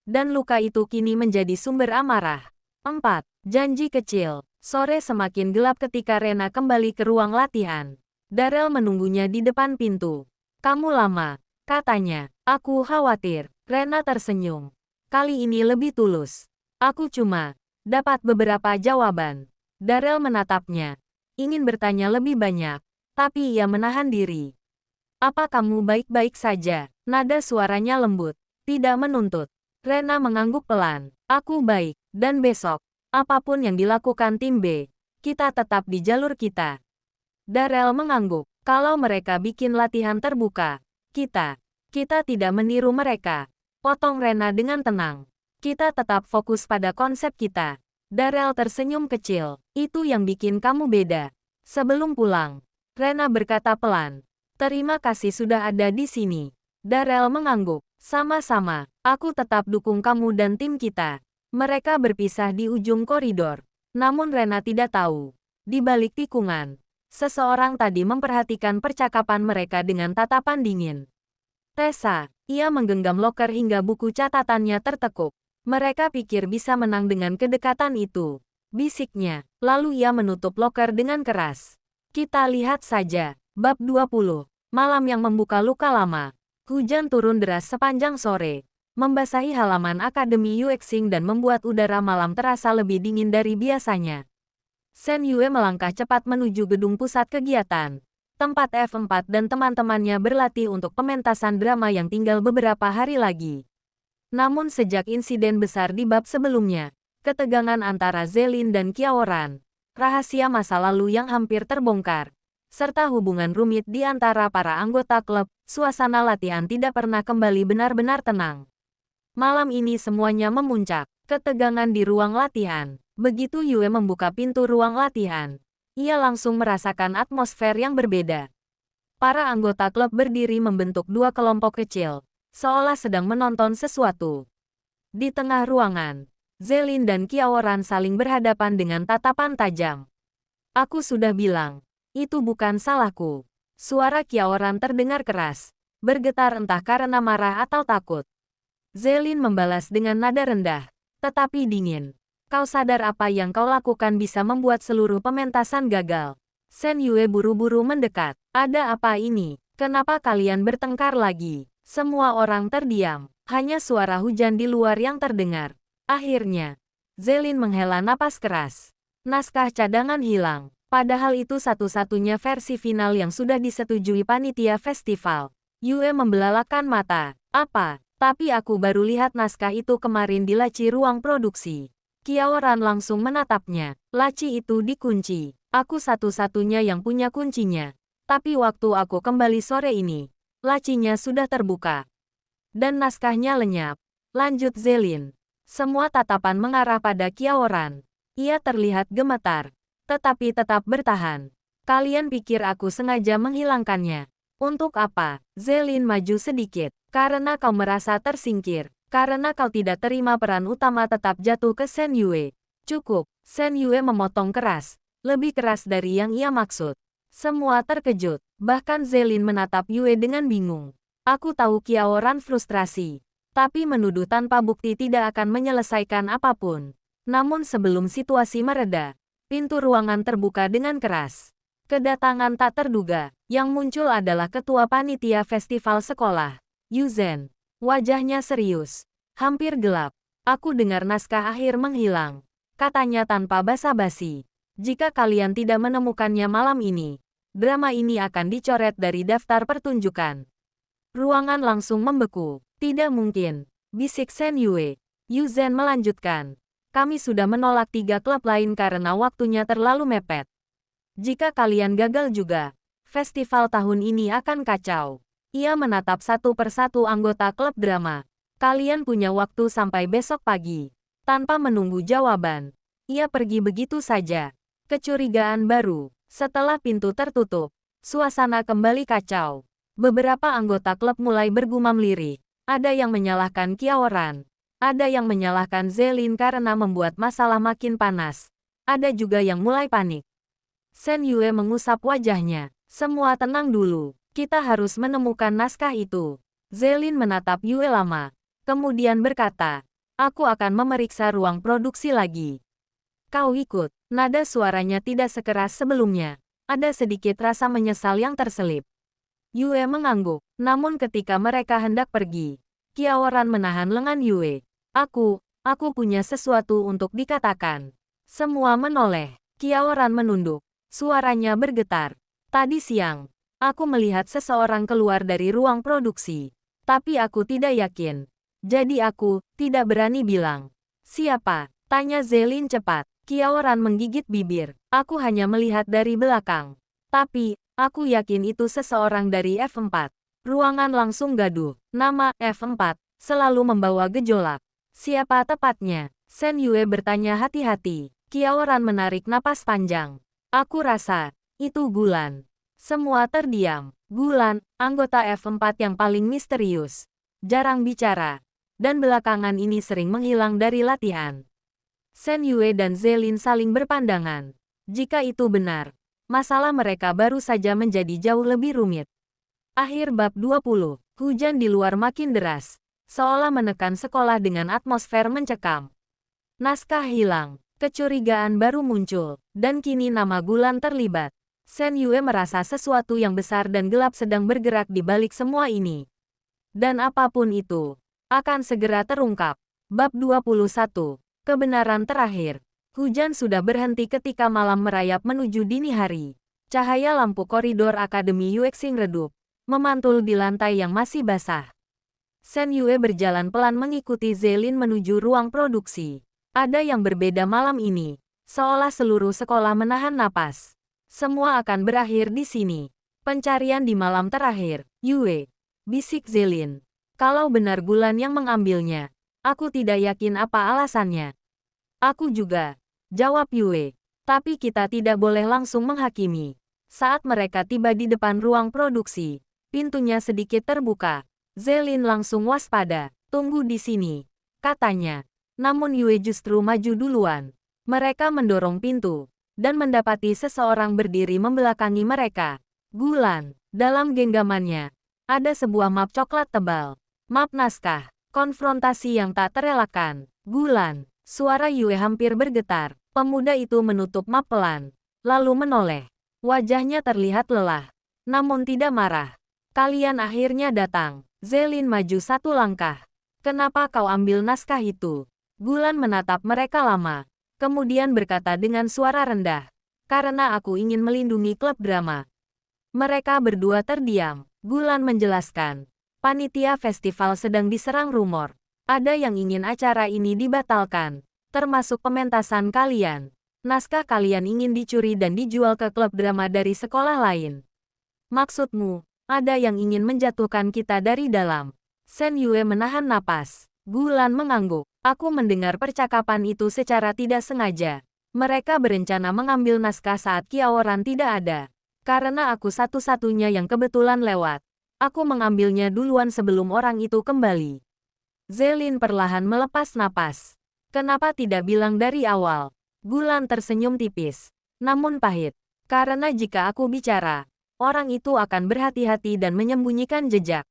Dan luka itu kini menjadi sumber amarah. 4. Janji kecil. Sore semakin gelap ketika Rena kembali ke ruang latihan. Darrell menunggunya di depan pintu. Kamu lama, katanya. Aku khawatir. Rena tersenyum. Kali ini lebih tulus. Aku cuma dapat beberapa jawaban. Darrell menatapnya. Ingin bertanya lebih banyak, tapi ia menahan diri. Apa kamu baik-baik saja? Nada suaranya lembut, tidak menuntut. Rena mengangguk pelan. Aku baik, dan besok, apapun yang dilakukan tim B, kita tetap di jalur kita. Darrell mengangguk. Kalau mereka bikin latihan terbuka, kita tidak meniru mereka. Potong Rena dengan tenang. Kita tetap fokus pada konsep kita. Darrell tersenyum kecil. Itu yang bikin kamu beda. Sebelum pulang, Rena berkata pelan. Terima kasih sudah ada di sini. Darrell mengangguk. Sama-sama, aku tetap dukung kamu dan tim kita. Mereka berpisah di ujung koridor. Namun Rena tidak tahu. Di balik tikungan, seseorang tadi memperhatikan percakapan mereka dengan tatapan dingin. Tessa, ia menggenggam loker hingga buku catatannya tertekuk. Mereka pikir bisa menang dengan kedekatan itu. Bisiknya, lalu ia menutup loker dengan keras. Kita lihat saja. Bab 20. Malam yang membuka luka lama. Hujan turun deras sepanjang sore, membasahi halaman Akademi Yuexing dan membuat udara malam terasa lebih dingin dari biasanya. Shen Yue melangkah cepat menuju gedung pusat kegiatan, tempat F4 dan teman-temannya berlatih untuk pementasan drama yang tinggal beberapa hari lagi. Namun sejak insiden besar di bab sebelumnya, ketegangan antara Zelin dan Qiaoran, rahasia masa lalu yang hampir terbongkar, serta hubungan rumit di antara para anggota klub, suasana latihan tidak pernah kembali benar-benar tenang. Malam ini semuanya memuncak. Ketegangan di ruang latihan. Begitu Yue membuka pintu ruang latihan, ia langsung merasakan atmosfer yang berbeda. Para anggota klub berdiri membentuk dua kelompok kecil, seolah sedang menonton sesuatu. Di tengah ruangan, Zelin dan Qiaoran saling berhadapan dengan tatapan tajam. Aku sudah bilang, itu bukan salahku. Suara Qiaoran terdengar keras, bergetar entah karena marah atau takut. Zelin membalas dengan nada rendah, tetapi dingin. Kau sadar apa yang kau lakukan bisa membuat seluruh pementasan gagal. Shen Yue buru-buru mendekat. Ada apa ini? Kenapa kalian bertengkar lagi? Semua orang terdiam. Hanya suara hujan di luar yang terdengar. Akhirnya, Zelin menghela napas keras. Naskah cadangan hilang. Padahal itu satu-satunya versi final yang sudah disetujui panitia festival. Yue membelalakan mata. Apa? Tapi aku baru lihat naskah itu kemarin di laci ruang produksi. Qiaoran langsung menatapnya. Laci itu dikunci. Aku satu-satunya yang punya kuncinya. Tapi waktu aku kembali sore ini, lacinya sudah terbuka. Dan naskahnya lenyap. Lanjut Zelin. Semua tatapan mengarah pada Qiaoran. Ia terlihat gemetar, tetapi tetap bertahan. Kalian pikir aku sengaja menghilangkannya? Untuk apa? Zelin maju sedikit. Karena kau merasa tersingkir. Karena kau tidak terima peran utama tetap jatuh ke Shen Yue. Cukup. Shen Yue memotong keras. Lebih keras dari yang ia maksud. Semua terkejut. Bahkan Zelin menatap Yue dengan bingung. Aku tahu Qiaoran frustrasi. Tapi menuduh tanpa bukti tidak akan menyelesaikan apapun. Namun sebelum situasi mereda, pintu ruangan terbuka dengan keras. Kedatangan tak terduga. Yang muncul adalah ketua panitia festival sekolah, Yu Zhen. Wajahnya serius. Hampir gelap. Aku dengar naskah akhir menghilang. Katanya tanpa basa-basi. Jika kalian tidak menemukannya malam ini, drama ini akan dicoret dari daftar pertunjukan. Ruangan langsung membeku. Tidak mungkin, bisik Shen Yue. Yu Zhen melanjutkan. Kami sudah menolak 3 klub lain karena waktunya terlalu mepet. Jika kalian gagal juga, festival tahun ini akan kacau. Ia menatap satu persatu anggota klub drama. Kalian punya waktu sampai besok pagi. Tanpa menunggu jawaban, ia pergi begitu saja. Kecurigaan baru. Setelah pintu tertutup, suasana kembali kacau. Beberapa anggota klub mulai bergumam lirih. Ada yang menyalahkan Qiaoran. Ada yang menyalahkan Zelin karena membuat masalah makin panas. Ada juga yang mulai panik. Shen Yue mengusap wajahnya. Semua tenang dulu. Kita harus menemukan naskah itu. Zelin menatap Yue lama. Kemudian berkata, aku akan memeriksa ruang produksi lagi. Kau ikut. Nada suaranya tidak sekeras sebelumnya. Ada sedikit rasa menyesal yang terselip. Yue mengangguk. Namun ketika mereka hendak pergi, Qiaoran menahan lengan Yue. Aku punya sesuatu untuk dikatakan. Semua menoleh. Qiaoran menunduk. Suaranya bergetar. Tadi siang, aku melihat seseorang keluar dari ruang produksi. Tapi aku tidak yakin. Jadi aku tidak berani bilang. Siapa? Tanya Zelin cepat. Qiaoran menggigit bibir. Aku hanya melihat dari belakang. Tapi, aku yakin itu seseorang dari F4. Ruangan langsung gaduh. Nama F4 selalu membawa gejolak. Siapa tepatnya? Shen Yue bertanya hati-hati. Qiaoran menarik napas panjang. Aku rasa, itu Gulan. Semua terdiam. Gulan, anggota F4 yang paling misterius. Jarang bicara. Dan belakangan ini sering menghilang dari latihan. Shen Yue dan Zelin saling berpandangan. Jika itu benar, masalah mereka baru saja menjadi jauh lebih rumit. Akhir bab 20. Hujan di luar makin deras, seolah menekan sekolah dengan atmosfer mencekam. Naskah hilang, kecurigaan baru muncul, dan kini nama Gulan terlibat. Shen Yue merasa sesuatu yang besar dan gelap sedang bergerak di balik semua ini. Dan apapun itu, akan segera terungkap. Bab 21. Kebenaran terakhir. Hujan sudah berhenti ketika malam merayap menuju dini hari. Cahaya lampu koridor Akademi Yuexing redup, memantul di lantai yang masih basah. Shen Yue berjalan pelan mengikuti Zelin menuju ruang produksi. Ada yang berbeda malam ini, seolah seluruh sekolah menahan napas. Semua akan berakhir di sini. Pencarian di malam terakhir. Yue, bisik Zelin. Kalau benar Gulan yang mengambilnya, Aku tidak yakin apa alasannya. Aku juga, jawab Yue. Tapi kita tidak boleh langsung menghakimi. Saat mereka tiba di depan ruang produksi, pintunya sedikit terbuka. Zelin langsung waspada. Tunggu di sini, katanya. Namun Yue justru maju duluan. Mereka mendorong pintu, dan mendapati seseorang berdiri membelakangi mereka. Gulan, dalam genggamannya, ada sebuah map coklat tebal. Map naskah, konfrontasi yang tak terelakkan. Gulan, suara Yue hampir bergetar. Pemuda itu menutup map pelan, lalu menoleh. Wajahnya terlihat lelah, namun tidak marah. Kalian akhirnya datang. Zelin maju satu langkah. Kenapa kau ambil naskah itu? Gulan menatap mereka lama, kemudian berkata dengan suara rendah. Karena aku ingin melindungi klub drama. Mereka berdua terdiam. Gulan menjelaskan. Panitia festival sedang diserang rumor. Ada yang ingin acara ini dibatalkan, termasuk pementasan kalian. Naskah kalian ingin dicuri dan dijual ke klub drama dari sekolah lain. Maksudmu, ada yang ingin menjatuhkan kita dari dalam. Shen Yue menahan napas. Gulan mengangguk. Aku mendengar percakapan itu secara tidak sengaja. Mereka berencana mengambil naskah saat Qiaoran tidak ada. Karena aku satu-satunya yang kebetulan lewat. Aku mengambilnya duluan sebelum orang itu kembali. Zelin perlahan melepas napas. Kenapa tidak bilang dari awal? Gulan tersenyum tipis, namun pahit. Karena jika aku bicara, orang itu akan berhati-hati dan menyembunyikan jejak.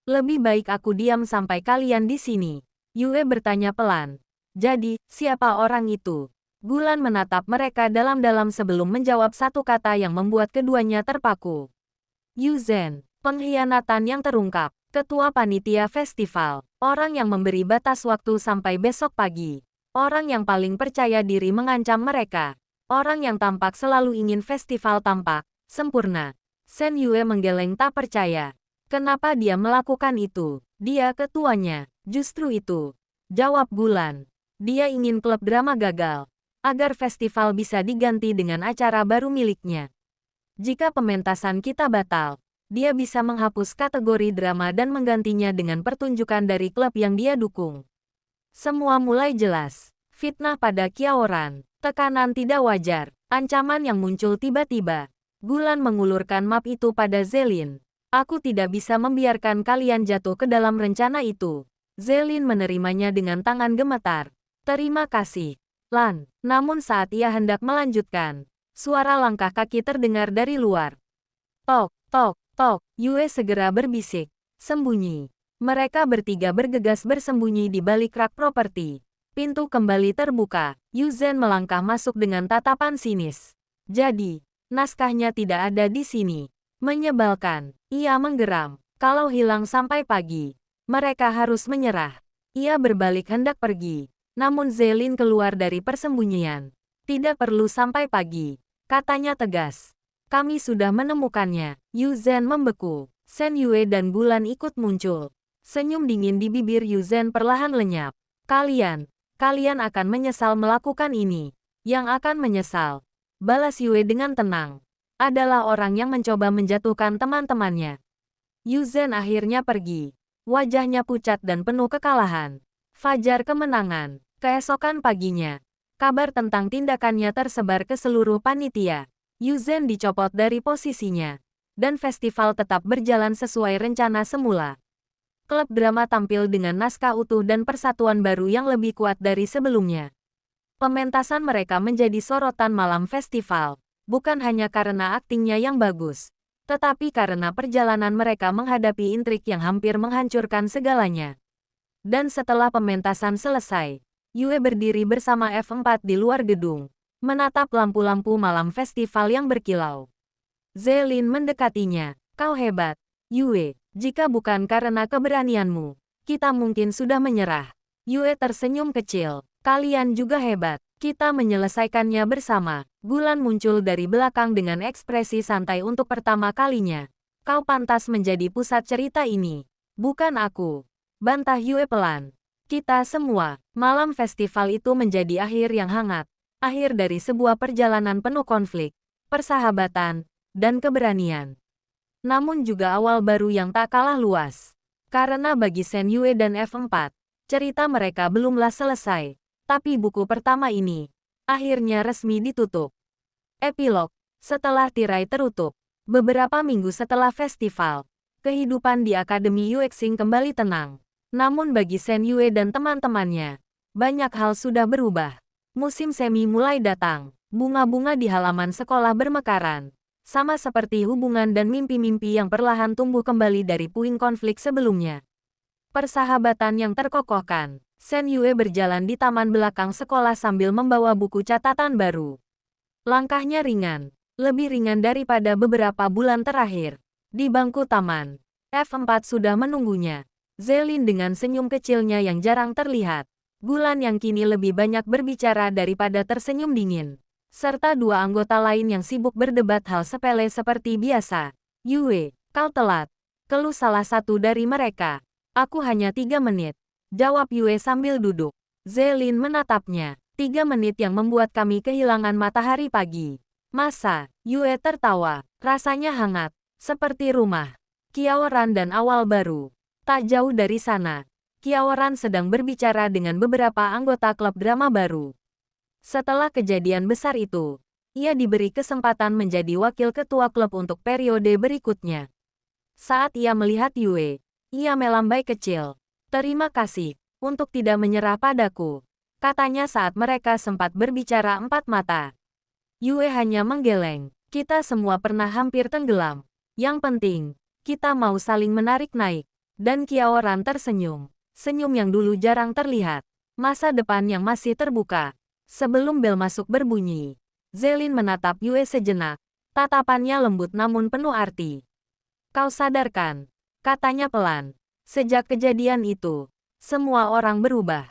Lebih baik aku diam sampai kalian di sini. Yue bertanya pelan. Jadi, siapa orang itu? Gulan menatap mereka dalam-dalam sebelum menjawab satu kata yang membuat keduanya terpaku. Yu Zhen, pengkhianatan yang terungkap. Ketua panitia festival. Orang yang memberi batas waktu sampai besok pagi. Orang yang paling percaya diri mengancam mereka. Orang yang tampak selalu ingin festival tampak sempurna. Shen Yue menggeleng tak percaya. Kenapa dia melakukan itu? Dia ketuanya. Justru itu, jawab Gulan. Dia ingin klub drama gagal, agar festival bisa diganti dengan acara baru miliknya. Jika pementasan kita batal, dia bisa menghapus kategori drama dan menggantinya dengan pertunjukan dari klub yang dia dukung. Semua mulai jelas. Fitnah pada Qiaoran, tekanan tidak wajar, ancaman yang muncul tiba-tiba. Gulan mengulurkan map itu pada Zelin. Aku tidak bisa membiarkan kalian jatuh ke dalam rencana itu. Zelin menerimanya dengan tangan gemetar. Terima kasih, Lan. Namun saat ia hendak melanjutkan, suara langkah kaki terdengar dari luar. Tok, tok, tok. Yue segera berbisik. Sembunyi. Mereka bertiga bergegas bersembunyi di balik rak properti. Pintu kembali terbuka. Yu Zhen melangkah masuk dengan tatapan sinis. Jadi, naskahnya tidak ada di sini. Menyebalkan. Ia menggeram. Kalau hilang sampai pagi, mereka harus menyerah. Ia berbalik hendak pergi. Namun Zelin keluar dari persembunyian. Tidak perlu sampai pagi, katanya tegas. Kami sudah menemukannya. Yu Zhen membeku. Shen Yue dan Gulan ikut muncul. Senyum dingin di bibir Yu Zhen perlahan lenyap. Kalian akan menyesal melakukan ini. Yang akan menyesal, balas Yue dengan tenang, adalah orang yang mencoba menjatuhkan teman-temannya. Yu Zhen akhirnya pergi. Wajahnya pucat dan penuh kekalahan. Fajar kemenangan. Keesokan paginya, kabar tentang tindakannya tersebar ke seluruh panitia. Yu Zhen dicopot dari posisinya. Dan festival tetap berjalan sesuai rencana semula. Klub drama tampil dengan naskah utuh dan persatuan baru yang lebih kuat dari sebelumnya. Pementasan mereka menjadi sorotan malam festival. Bukan hanya karena aktingnya yang bagus, tetapi karena perjalanan mereka menghadapi intrik yang hampir menghancurkan segalanya. Dan setelah pementasan selesai, Yue berdiri bersama F4 di luar gedung, menatap lampu-lampu malam festival yang berkilau. Zelin mendekatinya. Kau hebat, Yue. Jika bukan karena keberanianmu, kita mungkin sudah menyerah. Yue tersenyum kecil. Kalian juga hebat. Kita menyelesaikannya bersama. Gulan muncul dari belakang dengan ekspresi santai untuk pertama kalinya. Kau pantas menjadi pusat cerita ini. Bukan aku. Bantah Yue pelan. Kita semua. Malam festival itu menjadi akhir yang hangat. Akhir dari sebuah perjalanan penuh konflik, persahabatan, dan keberanian. Namun juga awal baru yang tak kalah luas. Karena bagi Shen Yue dan F4, Cerita mereka belumlah selesai, tapi buku pertama ini akhirnya resmi ditutup. Epilog. Setelah tirai tertutup, beberapa minggu setelah festival, kehidupan di Akademi Yuexing kembali tenang. Namun bagi Shen Yue dan teman-temannya, banyak hal sudah berubah. Musim semi mulai datang. Bunga-bunga di halaman sekolah bermekaran. Sama seperti hubungan dan mimpi-mimpi yang perlahan tumbuh kembali dari puing konflik sebelumnya. Persahabatan yang terkokohkan. Shen Yue berjalan di taman belakang sekolah sambil membawa buku catatan baru. Langkahnya ringan, lebih ringan daripada beberapa bulan terakhir. Di bangku taman, F4 sudah menunggunya. Zelin dengan senyum kecilnya yang jarang terlihat. Gulan yang kini lebih banyak berbicara daripada tersenyum dingin. Serta dua anggota lain yang sibuk berdebat hal sepele seperti biasa. Yue, kau telat. Keluh salah satu dari mereka. Aku hanya 3 menit. Jawab Yue sambil duduk. Zelin menatapnya. 3 menit yang membuat kami kehilangan matahari pagi. Masa? Yue tertawa. Rasanya hangat. Seperti rumah. Kiaoran dan awal baru. Tak jauh dari sana, Kiaoran sedang berbicara dengan beberapa anggota klub drama baru. Setelah kejadian besar itu, ia diberi kesempatan menjadi wakil ketua klub untuk periode berikutnya. Saat ia melihat Yue, ia melambai kecil. Terima kasih untuk tidak menyerah padaku, katanya saat mereka sempat berbicara empat mata. Yue hanya menggeleng. Kita semua pernah hampir tenggelam. Yang penting, kita mau saling menarik naik. Dan Kiaoran tersenyum. Senyum yang dulu jarang terlihat. Masa depan yang masih terbuka. Sebelum bel masuk berbunyi, Zelin menatap Yue sejenak. Tatapannya lembut namun penuh arti. Kau sadarkan, katanya pelan. Sejak kejadian itu, semua orang berubah.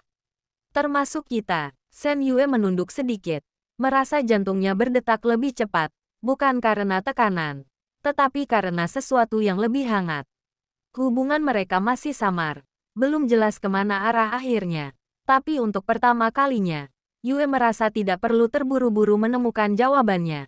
Termasuk kita. Shen Yue menunduk sedikit. Merasa jantungnya berdetak lebih cepat. Bukan karena tekanan, tetapi karena sesuatu yang lebih hangat. Hubungan mereka masih samar. Belum jelas kemana arah akhirnya. Tapi untuk pertama kalinya, Yue merasa tidak perlu terburu-buru menemukan jawabannya.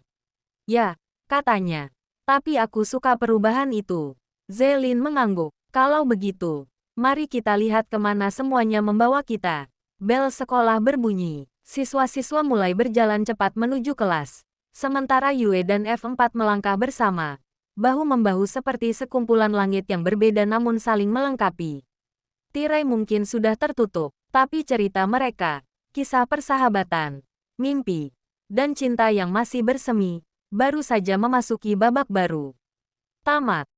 Ya, katanya. Tapi aku suka perubahan itu. Zelin mengangguk. Kalau begitu, mari kita lihat kemana semuanya membawa kita. Bel sekolah berbunyi. Siswa-siswa mulai berjalan cepat menuju kelas. Sementara Yue dan F4 melangkah bersama. Bahu-membahu seperti sekumpulan langit yang berbeda namun saling melengkapi. Tirai mungkin sudah tertutup, tapi cerita mereka, kisah persahabatan, mimpi, dan cinta yang masih bersemi, baru saja memasuki babak baru. Tamat.